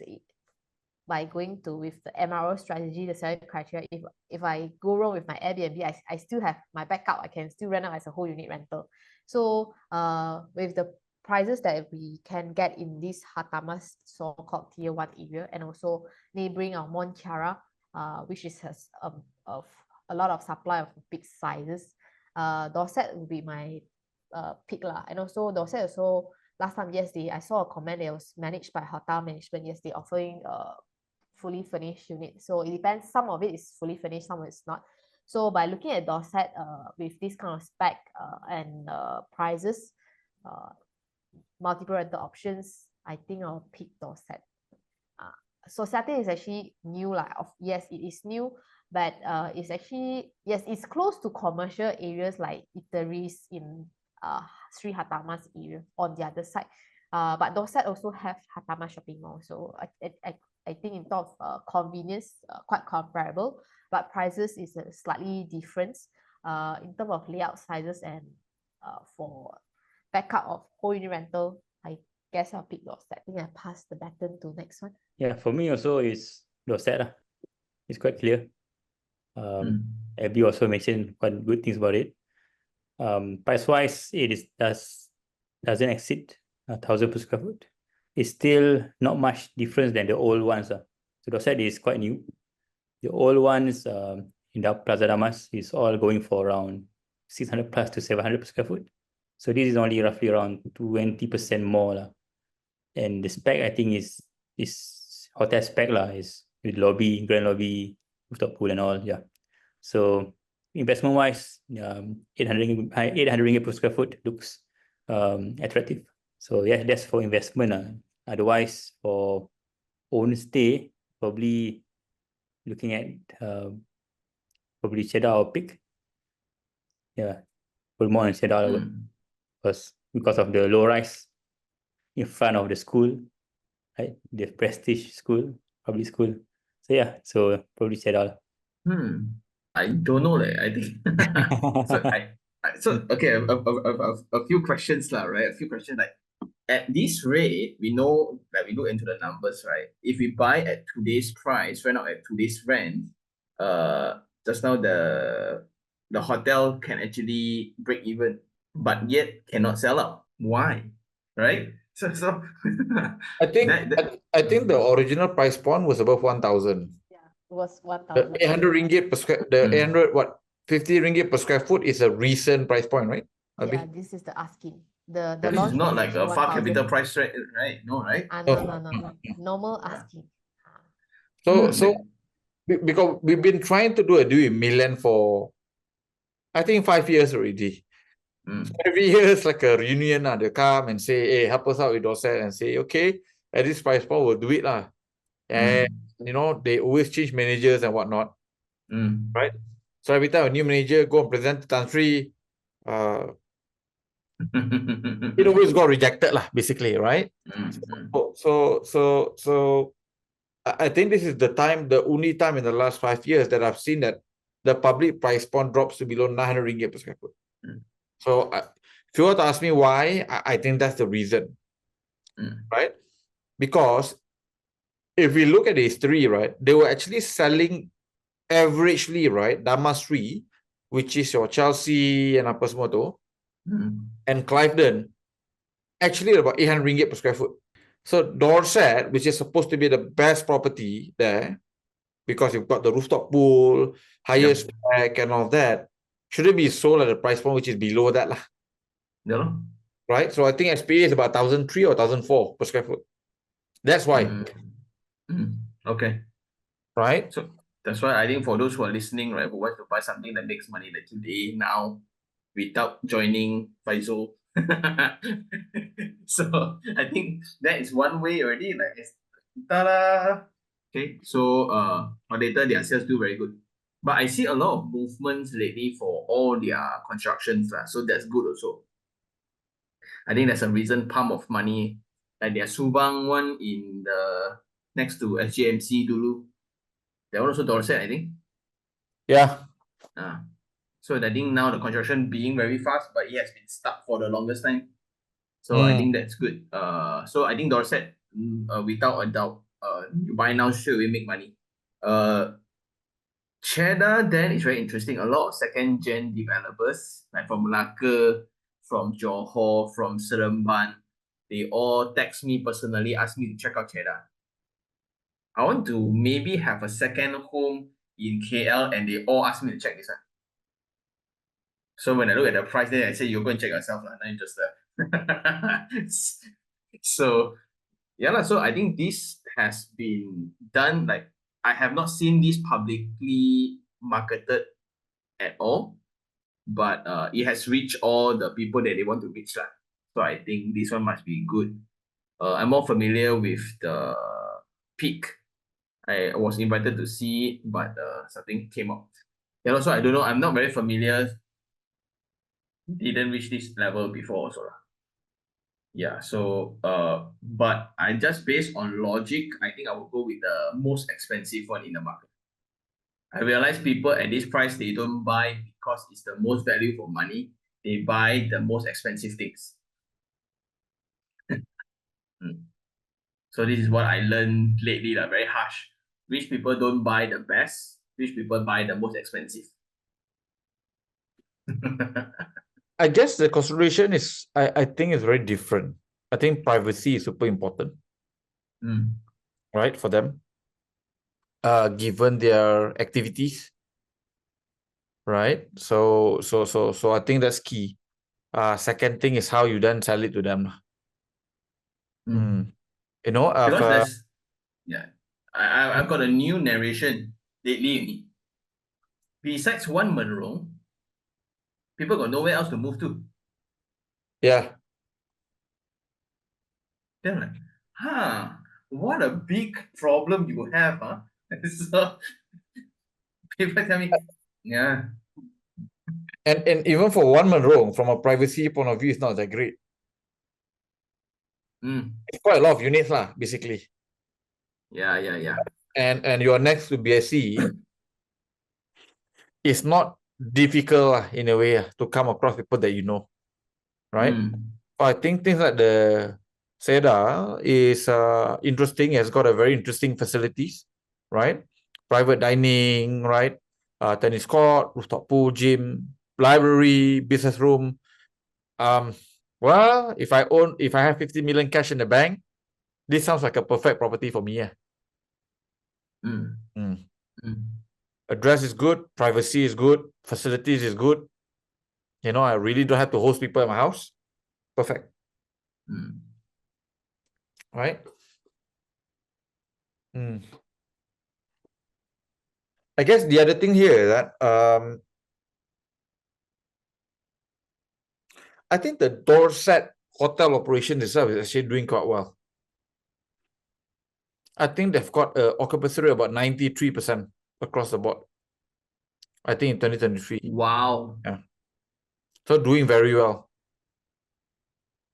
by going to with the MRO strategy, the selling criteria, if I go wrong with my Airbnb, I still have my backup. I can still rent out as a whole unit rental. So with the prices that we can get in this Hartamas so-called tier 1 area, and also neighboring our Mont Kiara, which has a lot of supply of big sizes. Dorset will be my pick lah. And also Dorset also, last time, yes, I saw a comment that was managed by hotel management. Yes, they're offering fully furnished unit. So it depends. Some of it is fully furnished, some of it's not. So by looking at Dorset with this kind of spec and prices, multiple rental options, I think I'll pick Dorset. Society is actually new lah. Yes, it is new, but it's actually, yes, it's close to commercial areas like eateries in Sri Hartamas area on the other side. But Dorset also have Hartamas shopping mall. So I think in terms of convenience, quite comparable, but prices is slightly different in terms of layout sizes, and for backup of whole unit rental, I guess I'll pick Dorset. I think I pass the baton to next one. Yeah, for me also is Dorset lah. It's quite clear. Abby also mentioned quite good things about it. Price wise, it doesn't exceed 1,000 per square foot. It's still not much difference than the old ones. So Dorset is quite new. The old ones in the Plaza Damas is all going for around 600 plus to 700 per square foot. So this is only roughly around 20% more lah. And the spec, I think, is hotel spec lah, is with lobby, grand lobby, rooftop pool and all. Yeah. So investment wise, 800 ringgit per square foot looks attractive. So yeah, that's for investment. Otherwise, for own stay, probably looking at probably Cheddar or Pick. Yeah, put more on Cheddar because of the low rise in front of the school, right? The prestige school, public school. So yeah, so probably Cheddar. I don't know. I think okay. A few questions lah, right? A few questions like, at this rate, we know that we look into the numbers, right? If we buy at today's price, rent out at today's rent, just now the hotel can actually break even, but yet cannot sell out. Why? Right? So I think the original price point was above 1,000. Yeah, it was 1,000. The 800 ringgit per square, the 50 ringgit per square foot is a recent price point, right? Yeah, this is the asking. The this launch is not like a far 1,000. capital price rate, right? No, right? No. Normal asking. So because we've been trying to do a deal in Milan for, I think, 5 years already. So every year it's like a reunion. They come and say, hey, help us out with Dorset, and say, okay, at this price point, we'll do it. And, they always change managers and whatnot. Right? So every time a new manager go and present to Tan Sri, it always got rejected, basically, right? So I think this is the only time in the last 5 years that I've seen that the public price point drops to below 900 ringgit per square foot. So if you were to ask me why, I think that's the reason, right? Because if we look at the history, right, they were actually selling averagely, right, Damansara, which is your Chelsea and apa semua tu, and Cliveden, actually about 800 ringgit per square foot. So Dorset, which is supposed to be the best property there, because you've got the rooftop pool, higher spec and all that, shouldn't be sold at a price point which is below that lah. Yeah. Right? So I think SPA is about 1,003 or 1,004 per square foot. That's why. Okay. Right? So that's why I think for those who are listening, right, who want to buy something that makes money like today, now, without joining Faizul. So I think that is one way already. Like, ta-da! Okay, so on data, their sales do very good. But I see a lot of movements lately for all their constructions. So that's good also. I think there's a recent pump of money. Like their Subang one in the next to SGMC dulu. That one also Dorset, I think. Yeah. So I think now the construction being very fast, but it has been stuck for the longest time. So I think that's good. So I think Dorset, without a doubt, you buy now straight away make money. Cheddar then is very interesting. A lot of second gen developers like from Malacca, from Johor, from Seremban, they all text me personally, ask me to check out Cheddar. I want to maybe have a second home in KL, and they all ask me to check this one. So when I look at the price, then I say, "You go and check yourself, not interested." So yeah, so I think this has been done. Like, I have not seen this publicly marketed at all, but it has reached all the people that they want to reach. So I think this one must be good. I'm more familiar with the Peak. I was invited to see it, but something came out. And also, I don't know, I'm not very familiar. Didn't reach this level before also. Yeah, so but I just based on logic, I think I will go with the most expensive one in the market. I realize people at this price, they don't buy because it's the most value for money. They buy the most expensive things. So this is what I learned lately, very harsh. Rich people don't buy the best. Rich people buy the most expensive. I guess the consideration is, I think it's very different. I think privacy is super important, right, for them, given their activities, right? So I think that's key. Second thing is how you then sell it to them. You know, because I've got a new narration lately. Besides one Menrong, people got nowhere else to move to. Yeah. They're like, what a big problem you have, huh? So people tell me, yeah. And even for one Menrong, from a privacy point of view, it's not that great. It's quite a lot of units, basically. Yeah. And you're next to BSC. It's not difficult in a way to come across people that you know, right? I think things like the Seda is interesting. It's got a very interesting facilities, right? Private dining, right? Tennis court, rooftop pool, gym, library, business room. Well, if I have 50 million cash in the bank, this sounds like a perfect property for me. Address is good, privacy is good, facilities is good. You know, I really don't have to host people at my house. Perfect. Right? I guess the other thing here is that I think the Dorset hotel operation itself is actually doing quite well. I think they've got an occupancy rate about 93% across the board. I think in 2023. Wow. Yeah. So doing very well.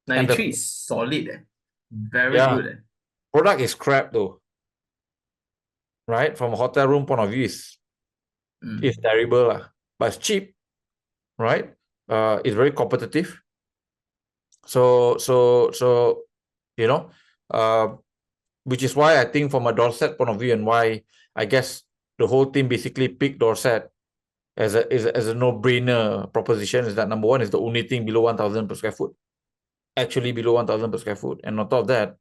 93 is solid. Very good. Product is crap though. Right? From a hotel room point of view, it's terrible. But it's cheap. Right? It's very competitive. So you know, which is why I think from a Dorset point of view, and why I guess the whole team basically picked Dorset as a no-brainer proposition, is that number one is the only thing below 1,000 per square foot. Actually below 1,000 per square foot. And on top of that,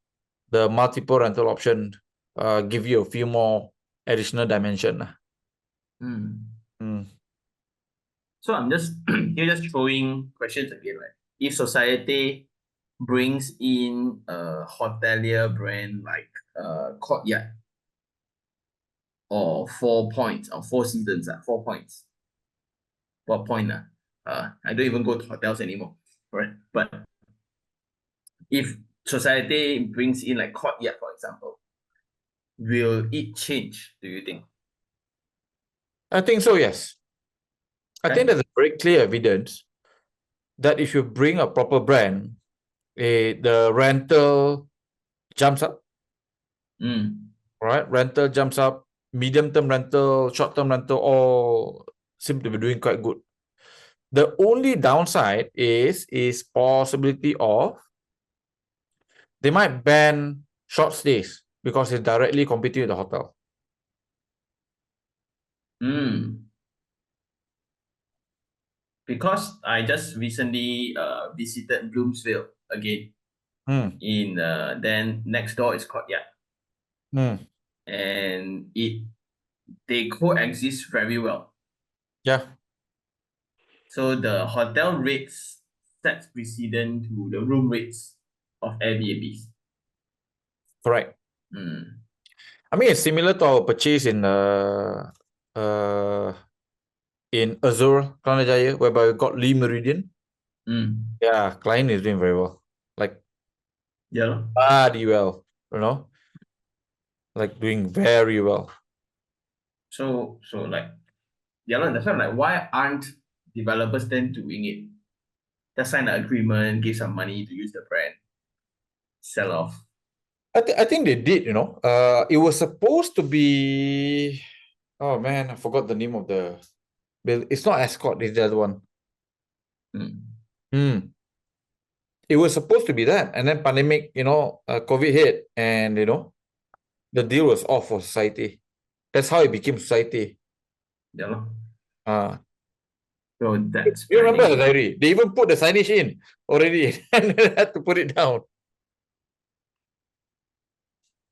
the multiple rental option give you a few more additional dimension. So I'm just here just throwing questions again, right? If society brings in a hotelier brand like Courtyard or 4 Points or Four Seasons, 4 Points. What point? I don't even go to hotels anymore, right? But if society brings in like Courtyard, for example, will it change, do you think? I think so, yes. I think there's a very clear evidence that if you bring a proper brand, the rental jumps up. Right? Rental jumps up. Medium-term rental, short-term rental, all seem to be doing quite good. The only downside is possibility of they might ban short stays. because it's directly competing with the hotel. Because I just recently visited Bloomsville again. In then next door is Courtyard. And they coexist very well. Yeah. So the hotel rates sets precedent to the room rates of Airbnbs. Correct. I mean, it's similar to our purchase in Azure, Kelana Jaya, whereby we got Lee Meridian. Yeah, client is doing very well. Like, yeah, bloody well, you know, like doing very well. So like, yeah, that's why I'm like, why aren't developers then doing it? Just sign an agreement, give some money to use the brand, sell off. I think they did, you know. It was supposed to be, oh man, I forgot the name of the bill. It's not Escort, it's the other one. It was supposed to be that, and then pandemic, you know, COVID hit, and you know, the deal was off for society. That's how it became society. Yeah. So that's you remember the diary? They even put the signage in already, and they had to put it down.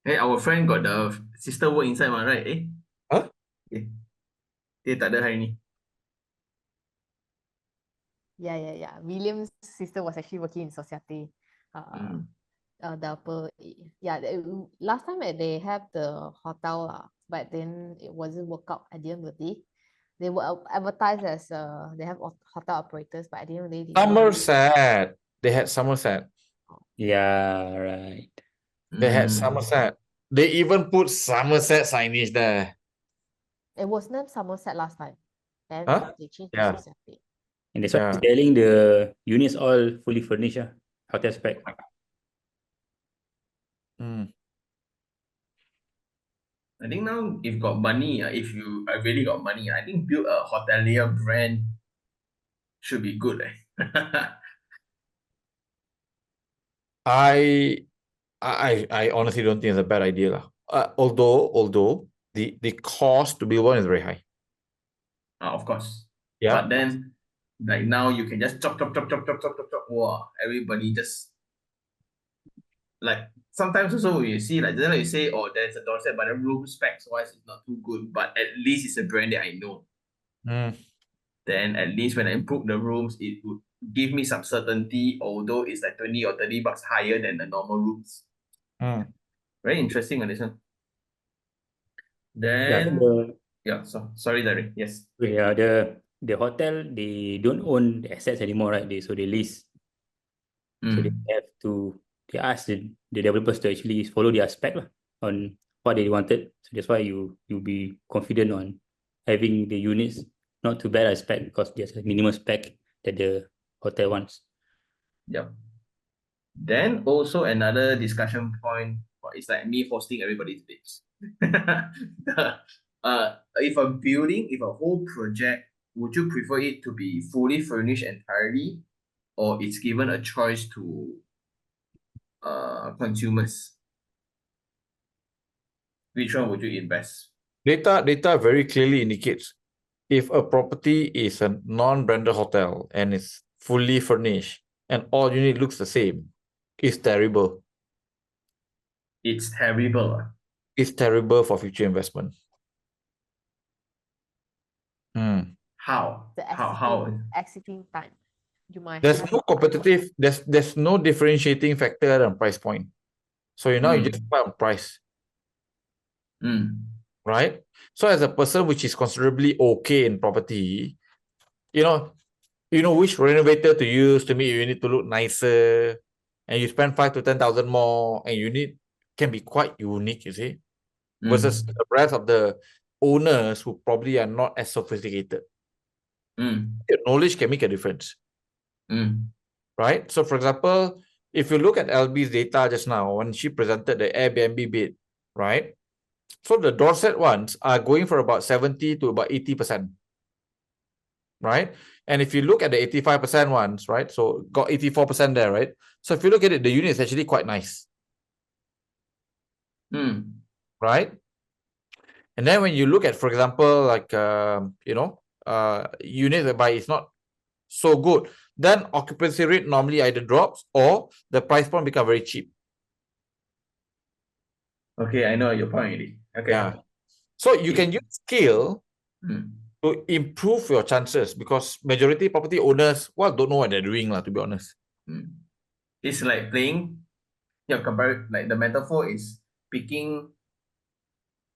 Hey, our friend got the sister work inside, right? Eh? Huh? Dia tak ada hari ni. Yeah. William's sister was actually working in society. Last time they have the hotel, but then it wasn't work out at the end of the day. They were advertised as they have hotel operators, but at the end of the day, Somerset. They had Somerset. Yeah, right. They had Somerset. They even put Somerset signage there. It was named Somerset last time. Then they changed to Society. And that's why selling the units all fully furnished, hotel spec. I think now, if got money, if you really got money, I think build a hotelier brand should be good. I honestly don't think it's a bad idea. Although the cost to build one is very high. Of course. Yeah. But then, like now, you can just chop. Wow, everybody just like sometimes also you see like you say, oh, there's a doorstep, but the room specs wise it's not too good. But at least it's a brand that I know. Then at least when I book the rooms, it would give me some certainty, although it's like 20 or 30 bucks higher than the normal rooms. Very interesting on this one. Then sorry, Derek. Yes. Yeah, the hotel, they don't own the assets anymore, right? So they lease. So they ask the developers to actually follow their spec on what they wanted. So that's why you'll be confident on having the units not too bad as spec, because there's a minimum spec that the hotel wants. Yep. Then also another discussion point is like me hosting everybody's bids. If a whole project, would you prefer it to be fully furnished entirely, or it's given a choice to consumers? Which one would you invest? Data very clearly indicates if a property is a non-branded hotel and it's fully furnished and all unit looks the same, it's terrible. It's terrible. It's terrible for future investment. How? How? Exiting time. You might there's no competitive, there's no differentiating factor on price point. So you just buy on price. Right? So as a person which is considerably okay in property, you know which renovator to use to make your unit to look nicer, and you spend 5,000 to 10,000 more, and unit can be quite unique, you see, versus the rest of the owners who probably are not as sophisticated. Your knowledge can make a difference. Right? So for example, if you look at LB's data just now, when she presented the Airbnb bid, right? So the Dorset ones are going for about 70 to about 80%. Right? And if you look at the 85% ones, right? So got 84% there, right? So if you look at it, the unit is actually quite nice. right? And then when you look at, for example, like units whereby it's not so good, then occupancy rate normally either drops or the price point become very cheap. Okay, I know your point already. Okay. Yeah. So you can use skill to improve your chances, because majority property owners, well, don't know what they're doing, to be honest. It's like playing, like the metaphor is picking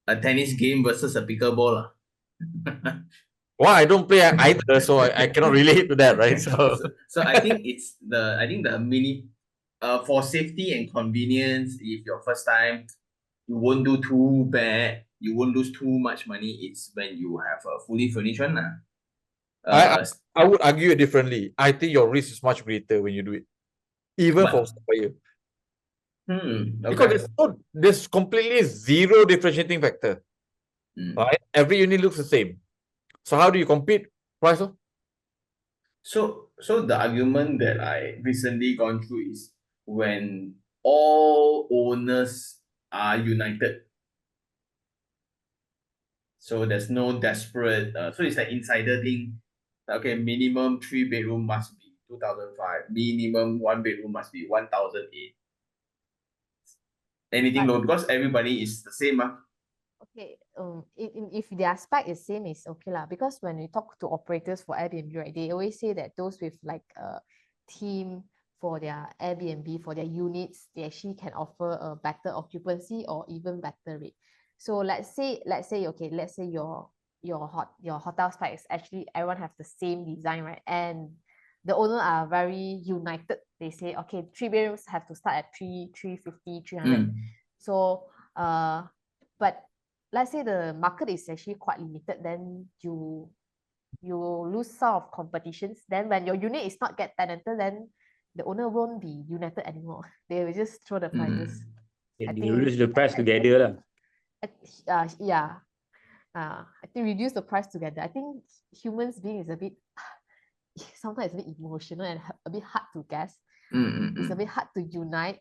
a tennis game versus a pickleball. Well, I don't play either, so I cannot relate to that, right? So I think the mini for safety and convenience, if your first time, you won't do too bad, you won't lose too much money. It's when you have a fully furnished one. I would argue it differently. I think your risk is much greater when you do it, even for buyer. Because there's completely zero differentiating factor. Right? Every unit looks the same. So how do you compete? Price? So the argument that I recently gone through is when all owners are united. So there's no desperate. So it's like insider thing. Okay, minimum 3-bedroom must be 2,005. Minimum 1-bedroom must be 1,008. Anything low, because everybody is the same. Okay, if their spec is same, it's okay lah. Because when we talk to operators for Airbnb, right, they always say that those with like a team for their Airbnb, for their units, they actually can offer a better occupancy or even better rate. So let's say your hotel spec is actually everyone have the same design, right? And the owner are very united. They say, okay, 3 bedrooms have to start at 350, 300. So but let's say the market is actually quite limited, then you lose some of competitions. Then when your unit is not get tenanted, then the owner won't be united anymore. They will just throw the prices. They lose the price together. I think reduce the price together. I think humans being is a bit sometimes a bit emotional and a bit hard to guess. It's a bit hard to unite.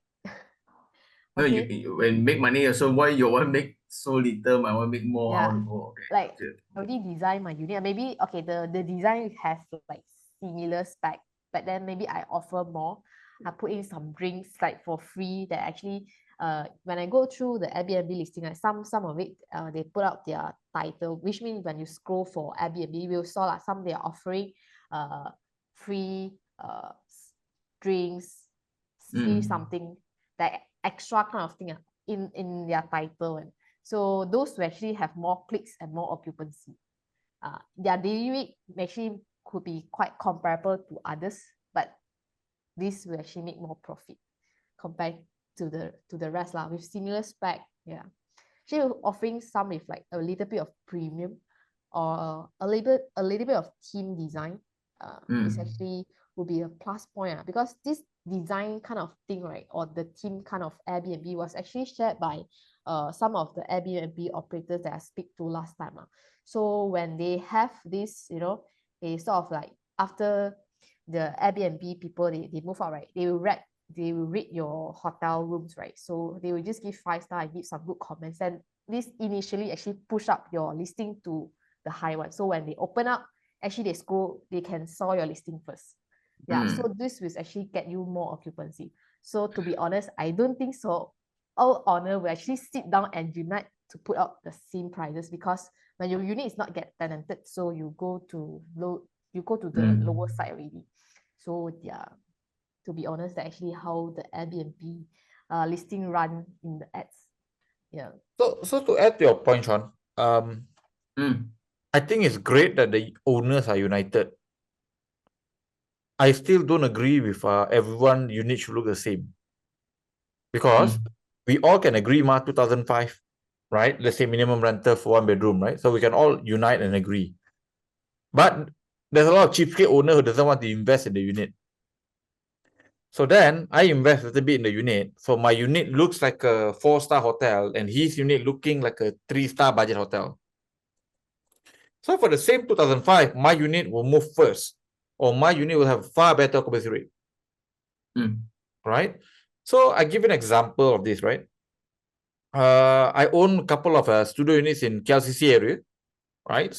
No, you when make money also, why you want make so little, I want make more. Okay. Like I already design my unit. Maybe okay, the design has like similar spec, but then maybe I offer more. I put in some drinks like for free that actually when I go through the Airbnb listing, like some of it they put out their title, which means when you scroll for Airbnb, we'll saw like some they are offering free drinks, free something, like extra kind of thing in their title. And so those who actually have more clicks and more occupancy, their daily rate actually could be quite comparable to others, but this will actually make more profit compared to the rest lah, with similar spec. Yeah, actually offering some with like a little bit of premium or a little bit of team design is actually will be a plus point, because this design kind of thing, right, or the team kind of Airbnb was actually shared by some of the Airbnb operators that I speak to last time. So when they have this, they sort of like after the Airbnb people they move out, right, they will rate your hotel rooms, right? So they will just give 5-star and give some good comments, and this initially actually push up your listing to the high one. So when they open up, actually they can saw your listing first. Yeah, so this will actually get you more occupancy. So to be honest, I don't think so all owner will actually sit down and unite to put out the same prices, because when your unit is not get tenanted, so you go to the lower side already. So yeah, to be honest, that's actually how the Airbnb listing run in the ads. Yeah. So to add to your point, Sean, I think it's great that the owners are united. I still don't agree with everyone unit should look the same, because we all can agree 2005, right? Let's say minimum rental for 1 bedroom, right? So we can all unite and agree. But there's a lot of cheapskate owner who doesn't want to invest in the unit. So then I invest a little bit in the unit. So my unit looks like a 4-star hotel and his unit looking like a 3-star budget hotel. So for the same 2005, my unit will move first, or my unit will have far better occupancy rate. Right? So I give an example of this, right? I own a couple of studio units in KLCC area, right?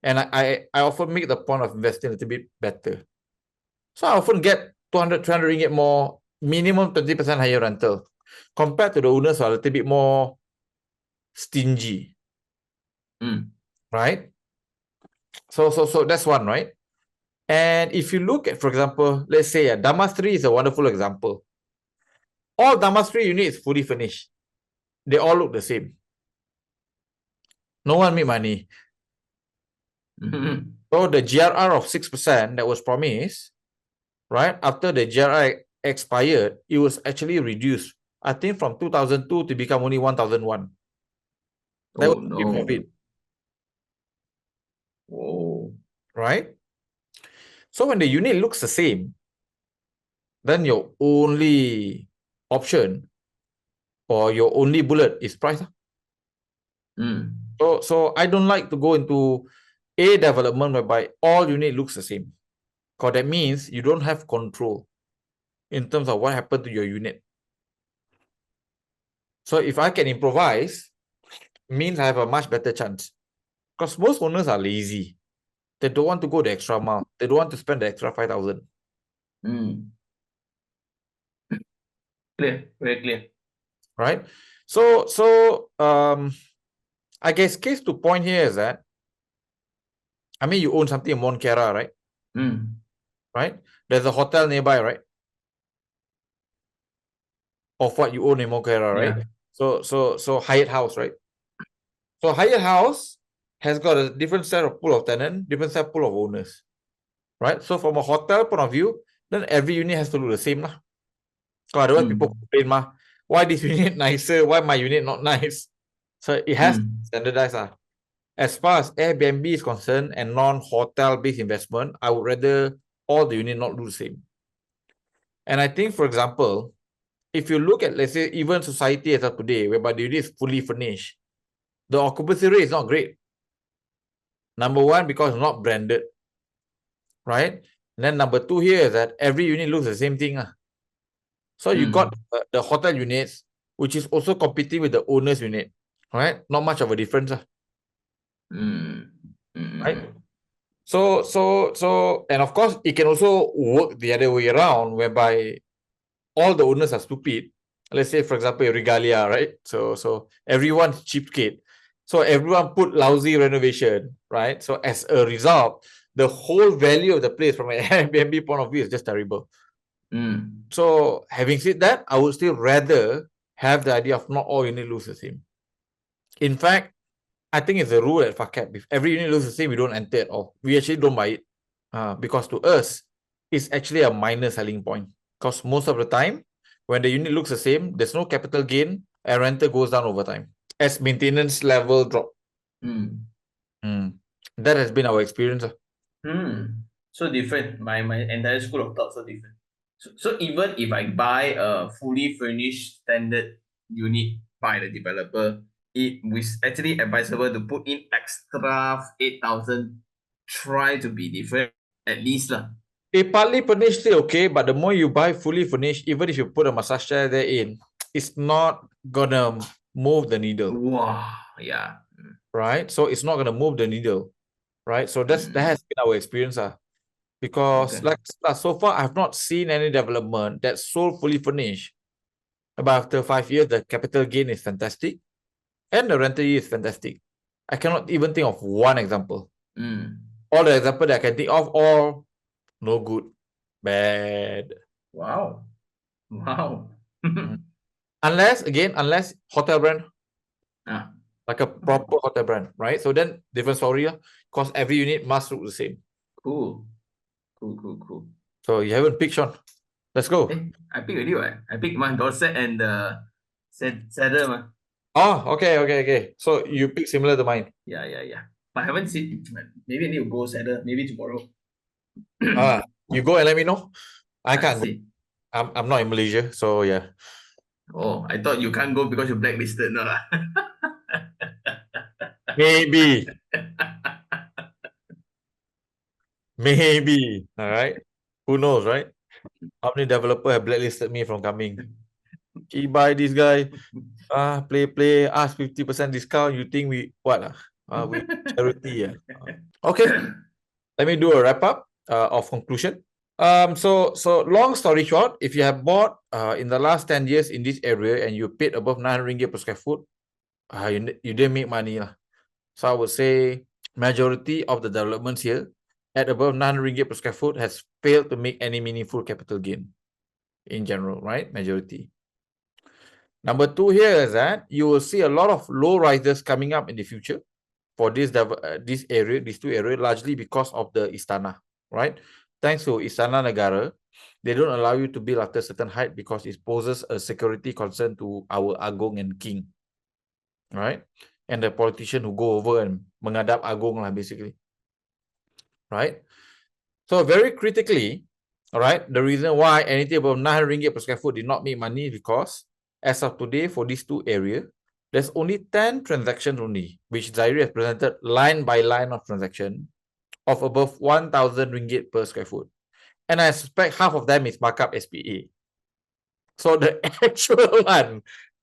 And I often make the point of investing a little bit better. So I often get 200, 300 ringgit more, minimum 20% higher rental, compared to the owners who are a little bit more stingy, right? So that's one, right? And if you look at, for example, let's say Damansara is a wonderful example. All Damansara units fully furnished. They all look the same. No one made money. So the GRR of 6% that was promised, right? After the GRR expired, it was actually reduced. I think from 2002 to become only 1001. That was the profit. Oh. Right? So when the unit looks the same, then your only option or your only bullet is price. So I don't like to go into a development whereby all unit looks the same. Because that means you don't have control in terms of what happened to your unit. So if I can improvise, means I have a much better chance. Because most owners are lazy. They don't want to go the extra mile. They don't want to spend the extra 5,000. Clear, very clear. Right? I guess case to point here is that, I mean, you own something in Mont Kiara, right? Right? There's a hotel nearby, right? Of what you own in Mont Kiara, right? Yeah. So Hyatt House, right? So Hyatt House has got a different set of pool of tenants, different set of pool of owners, right? So from a hotel point of view, then every unit has to look the same lah. Because otherwise people complain mah, why this unit nicer? Why my unit not nice? So it has to be standardized lah. As far as Airbnb is concerned and non-hotel based investment, I would rather all the unit not do the same. And I think, for example, if you look at, let's say, even society as of today, whereby the unit is fully furnished, the occupancy rate is not great. Number one, because it's not branded, right? And then number two here is that every unit looks the same thing. So you got the hotel units, which is also competing with the owner's unit, right? Not much of a difference. Right? So, and of course, it can also work the other way around, whereby all the owners are stupid. Let's say, for example, Regalia, right? So everyone's cheapskate. So everyone put lousy renovation, right? So as a result, the whole value of the place from an Airbnb point of view is just terrible. So having said that, I would still rather have the idea of not all units lose the same. In fact, I think it's a rule at FACAP. If every unit looks the same, we don't enter at all. We actually don't buy it. Because to us, it's actually a minor selling point. Because most of the time, when the unit looks the same, there's no capital gain and rental goes down over time as maintenance level drop. That has been our experience. So different. My entire school of thought so different. So even if I buy a fully furnished standard unit by the developer, it was actually advisable to put in extra 8,000. Try to be different at least lah. Partly furnished still okay, but the more you buy fully furnished, even if you put a massage chair there in, it's not gonna move the needle. Wow, yeah. Right? So it's not gonna move the needle. Right? So that has been our experience. Because so far I've not seen any development that's so fully furnished. But after 5 years, the capital gain is fantastic and the rental yield is fantastic. I cannot even think of one example. All the example that I can think of, all no good, bad. Wow. Unless hotel brand. Like a Mm-hmm. proper hotel brand, right? So then different story, because every unit must look the same. Cool. So you haven't picked, Sean. Let's go. I picked already, right? I picked my Dorset and the Saddle. Oh, okay. So you pick similar to mine. Yeah. But I haven't seen. Maybe I need to go Saddle. Maybe tomorrow. You go and let me know. I can't go. See. I'm not in Malaysia, so yeah. Oh, I thought you can't go because you're blacklisted, no lah. Maybe. All right. Who knows, right? How many developers have blacklisted me from coming? He buy this guy, play, ask 50% discount. You think we what? We charity. Okay, let me do a wrap up of conclusion. So long story short, if you have bought in the last 10 years in this area and you paid above 900 ringgit per square foot, you didn't make money lah. So I would say majority of the developments here at above 900 ringgit per square foot has failed to make any meaningful capital gain in general, right? Majority. Number two here is that you will see a lot of low rises coming up in the future for this area, these two areas, largely because of the istana, right? Thanks to Istana Negara, they don't allow you to build after a certain height because it poses a security concern to our Agong and King, right? And the politician who go over and menghadap Agong lah, basically, right? So very critically, all right, the reason why anything above 900 ringgit per square foot did not make money is because as of today, for these two areas, there's only 10 transactions only, which Zairi has presented line by line of transaction of above 1,000 ringgit per square foot. And I suspect half of them is markup SPA. So the actual one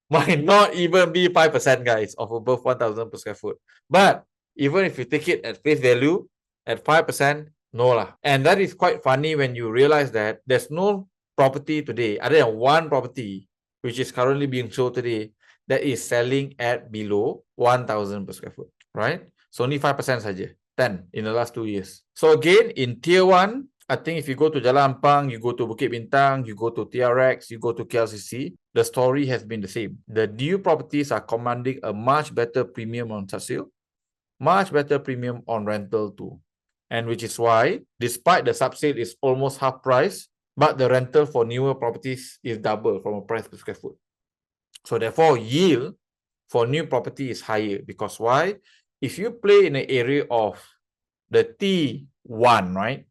might not even be 5%, guys, of above 1,000 per square foot. But even if you take it at face value, at 5%, no lah. And that is quite funny when you realize that there's no property today, other than one property, which is currently being sold today, that is selling at below 1,000 per square foot, right? So only 5% saja, 10 in the last 2 years. So again, in tier 1, I think if you go to Jalan Ampang, you go to Bukit Bintang, you go to TRX, you go to KLCC, the story has been the same. The new properties are commanding a much better premium on sale, much better premium on rental too. And which is why, despite the subsale is almost half price, but the rental for newer properties is double from a price per square foot. So therefore, yield for new property is higher. Because why? If you play in an area of the T1, right?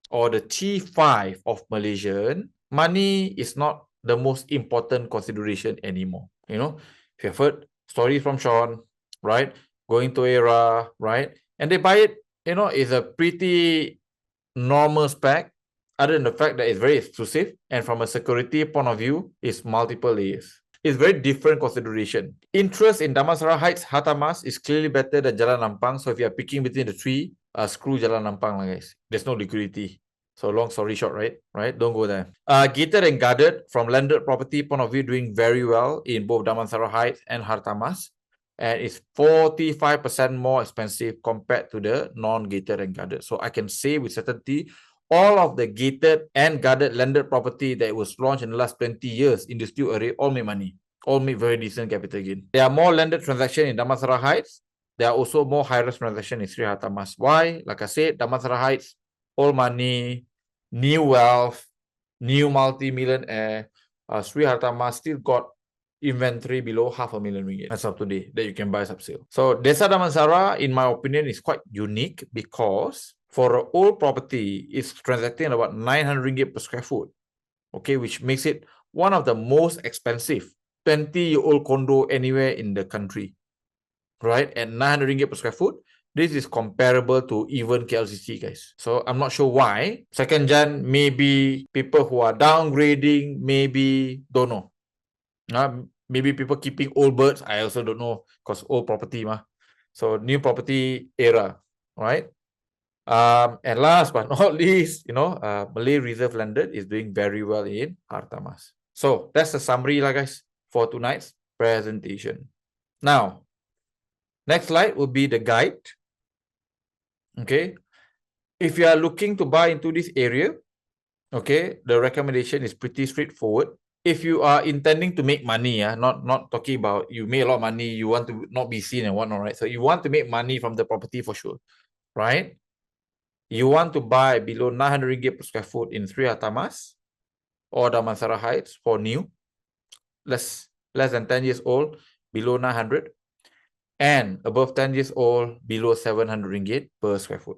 Or the T5 of Malaysian, money is not the most important consideration anymore. You know, if you've heard stories from Sean, right? Going to Era, right? And they buy it, you know, it's a pretty normal spec, other than the fact that it's very exclusive, and from a security point of view, it's multiple layers. It's very different consideration. Interest in Damansara Heights, Hartamas is clearly better than Jalan Ampang. So if you are picking between the three, screw Jalan Ampang, guys. There's no liquidity. So long story short, right? Don't go there. Gated and guarded from landed property point of view, doing very well in both Damansara Heights and Hartamas. And it's 45% more expensive compared to the non-gated and guarded. So I can say with certainty, all of the gated and guarded landed property that was launched in the last 20 years in this new area all make money, all make very decent capital gain. There are more landed transactions in Damansara Heights. There are also more high-risk transactions in Sri Hartamas. Why? Like I said, Damansara Heights, all money, new wealth, new multi-millionaire. Sri Hartamas still got inventory below 500,000 ringgit as of today that you can buy subsale. So Desa Damansara, in my opinion, is quite unique because for an old property, it's transacting about 900 ringgit per square foot, okay, which makes it one of the most expensive 20-year-old condo anywhere in the country, right? At 900 ringgit per square foot, this is comparable to even KLCC, guys. So I'm not sure why. Second gen, maybe people who are downgrading, maybe, don't know. Maybe people keeping old birds, I also don't know, because old property mah. So new property era, right? And last but not least, you know, Malay Reserve Landed is doing very well in Hartamas. So that's the summary lah, guys, for tonight's presentation. Now, next slide will be the guide. Okay. If you are looking to buy into this area, okay, the recommendation is pretty straightforward. If you are intending to make money, not talking about you make a lot of money, you want to not be seen and whatnot, right? So you want to make money from the property for sure, right? You want to buy below 900 ringgit per square foot in Sri Hartamas or Damansara Heights for new, less than 10 years old, below 900, and above 10 years old, below 700 ringgit per square foot.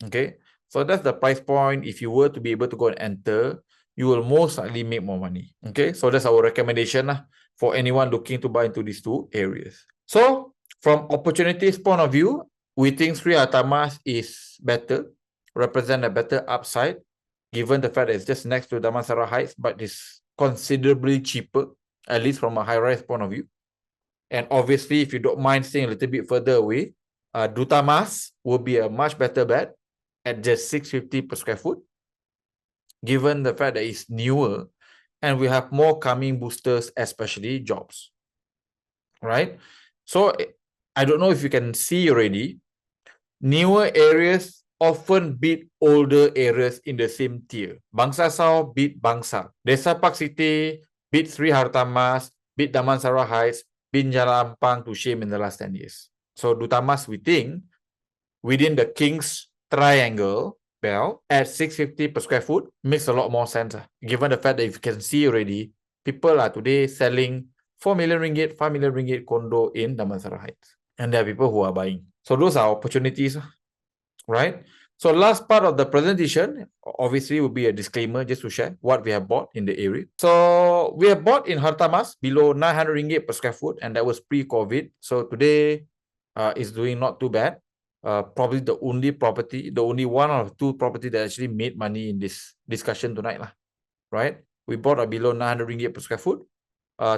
Okay, so that's the price point. If you were to be able to go and enter, you will most likely make more money. Okay, so that's our recommendation for anyone looking to buy into these two areas. So from opportunities point of view, we think Sri Hartamas is better, represent a better upside, given the fact that it's just next to Damansara Heights, but it's considerably cheaper, at least from a high-rise point of view. And obviously, if you don't mind staying a little bit further away, Dutamas will be a much better bet at just 650 per square foot, given the fact that it's newer and we have more coming boosters, especially jobs, right? So I don't know if you can see already, newer areas often beat older areas in the same tier. Bangsa South beat Bangsa. Desa Park City beat Sri Hartamas, beat Damansara Heights, beat Jalan Ampang to shame in the last 10 years. So Dutamas, we think, within the King's Triangle belt at 650 per square foot makes a lot more sense. Given the fact that if you can see already, people are today selling 4 million ringgit, 5 million ringgit condo in Damansara Heights. And there are people who are buying. So those are opportunities, right? So last part of the presentation, obviously, will be a disclaimer just to share what we have bought in the area. So we have bought in Hartamas below 900 ringgit per square foot, and that was pre-COVID. So today is doing not too bad. Probably the only property, the only one or two property that actually made money in this discussion tonight, right? We bought a below 900 ringgit per square foot.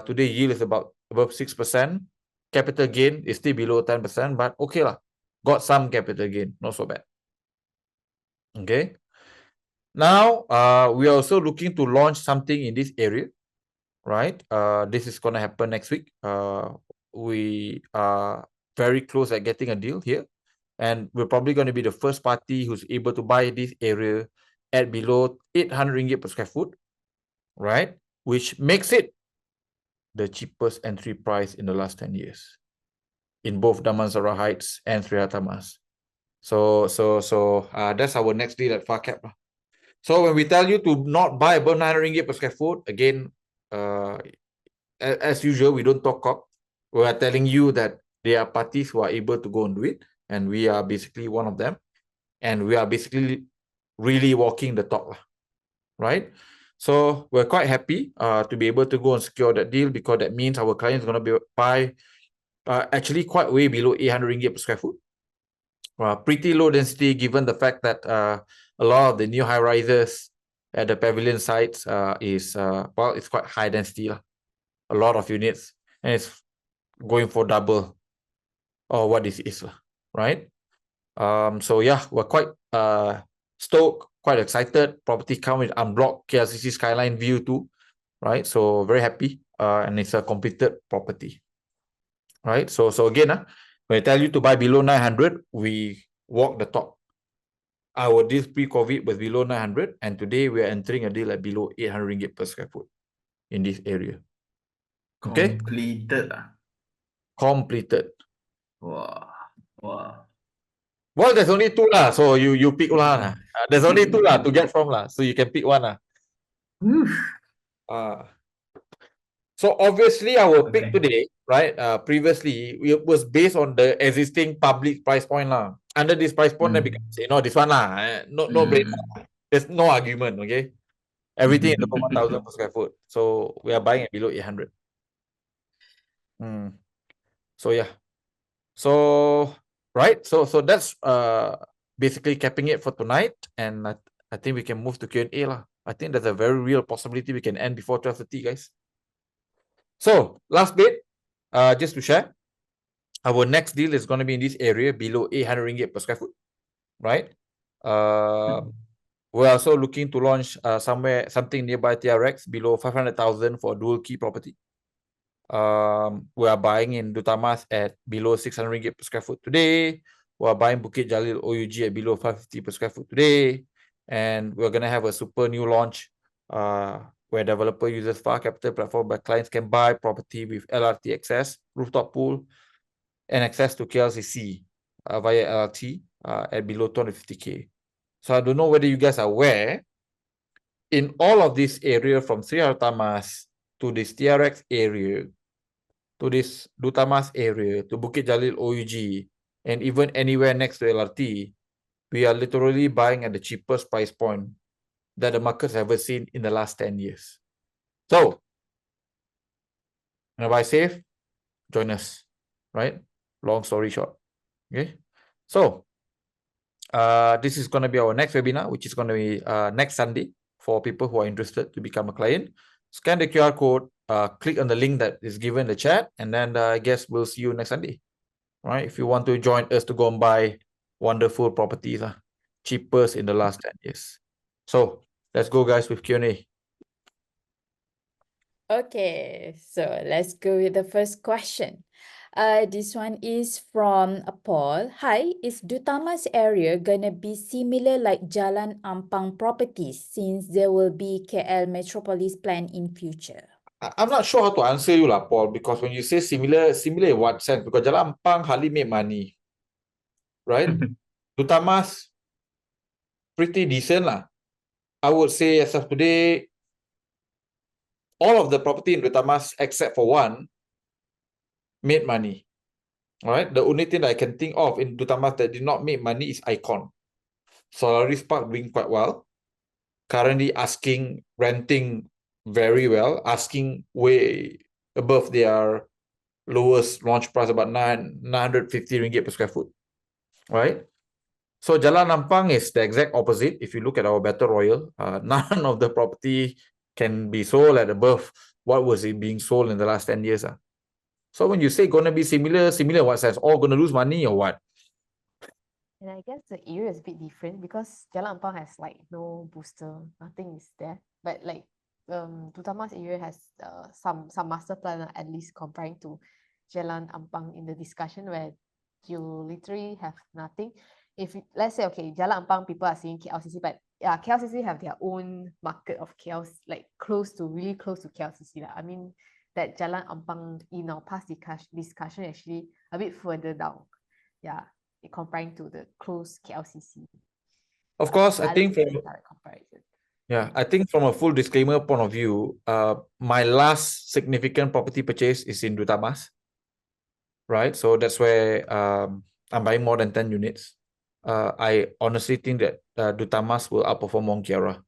Today yield is about above 6%. Capital gain is still below 10%, but okay lah. Got some capital gain, not so bad. Okay. Now, we are also looking to launch something in this area, right? This is going to happen next week. We are very close at getting a deal here. And we're probably going to be the first party who's able to buy this area at below 800 ringgit per square foot, right? Which makes it the cheapest entry price in the last 10 years in both Damansara Heights and Sri Hartamas. So that's our next deal at Far Cap. So when we tell you to not buy above 900 ringgit per square foot, again, as usual, we don't talk cock. We are telling you that there are parties who are able to go and do it, and we are basically one of them. And we are basically really walking the talk, right? So we're quite happy to be able to go and secure that deal, because that means our client is going to buy actually quite way below 800 ringgit per square foot. Pretty low density, given the fact that a lot of the new high rises at the pavilion sites is well, it's quite high density, a lot of units, and it's going for double or what this is, right? So yeah, we're quite stoked, quite excited. Property come with unblocked KLCC skyline view too, right? So very happy, and it's a completed property, right? So again, when I tell you to buy below 900, we walk the talk. Our deal pre-COVID was below 900, and today we are entering a deal at below 800 ringgit per square foot in this area. Okay? Completed. Completed. Wow. Well, there's only two lah, so you pick one. There's only two lah to get from lah, so you can pick one lah. So obviously our pick today, right? Previously it was based on the existing public price point lah. Under this price point, then we can say no, this one lah. No brainer. There's no argument. Okay, everything is above 1,000 per square foot. So we are buying at below 800. So yeah. So right. So that's basically capping it for tonight, and I think we can move to Q&A lah. I think there's a very real possibility we can end before 12:30, guys. So last bit, just to share, our next deal is going to be in this area below 800 ringgit per square foot, right? We're also looking to launch something nearby TRX below 500,000 for a dual key property. We are buying in Dutamas at below 600 ringgit per square foot today. We are buying Bukit Jalil OUG at below 550 per square foot today. And we're going to have a super new launch where developer uses Far Capital platform, but clients can buy property with LRT access, rooftop pool, and access to KLCC via LRT at below 250K. So I don't know whether you guys are aware, in all of this area from Sri Hartamas to this TRX area, to this Dutamas area, to Bukit Jalil OUG, and even anywhere next to LRT, we are literally buying at the cheapest price point that the market's ever seen in the last 10 years. So, wanna buy safe? Join us, right? Long story short. Okay. So, this is going to be our next webinar, which is going to be next Sunday for people who are interested to become a client. scan the QR code, click on the link that is given in the chat, and then I guess we'll see you next Sunday. All right? If you want to join us to go and buy wonderful properties, cheapest in the last 10 years. So let's go, guys, with Q&A. Okay, so let's go with the first question. This one is from Paul. Hi, is Dutamas area gonna be similar like Jalan Ampang properties since there will be KL Metropolis plan in future? I'm not sure how to answer you, Paul, because when you say similar in what sense? Because Jalan Ampang hardly made money, right? Dutamas, pretty decent lah. I would say as of today, all of the property in Dutamas except for one made money. All right. The only thing that I can think of in Dutamas that did not make money is Icon. Solaris Park doing quite well. Currently renting very well, asking way above their lowest launch price, about 950 ringgit per square foot. Right. So Jalan Ampang is the exact opposite. If you look at our Battle Royale, none of the property can be sold at above what was it being sold in the last 10 years. So when you say gonna be similar in what sense? All gonna lose money or what? And I guess the area is a bit different because Jalan Ampang has like no booster, nothing is there. But like Dutamas area has some master plan at least comparing to Jalan Ampang in the discussion where you literally have nothing. If let's say okay, Jalan Ampang people are seeing KLCC, but yeah, KLCC have their own market of KL, like really close to KLCC. I mean that Jalan Ampang in our past discussion actually a bit further down. Yeah, comparing to the close KLCC. Of course, I think comparison. Yeah, I think from a full disclaimer point of view, my last significant property purchase is in Dutamas, right? So that's where I'm buying more than 10 units. I honestly think that Dutamas will outperform Mont Kiara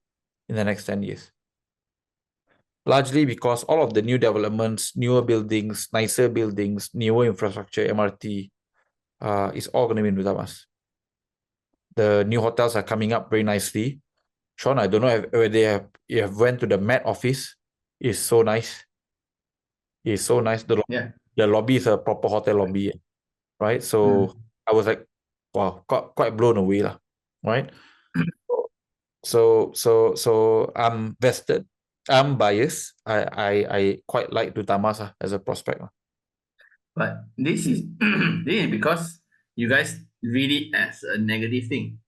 in the next 10 years. Largely because all of the new developments, newer buildings, nicer buildings, newer infrastructure, MRT, is all going to be in Dutamas. The new hotels are coming up very nicely. Sean, I don't know whether you have went to the Met office. It's so nice. It's so nice. The lobby is a proper hotel lobby, right? So I was like, wow, quite blown away, right? So I'm vested. I'm biased. I quite like Dutamas as a prospect. But this is this is because you guys read it as a negative thing.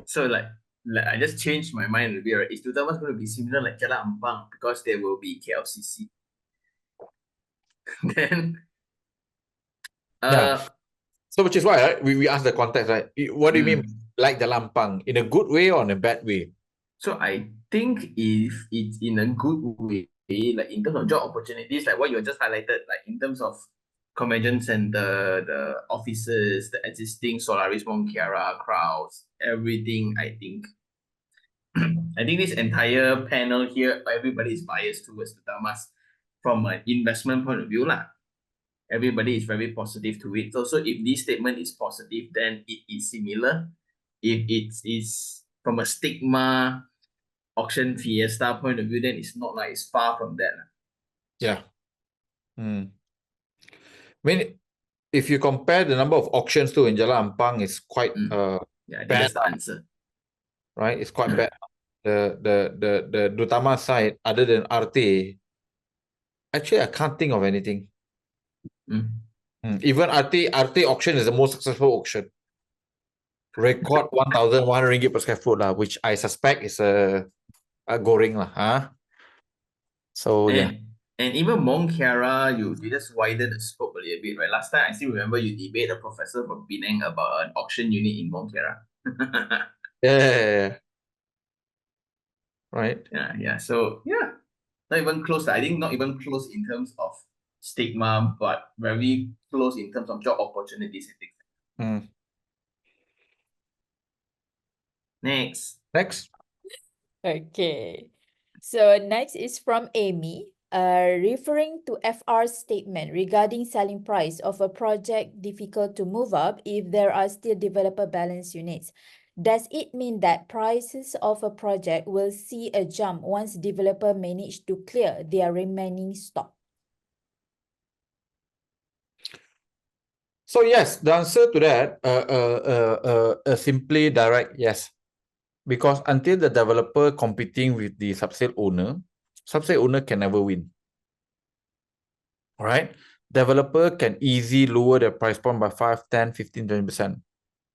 So like I just changed my mind a bit. Right? Is Dutamas going to be similar like Jalan Ampang because there will be KLCC? Then so which is why, right, we asked the context, right? What do you mean like Jalan Ampang? In a good way or in a bad way? So I think if it's in a good way, like in terms of job opportunities, like what you just highlighted, like in terms of convention center, the offices, the existing Solaris Mont Kiara crowds, everything, I think this entire panel here, everybody is biased towards the Dutamas from an investment point of view. Everybody is very positive to it. So if this statement is positive, then it is similar. If it is from a stigma auction fiesta point of view, then it's not like it's far from that. Yeah. I mean, if you compare the number of auctions too in Jalan Ampang, it's quite I think bad. that's the answer. Right? It's quite bad. The Dutamas side, other than RT, actually I can't think of anything. Even RT auction is the most successful auction. Record 1,100 ringgit per square foot, which I suspect is a goreng. So yeah. And even Mont Kiara, you just widen the scope a little bit, right? Last time I still remember you debate a professor from Penang about an auction unit in Mont Kiara. Yeah. Right. Yeah. So yeah, not even close. I think not even close in terms of stigma, but very close in terms of job opportunities, I think. Next. Okay. So next is from Amy. Referring to FR's statement regarding selling price of a project difficult to move up if there are still developer balance units. Does it mean that prices of a project will see a jump once developer manage to clear their remaining stock? So yes, the answer to that, simply direct yes. Because until the developer competing with the subsale owner can never win. All right? Developer can easily lower the price point by 5, 10, 15, 20%,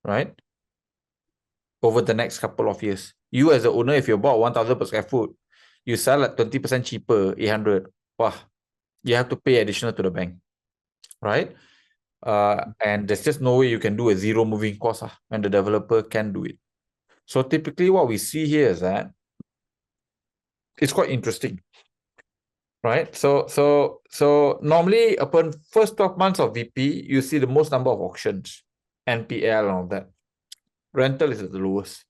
right? Over the next couple of years. You as the owner, if you bought 1,000 per square foot, you sell at 20% cheaper, 800. Wow, you have to pay additional to the bank, right? And there's just no way you can do a zero moving cost when the developer can do it. So typically what we see here is that it's quite interesting, right? So normally upon first 12 months of VP, you see the most number of auctions, NPL and all that. Rental is at the lowest.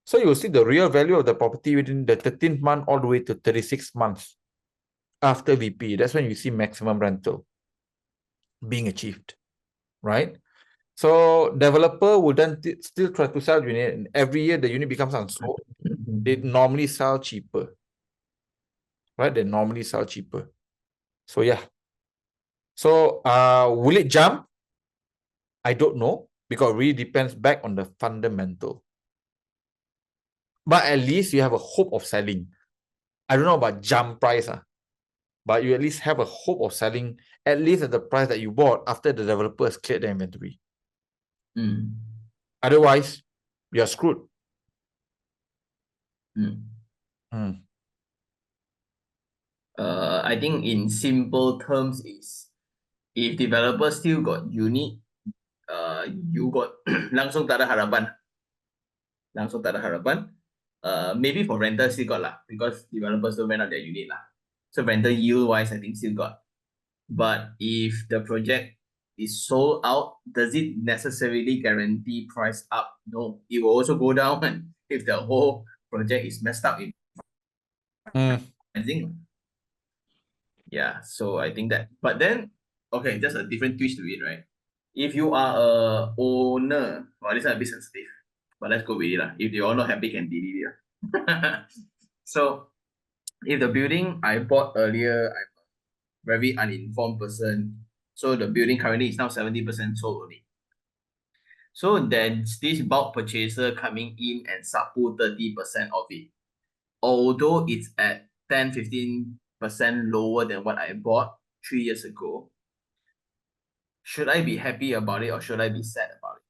So you will see the real value of the property within the 13th month all the way to 36 months after VP. That's when you see maximum rental being achieved, right? So developer will then still try to sell unit, and every year the unit becomes unsold. They normally sell cheaper, right? They normally sell cheaper. So yeah. So will it jump? I don't know, because it really depends back on the fundamental. But at least you have a hope of selling. I don't know about jump price, but you at least have a hope of selling at least at the price that you bought after the developer has cleared the inventory. Otherwise, you're screwed. I think in simple terms is, if developer still got unit, you got langsung tak ada harapan. Maybe for rental still got lah, because developers don't rent out their unit lah. So rental yield wise, I think still got. But if the project is sold out, does it necessarily guarantee price up? No, it will also go down if the whole project is messed up in pricing. Yeah, so I think that. But then, okay, just a different twist to it, right? If you are a owner, well, this is a bit sensitive, but let's go with it. If you're not happy, can delete it. So, if the building I bought earlier, I'm a very uninformed person, so the building currently is now 70% sold only. So there's this bulk purchaser coming in and subpo 30% of it. Although it's at 10-15% lower than what I bought 3 years ago, should I be happy about it or should I be sad about it?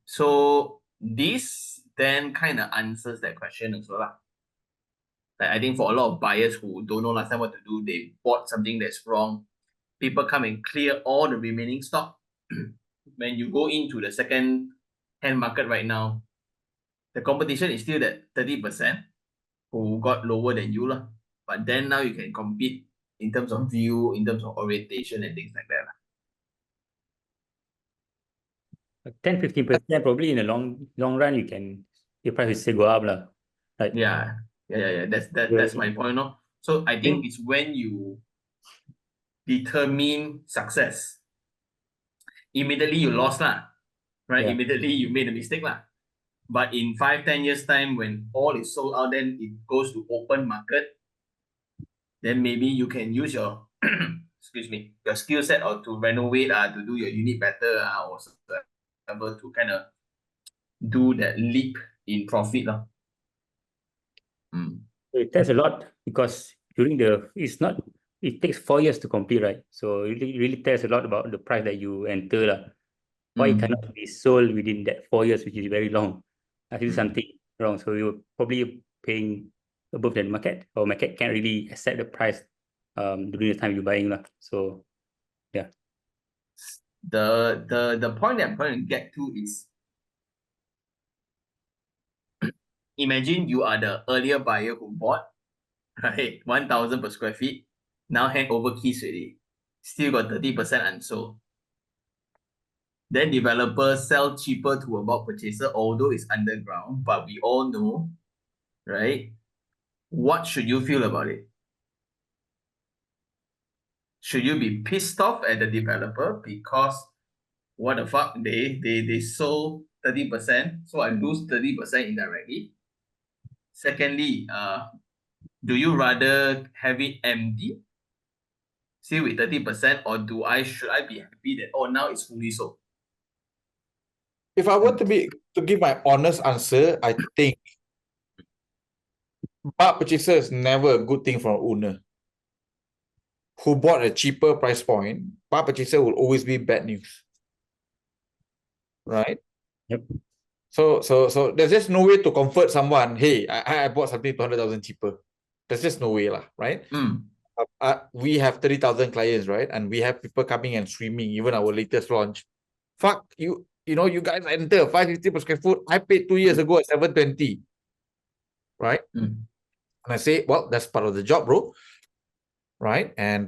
So this then kind of answers that question as well. Like, I think for a lot of buyers who don't know last time what to do, they bought something that's wrong. People come and clear all the remaining stock. When you go into the second hand market right now, the competition is still that 30% who got lower than you lah. But then now you can compete in terms of view, in terms of orientation and things like that. 10-15% probably in the long run, your price will still go up lah. Like, yeah. That's my point, no? So I think it's when you determine success, immediately you lost lah, right? Yeah. Immediately you made a mistake lah. But in 5-10 years time, when all is sold out, then it goes to open market, then maybe you can use your excuse me, your skill set or to renovate to do your unit better or whatever, to kind of do that leap in profit lah. It tells a lot, because it takes 4 years to complete, right? So it really tells a lot about the price that you enter lah. Why it cannot be sold within that 4 years, which is very long. I think something wrong. So you're probably paying above the market, or market can't really accept the price during the time you're buying lah. So yeah. The point that I'm trying to get to is, imagine you are the earlier buyer who bought, right, 1,000 per square feet, now hand over keys already, still got 30% unsold. Then developers sell cheaper to a bulk purchaser, although it's underground, but we all know, right? What should you feel about it? Should you be pissed off at the developer because what the fuck? They sold 30%, so I lose 30% indirectly. Secondly, do you rather have it empty, still with 30%, or should I be happy that now it's fully sold? If I were to give my honest answer, I think bulk purchaser is never a good thing for an owner who bought a cheaper price point. Bulk purchaser will always be bad news, right? Yep. So there's just no way to comfort someone. Hey, I bought something 200,000 cheaper. There's just no way lah, right? We have 30,000 clients, right? And we have people coming and streaming. Even our latest launch, fuck you. You know, you guys enter 550 per square foot. I paid 2 years ago at 720, right? And I say, well, that's part of the job, bro. Right? And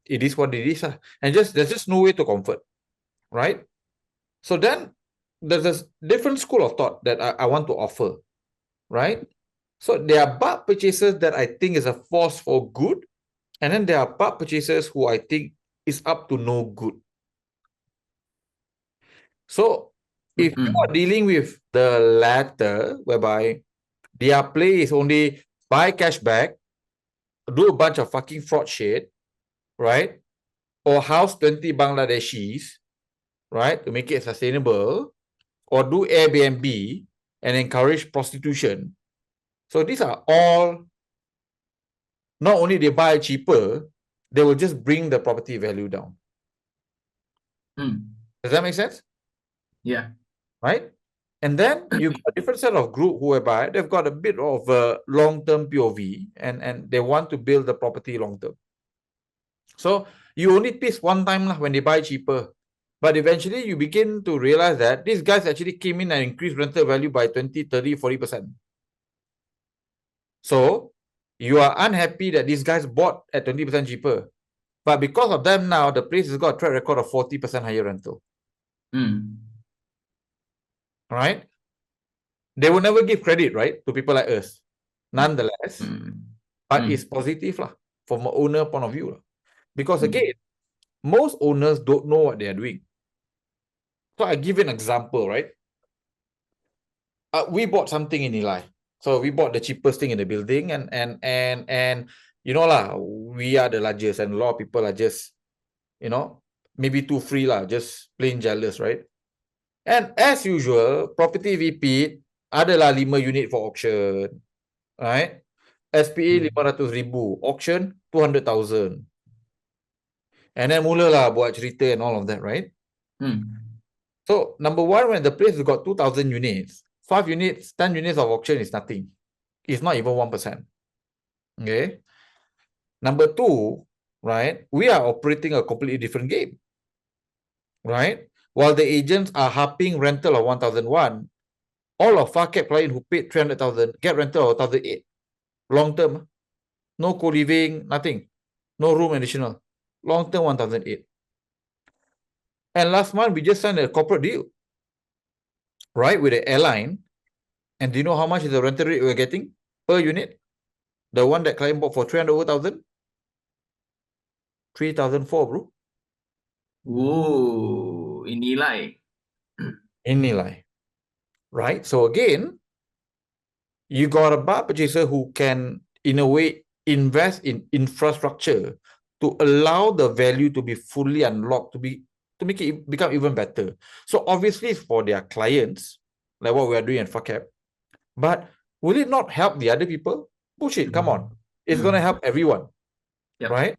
it is what it is. And there's just no way to comfort, right? So then there's a different school of thought that I want to offer, right? So there are bulk purchasers that I think is a force for good, and then there are bulk purchasers who I think is up to no good. So if you are dealing with the latter, whereby their play is only buy cash back, do a bunch of fucking fraud shit, right? Or house 20 Bangladeshis, right, to make it sustainable, or do Airbnb and encourage prostitution. So these are all, not only they buy cheaper, they will just bring the property value down. Does that make sense? Yeah. Right? And then you got a different set of group whereby they've got a bit of a long-term POV and they want to build the property long-term. So you only piss one time when they buy cheaper. But eventually you begin to realize that these guys actually came in and increased rental value by 20, 30, 40%. So you are unhappy that these guys bought at 20% cheaper. But because of them now, the place has got a track record of 40% higher rental. Right? They will never give credit, right, to people like us. Nonetheless, but it's positive lah, from an owner point of view. Because again, most owners don't know what they are doing. So I give you an example, right? We bought something in Eli. So we bought the cheapest thing in the building, and you know lah, we are the largest, and a lot of people are just, you know, maybe too free lah, just plain jealous, right? And as usual, property VP adalah 5 unit for auction, right? SPA 500,000, auction 200,000. And then mulalah buat cerita and all of that, right? So number one, when the place has got 2,000 units, 5 units, 10 units of auction is nothing. It's not even 1%. Okay. Number two, right? We are operating a completely different game. Right? While the agents are harping rental of 1,001, all of our cap client who paid 300,000 get rental of 1,008. Long term. No co-living, nothing. No room additional. Long term 1,008. And last month we just signed a corporate deal, right, with the airline. And do you know how much is the rental rate we're getting per unit? The one that client bought for 300,000? 3,004, bro. Whoa, in Eli. In Eli. Right? So again, you got a bulk purchaser who can, in a way, invest in infrastructure to allow the value to be fully unlocked, to make it become even better. So obviously it's for their clients, like what we are doing at FACAP. But will it not help the other people? Bullshit, come on. It's going to help everyone. Yep. Right?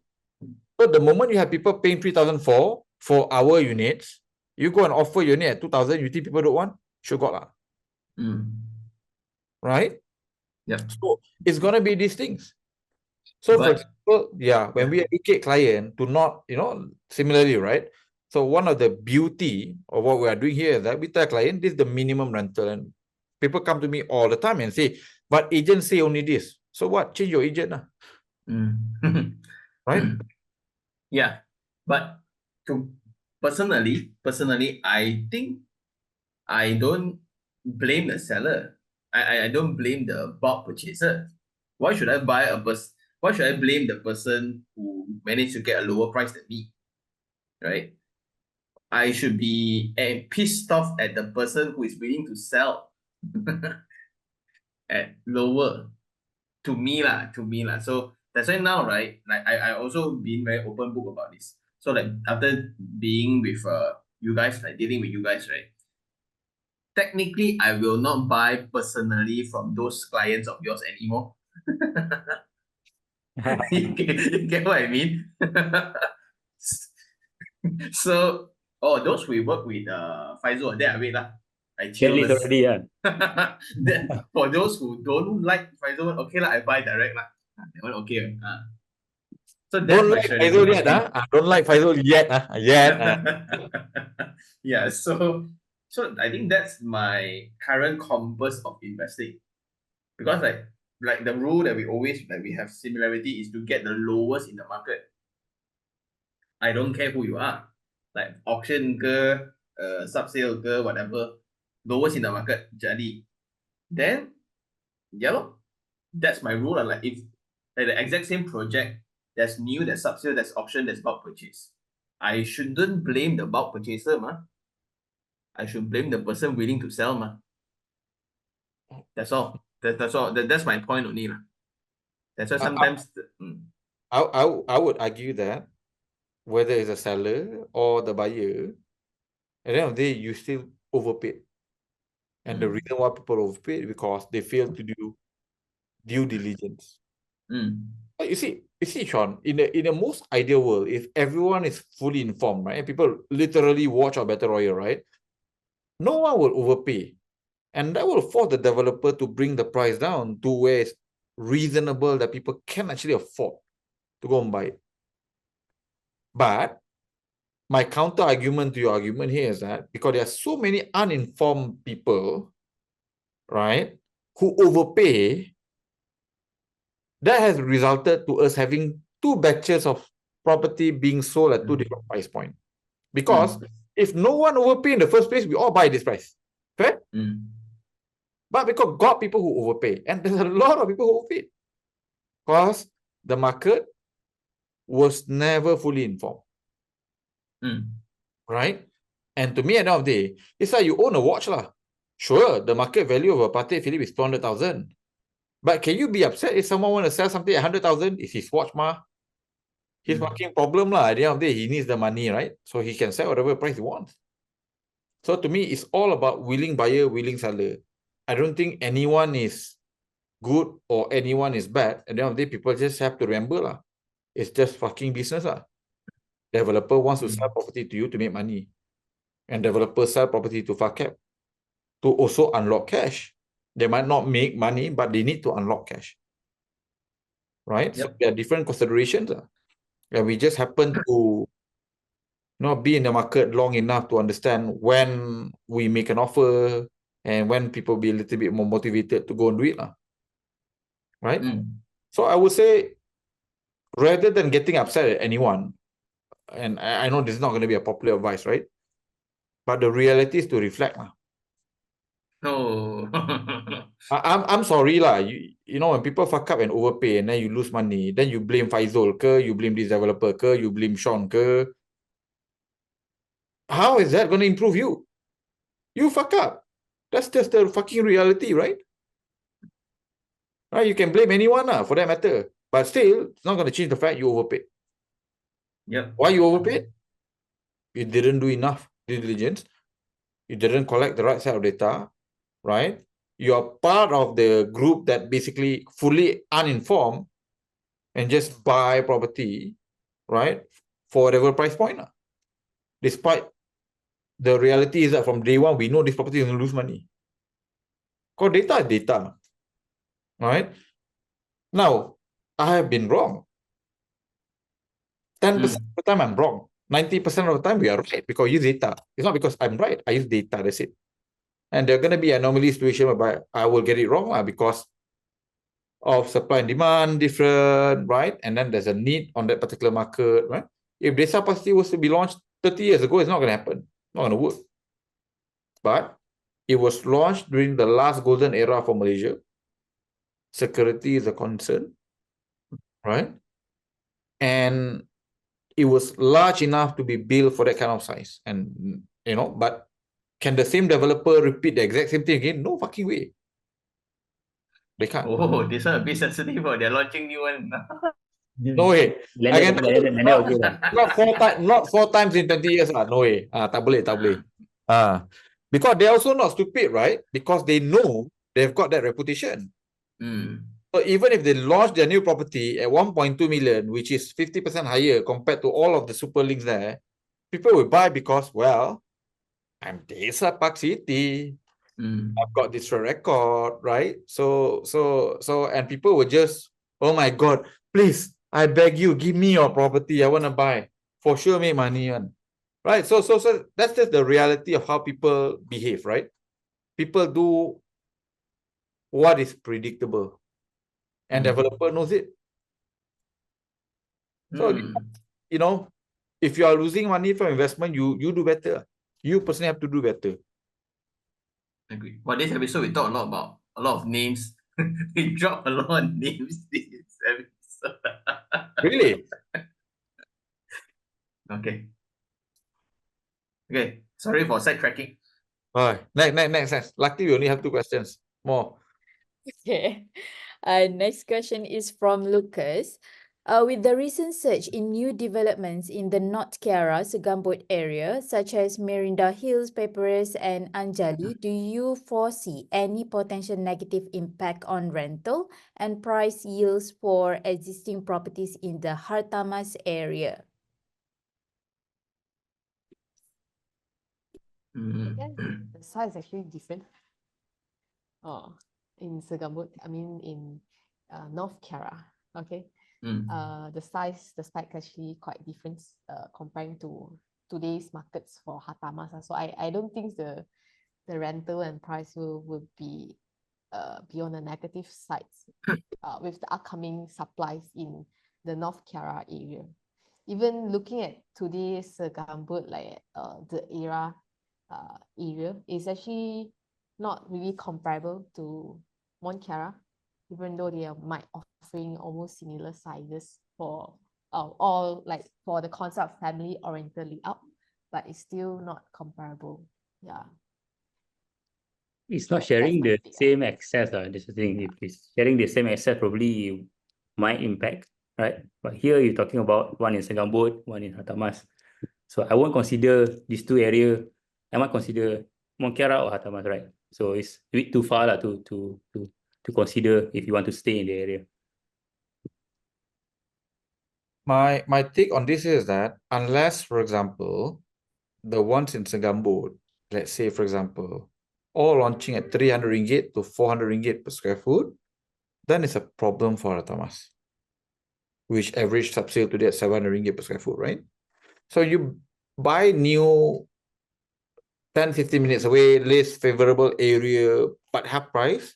But the moment you have people paying 3,004 for our units, you go and offer unit at 2,000, you think people don't want? Sure got lah. Right? Yeah. So it's going to be these things. So for example, when we educate client to not, similarly, right? So one of the beauty of what we are doing here is that we tell client, this is the minimum rental. And people come to me all the time and say, but agents say only this. So what? Change your agent. Right? Yeah. But personally, I think I don't blame the seller. I don't blame the bulk purchaser. Why should I why should I blame the person who managed to get a lower price than me? Right? I should be pissed off at the person who is willing to sell at lower. To me lah. So that's why now, right? Like I also been very open book about this. So like after being with you guys, like dealing with you guys, right? Technically, I will not buy personally from those clients of yours anymore. You get what I mean? So, those we work with Faizul, then I wait lah. I chill Checklist first. already, yeah. Then for those who don't like Faizul, okay lah, I buy direct lah. That one okay. So that's Don't my like strategy. Faizul yet, don't like Faizul yet, yet. Yeah, so I think that's my current compass of investing. Because like the rule that we always like we have similarity is to get the lowest in the market. I don't care who you are. Like auction ke, sub-sale ke, whatever. Lowest in the market, jadi. Then, yeah lor. That's my rule. Like if like the exact same project, there's new, there's sub-sale, there's auction, there's bulk purchase. I shouldn't blame the bulk purchaser, ma. I should blame the person willing to sell, ma. That's all. That's all. That's my point only, lah. That's why sometimes I would argue that whether it's a seller or the buyer, at the end of the day, you still overpaid. And the reason why people overpaid because they fail to do due diligence. But you see, Sean, in the most ideal world, if everyone is fully informed, right, and people literally watch our Battle Royale, right, no one will overpay. And that will force the developer to bring the price down to where it's reasonable that people can actually afford to go and buy it. But my counter argument to your argument here is that because there are so many uninformed people, right, who overpay, that has resulted to us having two batches of property being sold at two different price points. Because if no one overpay in the first place, we all buy this price. Fair? But because got people who overpay, and there's a lot of people who overpay, because the market was never fully informed. Right? And to me, at the end of the day, it's like you own a watch lah. Sure, the market value of a Patek Philippe is 200,000. But can you be upset if someone want to sell something at 100,000? It's his watch, ma. His fucking problem lah. At the end of the day, he needs the money, right? So he can sell whatever price he wants. So to me, it's all about willing buyer, willing seller. I don't think anyone is good or anyone is bad. At the end of the day, people just have to remember lah. It's just fucking business lah. Developer wants to sell property to you to make money. And developers sell property to FACAP to also unlock cash. They might not make money, but they need to unlock cash. Right? So there are different considerations. And we just happen to be in the market long enough to understand when we make an offer and when people be a little bit more motivated to go and do it. Right? So I would say, rather than getting upset at anyone, and I know this is not going to be a popular advice, right? But the reality is to reflect. Oh. I'm sorry lah. You know when people fuck up and overpay and then you lose money, then you blame Faizul ke, you blame this developer ke, you blame Sean ke. How is that going to improve you? You fuck up. That's just the fucking reality, right? Right? You can blame anyone for that matter. But still, it's not going to change the fact you overpaid. Why you overpaid? You didn't do enough due diligence. You didn't collect the right set of data, right? You're part of the group that basically fully uninformed and just buy property, right? For whatever price point. Despite the reality is that from day one, we know this property is going to lose money. Because data is data, right? Now, I have been wrong. 10% of the time I'm wrong. 90% of the time we are right because I use data. It's not because I'm right. I use data, that's it. And there are going to be anomaly situation whereby I will get it wrong because of supply and demand different, right? And then there's a need on that particular market, right? If data policy was to be launched 30 years ago, it's not going to happen. Not going to work. But it was launched during the last golden era for Malaysia. Security is a concern, right? And it was large enough to be built for that kind of size. And, you know, but can the same developer repeat the exact same thing again? No fucking way. They can't. Oh, this one a bit sensitive. Oh, they're launching new one. No way. I can tell you, not 4 times in 20 years. No way. Tak boleh, tak boleh. Because they're also not stupid, right? Because they know they've got that reputation. So even if they launch their new property at 1.2 million, which is 50% higher compared to all of the super links there, people will buy because, well, I'm Desa Park City. I've got this record, right? So, and people will just, oh my God, please, I beg you, give me your property. I want to buy. For sure, make money on. Right? So that's just the reality of how people behave, right? People do what is predictable. And developer knows it. So, you know, if you are losing money from investment, you do better. You personally have to do better. Agree. Well, this episode we talk a lot about a lot of names. We drop a lot of names this episode. Really? Okay. Okay. Sorry for sidetracking. Next. Luckily, we only have 2 questions. More. Okay. Next question is from Lucas. With the recent surge in new developments in the North Kiara, Segambut area, such as Merinda Hills, Paperas, and Anjali, do you foresee any potential negative impact on rental and price yields for existing properties in the Hartamas area? Again, the size is actually different. In Segambut, I mean in North Kiara, okay. The size, the spec actually quite different comparing to today's markets for Hartamas. So I don't think the rental and price will be on the negative sides with the upcoming supplies in the North Kiara area. Even looking at today's Segambut, like the area is actually not really comparable to Mont Kiara, even though they might offering almost similar sizes for all like for the concept of family oriented layout, but it's still not comparable. Yeah. It's not sharing the same access. That's the thing. If it's sharing the same access, probably might impact, right? But here you're talking about one in Segambut, one in Hartamas. So I won't consider these 2 areas. I might consider Mont Kiara or Hartamas, right? So it's a bit too far to consider if you want to stay in the area. My take on this is that unless, for example, the ones in Segambut, let's say, for example, all launching at 300 ringgit to 400 ringgit per square foot, then it's a problem for Hartamas, which average subsale today at 700 ringgit per square foot, right? So you buy new 10-15 minutes away, less favorable area, but half price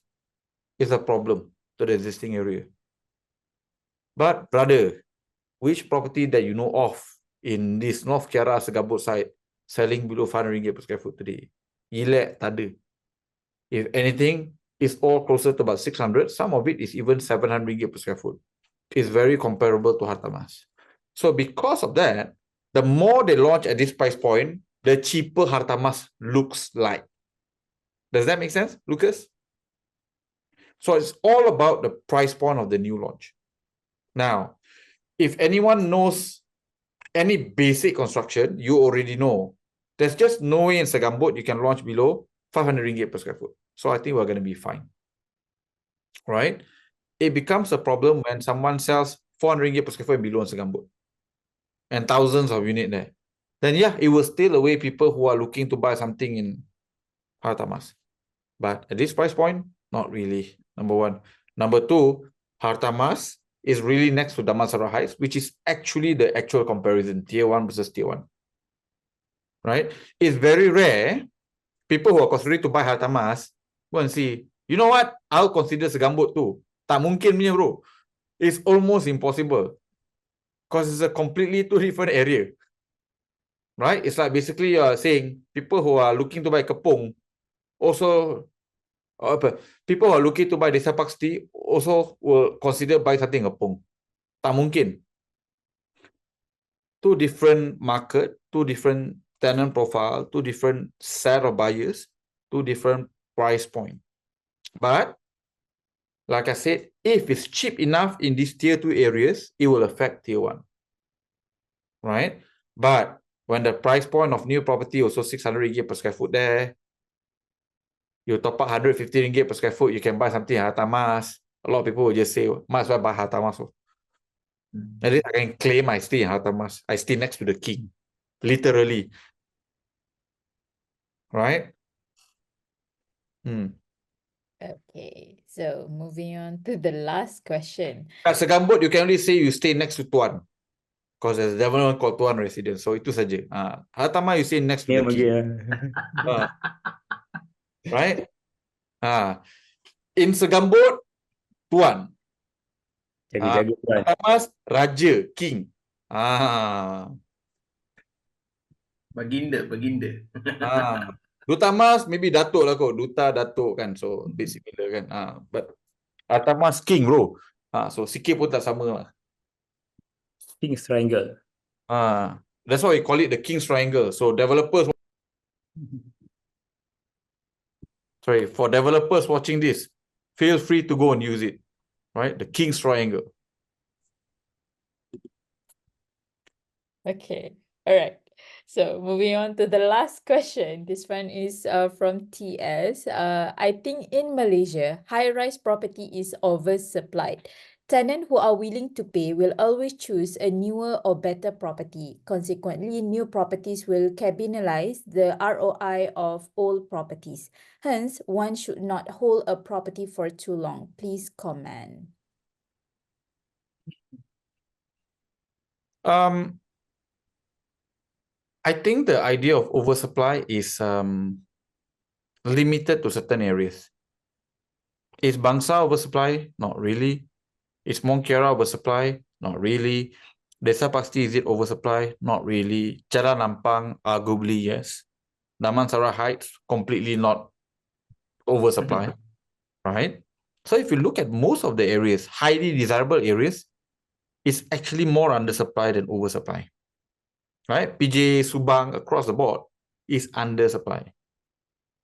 is a problem to the existing area. But brother, which property that you know of in this North Kiara Segambut side selling below 500 ringgit per square foot today? Gila, tak ada. If anything, it's all closer to about 600. Some of it is even 700 ringgit per square foot. It's very comparable to Hartamas. So because of that, the more they launch at this price point, the cheaper Hartamas looks like. Does that make sense, Lucas? So it's all about the price point of the new launch. Now, if anyone knows any basic construction, you already know. There's just no way in Segambut you can launch below 500 ringgit per square foot. So I think we're going to be fine. Right? It becomes a problem when someone sells 400 ringgit per square foot and below in Segambut. And thousands of units there. Then yeah, it will steal away people who are looking to buy something in Hartamas. But at this price point, not really. Number one. Number two, Hartamas is really next to Damansara Heights, which is actually the actual comparison, tier 1 versus tier 1. Right? It's very rare, people who are considering to buy Hartamas, go and see, you know what? I'll consider Segambut too. Tak mungkin punya bro. It's almost impossible. Because it's a completely 2 different area. Right? It's like basically saying people who are looking to buy Kepong also, people who are looking to buy Desa Park City also will consider buy something in Kepong. Tak mungkin. two different market, two different tenant profile, two different set of buyers, two different price point. But like I said, if it's cheap enough in these tier 2 areas, it will affect tier 1. Right? But when the price point of new property also 600 ringgit per square foot there, you top up 150 ringgit per square foot, you can buy something in Hartamas. A lot of people will just say, might as well buy Hartamas. At least I can claim I stay in Hartamas. I stay next to the king. Literally. Right? Okay, so moving on to the last question. At Segambut, you can only say you stay next to Tuan. Because there's a development called Tuan Residence. So itu saja. Hartamas, you stay next to the king. Right? In Segambut, Tuan. Jaga-jaga Tuan. Hartamas, Raja, King. Baginda. Dutamas, maybe Datuk lah kot. Duta, Datuk kan. So, a bit similar kan. But Hartamas, King bro. So, sikit pun tak sama lah. King's Triangle. That's why we call it the King's Triangle. So, for developers watching this, feel free to go and use it. Right? The King's Triangle. Okay, all right. So moving on to the last question. This one is from TS. I think in Malaysia, high-rise property is oversupplied. Tenants who are willing to pay will always choose a newer or better property. Consequently, new properties will cannibalize the ROI of old properties. Hence, one should not hold a property for too long. Please comment. I think the idea of oversupply is limited to certain areas. Is Bangsa oversupply? Not really. Is Mongkiara oversupply? Not really. Desa Pasti, is it oversupply? Not really. Jalan Nampang, arguably yes. Damansara Heights, completely not oversupply. Right? So if you look at most of the areas, highly desirable areas, it's actually more undersupply than oversupply. Right? PJ, Subang, across the board is undersupply.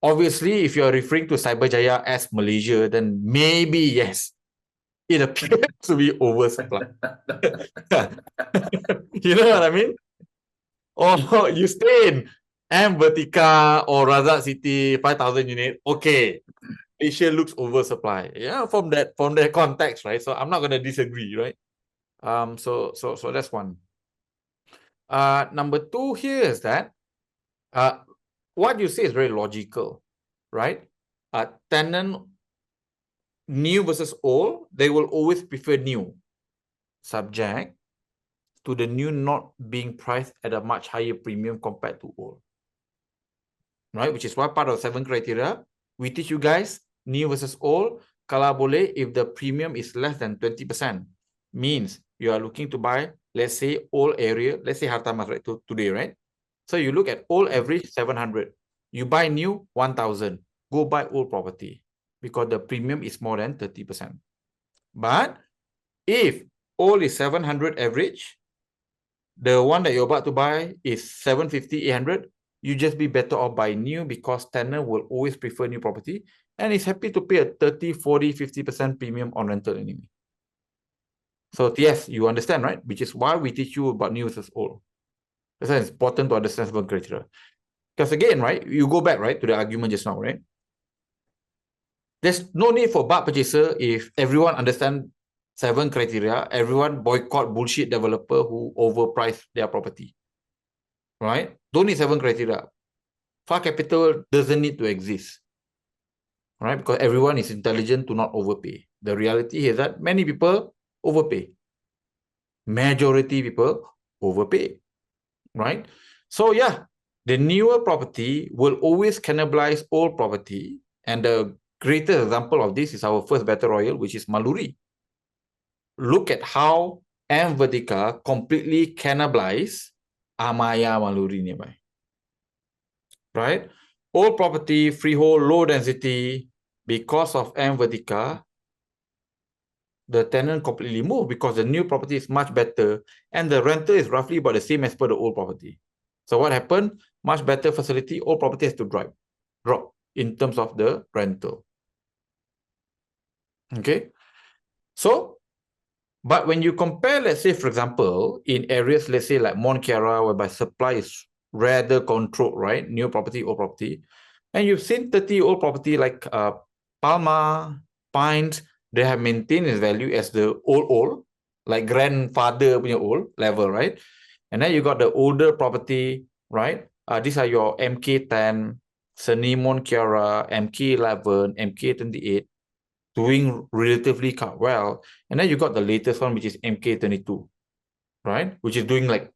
Obviously, if you're referring to Cyberjaya as Malaysia, then maybe yes, it appears to be oversupply. You know what I mean? Or you stay in Vertica or Razak City, 5,000 unit. Okay, Asia looks oversupply. Yeah, from that context, right? So I'm not going to disagree, right? So that's one. Number two here is that what you say is very logical, right? Tenant new versus old, they will always prefer new, subject to the new not being priced at a much higher premium compared to old, right? Which is why part of 7 criteria, we teach you guys new versus old. Kalau boleh, if the premium is less than 20%, means you are looking to buy, let's say, old area, let's say Hartamas, right, today, right? So you look at old average 700, you buy new 1,000, go buy old property because the premium is more than 30%. But if old is 700 average, the one that you're about to buy is 750, 800, you just be better off buying new because tenant will always prefer new property and is happy to pay a 30, 40, 50% premium on rental anyway. So yes, you understand, right? Which is why we teach you about new versus old. That's why it's important to understand 7 criteria. Because again, right, you go back, right, to the argument just now, right? There's no need for bulk purchaser if everyone understands 7 criteria, everyone boycott bullshit developer who overprice their property. Right? Don't need 7 criteria. Far capital doesn't need to exist. Right? Because everyone is intelligent to not overpay. The reality is that many people overpay. Majority people overpay. Right? So yeah, the newer property will always cannibalize old property. And the greatest example of this is our first Battle Royale, which is Maluri. Look at how M Vertica completely cannibalized Amaya Maluri nearby. Right? Old property, freehold, low density, because of M Vertica, the tenant completely move because the new property is much better and the rental is roughly about the same as per the old property. So what happened? Much better facility, old property has to drop in terms of the rental. Okay. So, but when you compare, let's say, for example, in areas, let's say like Mont Kiara, whereby supply is rather controlled, right? New property, old property. And you've seen 30-year-old property like Palma, Pines, they have maintained its value as the old, like grandfather punya old level, right? And then you got the older property, right? These are your MK10, Seni Mont Kiara, MK11, MK28, doing relatively quite well. And then you got the latest one, which is MK22, right? Which is doing like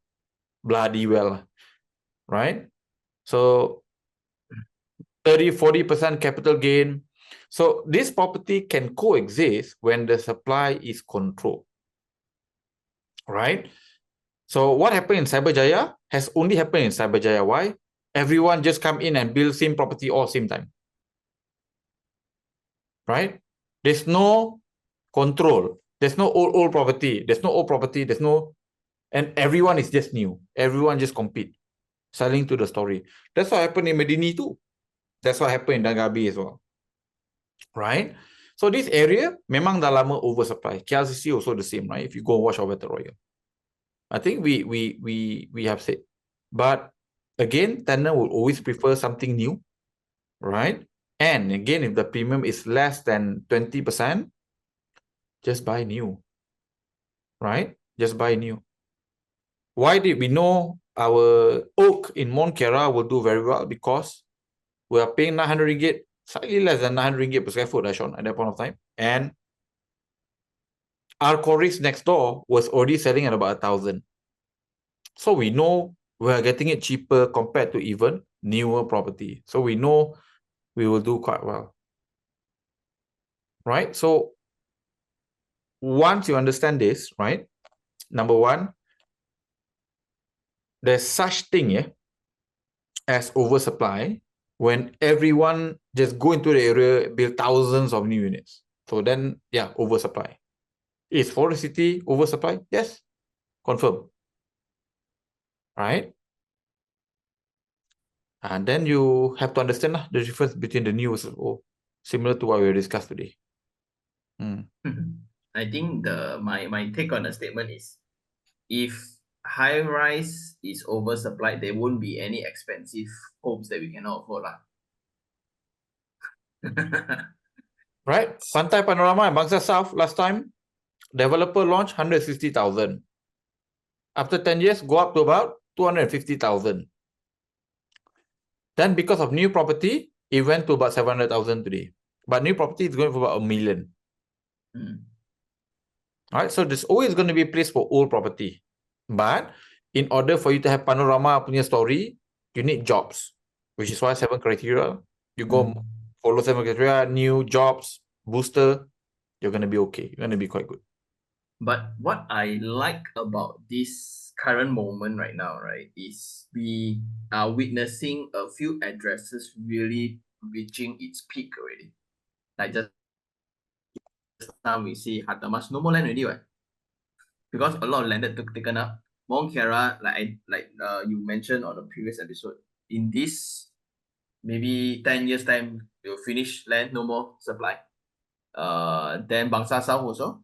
bloody well, right? So 30-40% capital gain. So this property can coexist when the supply is controlled, right? So what happened in Cyberjaya has only happened in Cyberjaya. Why? Everyone just come in and build same property all same time, right? There's no control. There's no old property. There's no old property. There's no, and everyone is just new. Everyone just compete, selling to the story. That's what happened in Medini too. That's what happened in Dagabi as well, right? So this area memang dah lama oversupply. KLCC also the same, right? If you go watch our Battle Royale, I think we have said, but again, tenant will always prefer something new, right? And again, if the premium is less than 20%, just buy new, right? Just buy new. Why did we know our oak in Mont Kiara will do very well? Because we are paying 900 ringgit, slightly less than 900 ringgit per square foot, Sean, at that point of time. And our Coris next door was already selling at about 1,000. So we know we are getting it cheaper compared to even newer property. So we know we will do quite well, right? So once you understand this, right? Number one, there's such thing as oversupply when everyone just go into the area, build thousands of new units. So then, yeah, oversupply. Is Forest City oversupply? Yes, confirm. Right? And then you have to understand the difference between the new versus old, similar to what we discussed today. I think my take on the statement is, if high rise is oversupplied, there won't be any expensive homes that we cannot afford lah. Right? Pantai Panorama and Bangsa South last time, developer launched 160,000. After 10 years, go up to about 250,000. Then because of new property, it went to about 700,000 today. But new property is going for about 1 million. Right? So there's always going to be a place for old property. But in order for you to have panorama punya story, you need jobs, which is why 7 criteria. You go follow 7 criteria, new jobs, booster, you're going to be okay. You're going to be quite good. But what I like about this current moment right now, right, is we are witnessing a few addresses really reaching its peak already. Like just now we see Hartamas, no more land already, right? Because a lot of land that taken up. Mont Kiara, like you mentioned on the previous episode, in this maybe 10 years time, you'll finish land, no more supply. Then Bangsa South also.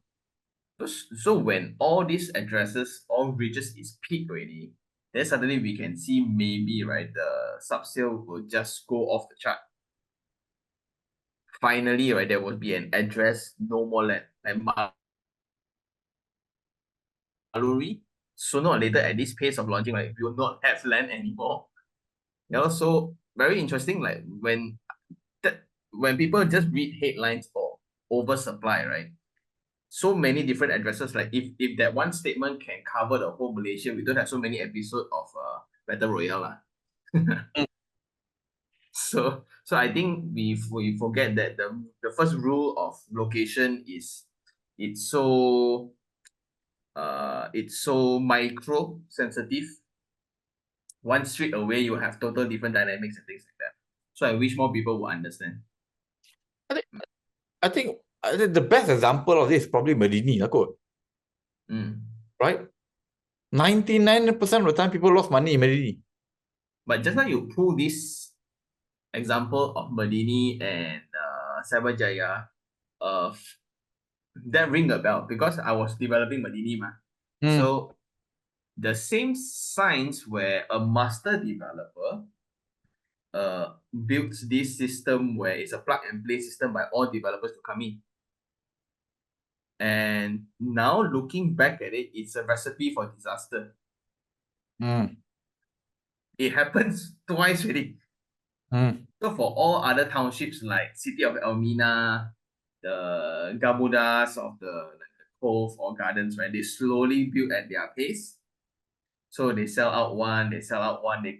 So when all these addresses all reaches its peak already, then suddenly we can see maybe, right, the sub-sale will just go off the chart. Finally, right, there will be an address, no more land. Like Maluri, sooner or later at this pace of launching, right, we will not have land anymore. So very interesting, like when people just read headlines for oversupply, right? So many different addresses, like if that one statement can cover the whole Malaysia, we don't have so many episodes of Battle Royale. So I think we forget that the first rule of location is it's so micro sensitive. One street away, you have total different dynamics and things like that. So I wish more people will understand. I think The best example of this is probably Medini, lah kot. Right? 99% of the time people lost money in Medini. But just now you pull this example of Medini and Cyberjaya, that ring a bell because I was developing Medini ma. So the same signs where a master developer builds this system where it's a plug and play system by all developers to come in. And now looking back at it, it's a recipe for disaster. It happens twice already. So for all other townships like City of Elmina, the Gamudas of the Cove or Gardens, right? They slowly build at their pace. So they sell out one, they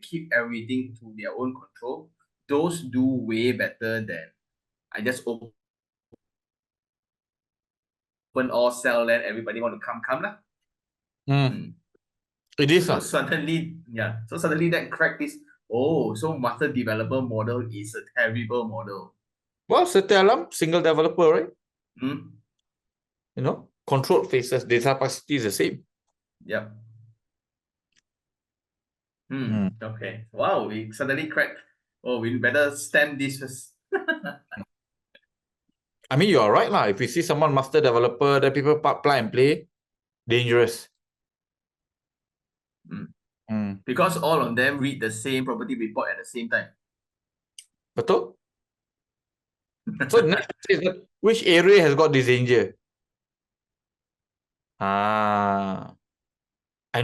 keep everything to their own control. Those do way better than I just open all sell land, everybody want to come lah. It is. So suddenly that crack is, so master developer model is a terrible model. Well, Setialam, single developer, right? You know, controlled phases, data capacity is the same. Yep. Okay. Wow, we suddenly cracked. We better stem this first. I mean, you are right lah. If you see someone master developer, then people plug and play, dangerous. Because all of them read the same property report at the same time. Betul? So next is which area has got this danger? I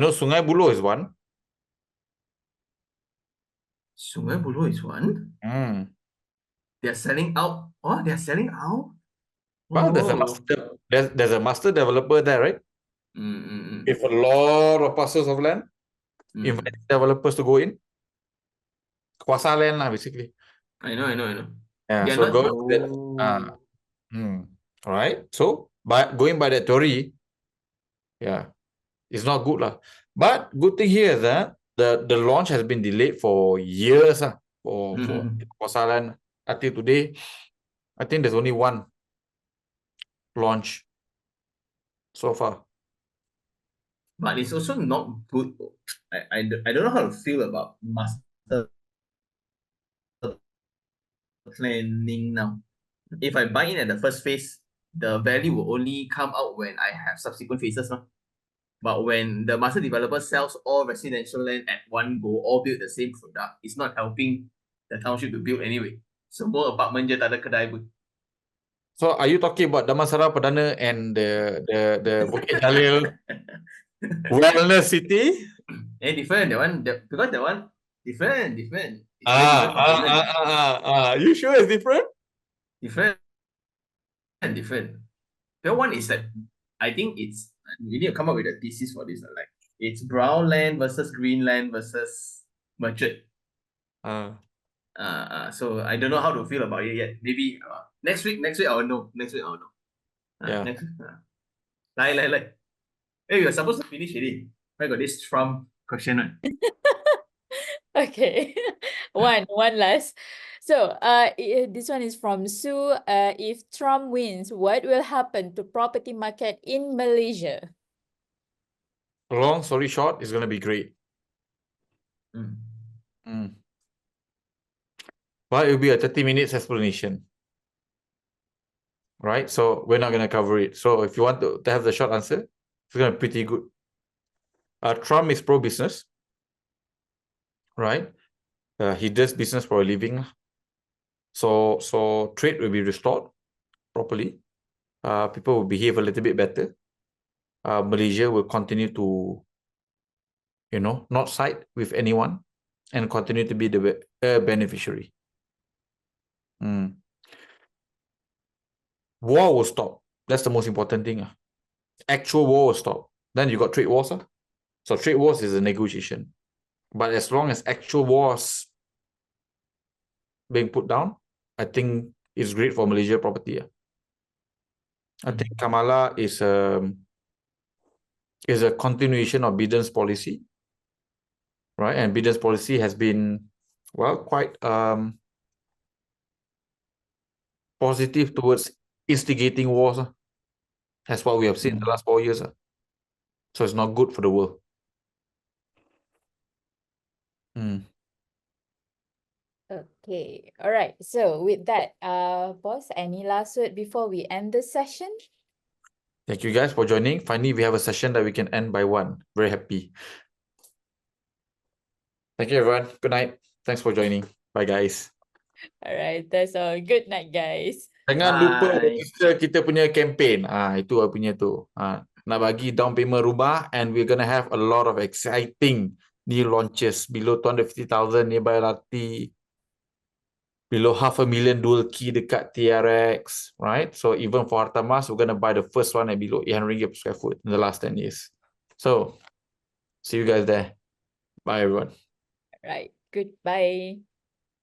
know Sungai Buloh is one. Sungai Buloh is one? They're selling out. Oh, they're selling out? Well, there's a master developer there, right? With a lot of parcels of land. Invite developers to go in. Kuasa land lah, basically. I know. Yeah, so all right. So going by that theory, yeah, it's not good lah. But good thing here is that the launch has been delayed for years for kuasa land. Until today, I think there's only one launch so far. But it's also not good. I don't know how to feel about master planning now. If I buy in at the first phase, the value will only come out when I have subsequent phases. No? But when the master developer sells all residential land at one go, all build the same product, it's not helping the township to build anyway. Semua apartment je tak ada kedai pun. So are you talking about Damansara Perdana and the Bukit Jalil Wellness City? Different. Because that one different. You sure it's different? Different. That one is like, I think it's, we need to come up with a thesis for this. Like, it's brown land versus green land versus merchant. So I don't know how to feel about it yet. Maybe next week I will know. Yeah. Next week. Like. Hey, you're supposed to finish already. I got this Trump question. Okay. one last. So this one is from Sue. If Trump wins, what will happen to property market in Malaysia? Long story short, it's going to be great. Well, it will be a 30 minutes explanation. Right? So we're not going to cover it. So if you want to have the short answer, it's going to be pretty good. Trump is pro-business. Right? He does business for a living. So trade will be restored properly. People will behave a little bit better. Malaysia will continue to, not side with anyone and continue to be the beneficiary. War will stop. That's the most important thing. Actual war will stop. Then you got trade wars. So trade wars is a negotiation. But as long as actual wars being put down, I think it's great for Malaysia property. I think Kamala is a continuation of Biden's policy. Right? And Biden's policy has been, well, quite positive towards instigating wars. That's what we have seen in the last 4 years. So it's not good for the world. Okay, all right. So with that, boss, any last word before we end the session? Thank you guys for joining. Finally, we have a session that we can end by 1. Very happy. Thank you, everyone. Good night. Thanks for joining. Bye, guys. All right, that's all. Good night, guys. Jangan lupa Bye. register kita punya campaign. Itu punya tu. Nak bagi down payment rumah, and we're gonna have a lot of exciting new launches below 250,000 nearby LRT, below 500,000 dual key dekat TRX, right? So even for Hartamas, we're gonna buy the first one at below 800 ringgit per square foot in the last 10 years. So see you guys there. Bye, everyone. All right, goodbye.